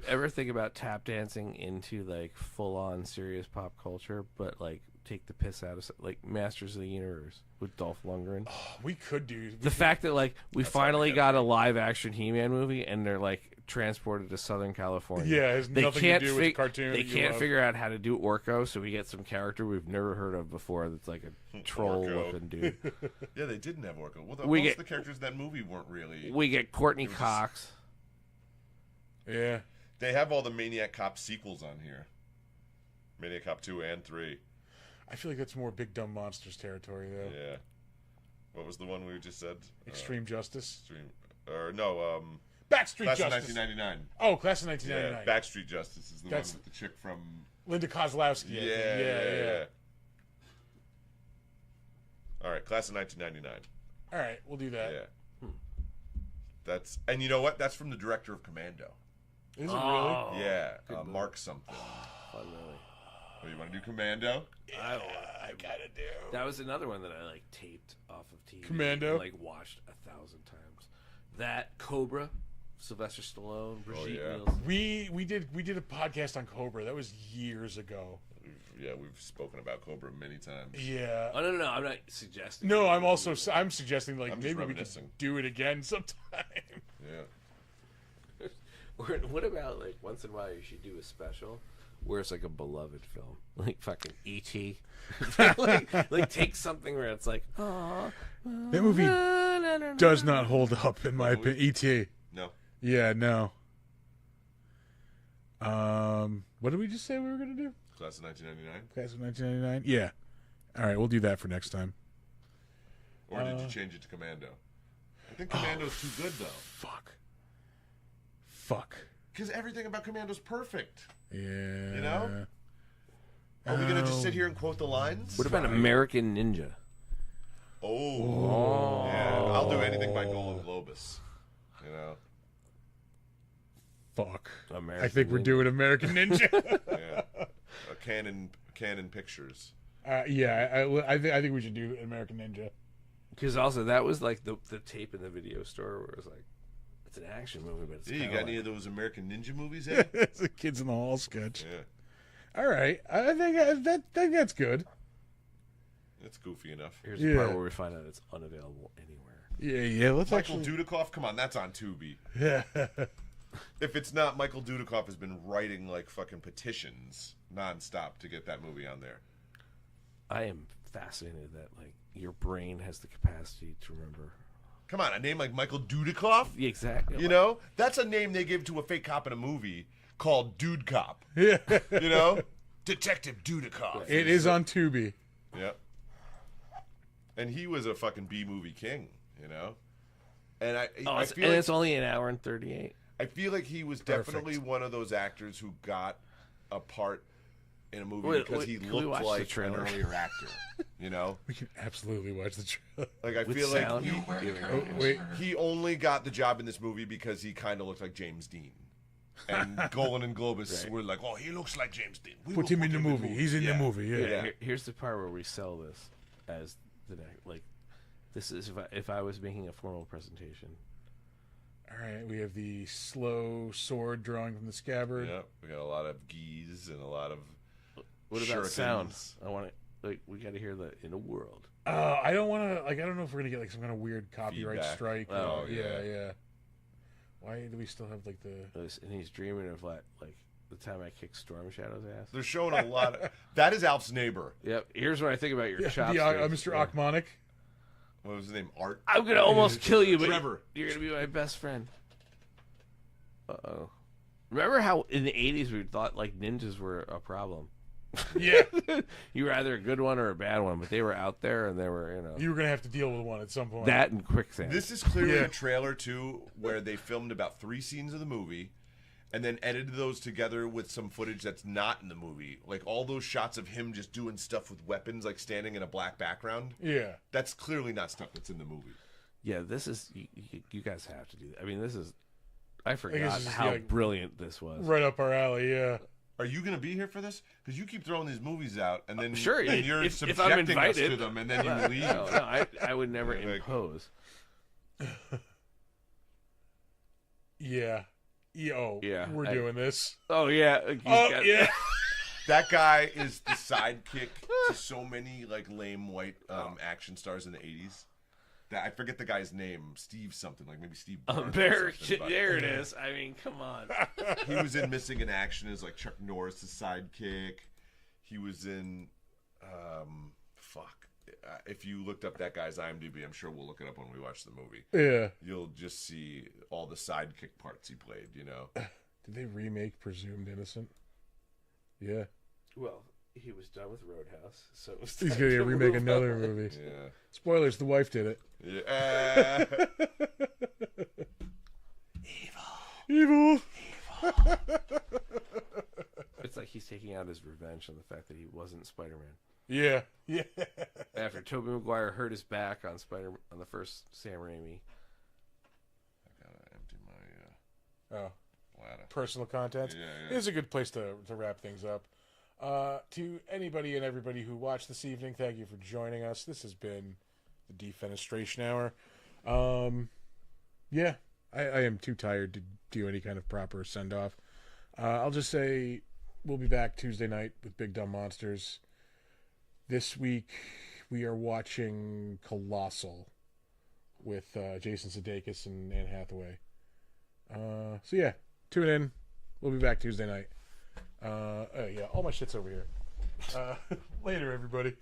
ever think about tap dancing into like full on serious pop culture, but like take the piss out of like Masters of the Universe with Dolph Lundgren? We could do. The fact that like we That's finally hard to got a live action He-Man movie and they're like transported to Southern California. Yeah, it has nothing to do with the cartoon. They that you can't love. figure out how to do Orko, so we get some character we've never heard of before that's like a troll looking dude. Yeah, they didn't have Orko. Well, We most get- of the characters in that movie weren't really. We get Courtney It was just- Cox. Yeah. They have all the Maniac Cop sequels on here. Maniac Cop 2 and 3. I feel like that's more Big Dumb Monsters territory, though. Yeah. What was the one we just said? Extreme Justice. Extreme. Or no, Backstreet Class of Justice. 1999. Oh, Class of Yeah, 1999. Backstreet Justice is the That's- one with the chick from. Linda Kozlowski. I think. Yeah. All right, Class of 1999. All right, we'll do that. Yeah. That's, and you know what? That's from the director of Commando. Is it Oh, Yeah, good movie. Mark something. Fun movie. Oh, you want to do Commando? I gotta do. That was another one that I like taped off of TV. Commando? And, like watched 1,000 times. That Cobra, Sylvester Stallone, Brigitte yeah. Nielsen. We did a podcast on Cobra. That was years ago. We've spoken about Cobra many times. Yeah. Oh no, I'm not suggesting. No, I'm suggesting like I'm just maybe we could reminiscing. do it again sometime. Yeah. Or what about like once in a while you should do a special where it's like a beloved film, like fucking E.T. like take something where it's like, oh, That movie does not hold up in my opinion. E.T. No. Yeah, no. What did we just say we were going to do? Class of 1999? Class of 1999? Yeah. All right, we'll do that for next time. Or did you change it to Commando? I think Commando's too good, though. Fuck. Because everything about Commando's perfect. Yeah. You know? Are we going to just sit here and quote the lines? What about American Ninja? Oh. Yeah, I'll do anything by Golden Globus. You know? Fuck. American I think we're Ninja. doing American Ninja. Yeah. Canon Pictures. Yeah, I think we should do American Ninja. Because also that was like the tape in the video store where it was like, it's an action movie, but it's Yeah, you kinda got like, any of those American Ninja movies, Ed? It's a Kids in the Hall sketch. Yeah. All right, I think that's good. That's goofy enough. Here's the part where we find out it's unavailable anywhere. Yeah. Let's Michael actually. Dudikoff? Come on, that's on Tubi. Yeah. If it's not, Michael Dudikoff has been writing like fucking petitions nonstop to get that movie on there. I am fascinated that like your brain has the capacity to remember. Come on, a name like Michael Dudikoff? Exactly. You know? That's a name they give to a fake cop in a movie called Dude Cop. Yeah. You know? Detective Dudikoff. It is on Tubi. Yep. And he was a fucking B-movie king, you know? And I feel like, it's only an hour and 38. I feel like he was definitely one of those actors who got a part in a movie because he can we watch looked the like an trailer? earlier actor. You know? We can absolutely watch the trailer. Like, I With feel sound? like Wait. he only got the job in this movie because he kind of looked like James Dean. And Golan and Globus were like, oh, he looks like James Dean. We Put will him in the movie. He's in the movie. Yeah. Yeah. Here's the part where we sell this as the next. Like, this is if I was making a formal presentation. All right. We have the slow sword drawing from the scabbard. Yep. We got a lot of geese and a lot of What about shurikens. sound? I want to we got to hear the in a world. I don't want to. Like, I don't know if we're gonna get like some kind of weird copyright Feedback. strike. Oh, yeah. Why do we still have like the? And he's dreaming of like the time I kicked Storm Shadow's ass. They're showing a lot of... That is Alf's neighbor. Yep. Here's what I think about your chopsticks. Mr. Yeah. Achmonic. What was his name? Art? I'm gonna almost kill you, but Trevor. you're gonna be my best friend. Remember how in the 80s we thought like ninjas were a problem? Yeah. You were either a good one or a bad one, but they were out there and they were, You were gonna have to deal with one at some point. that and quicksand. This is clearly Yeah. a trailer, too, where they filmed about 3 scenes of the movie and then edited those together with some footage that's not in the movie. Like, all those shots of him just doing stuff with weapons, like standing in a black background. Yeah. That's clearly not stuff that's in the movie. Yeah, this is you guys have to do that. I mean, this is I forgot this is, how brilliant this was. Right up our alley. Yeah. Are you going to be here for this? Because you keep throwing these movies out, and then Sure, and you're if I'm subjecting us invited. to them, and then you leave. No, I would never Like- impose. Yeah. Yeah, We're doing this. Oh yeah. Yeah. That guy is the sidekick to so many like lame white action stars in the 80s. I forget the guy's name, Steve something, like maybe Steve Barnes or There something, but it is. I mean, come on. he was in Missing in Action as like Chuck Norris' sidekick. He was in if you looked up that guy's IMDb, I'm sure we'll look it up when we watch the movie. Yeah. You'll just see all the sidekick parts he played, you know. Did they remake Presumed Innocent? Yeah. Well, he was done with Roadhouse, so it was He's time gonna to remake move another on. movie. Yeah. Spoilers: the wife did it. Yeah. Evil. It's like he's taking out his revenge on the fact that he wasn't Spider-Man. Yeah. After Tobey Maguire hurt his back on the first Sam Raimi. I gotta empty my bladder. Personal content. Yeah. It is a good place to wrap things up. To anybody and everybody who watched this evening, thank you for joining us. This has been the Defenestration Hour. Yeah, I am too tired to do any kind of proper send-off. I'll just say we'll be back Tuesday night with Big Dumb Monsters. This week we are watching Colossal with Jason Sudeikis and Anne Hathaway. So yeah, tune in. We'll be back Tuesday night. Yeah, all my shit's over here. Later, everybody.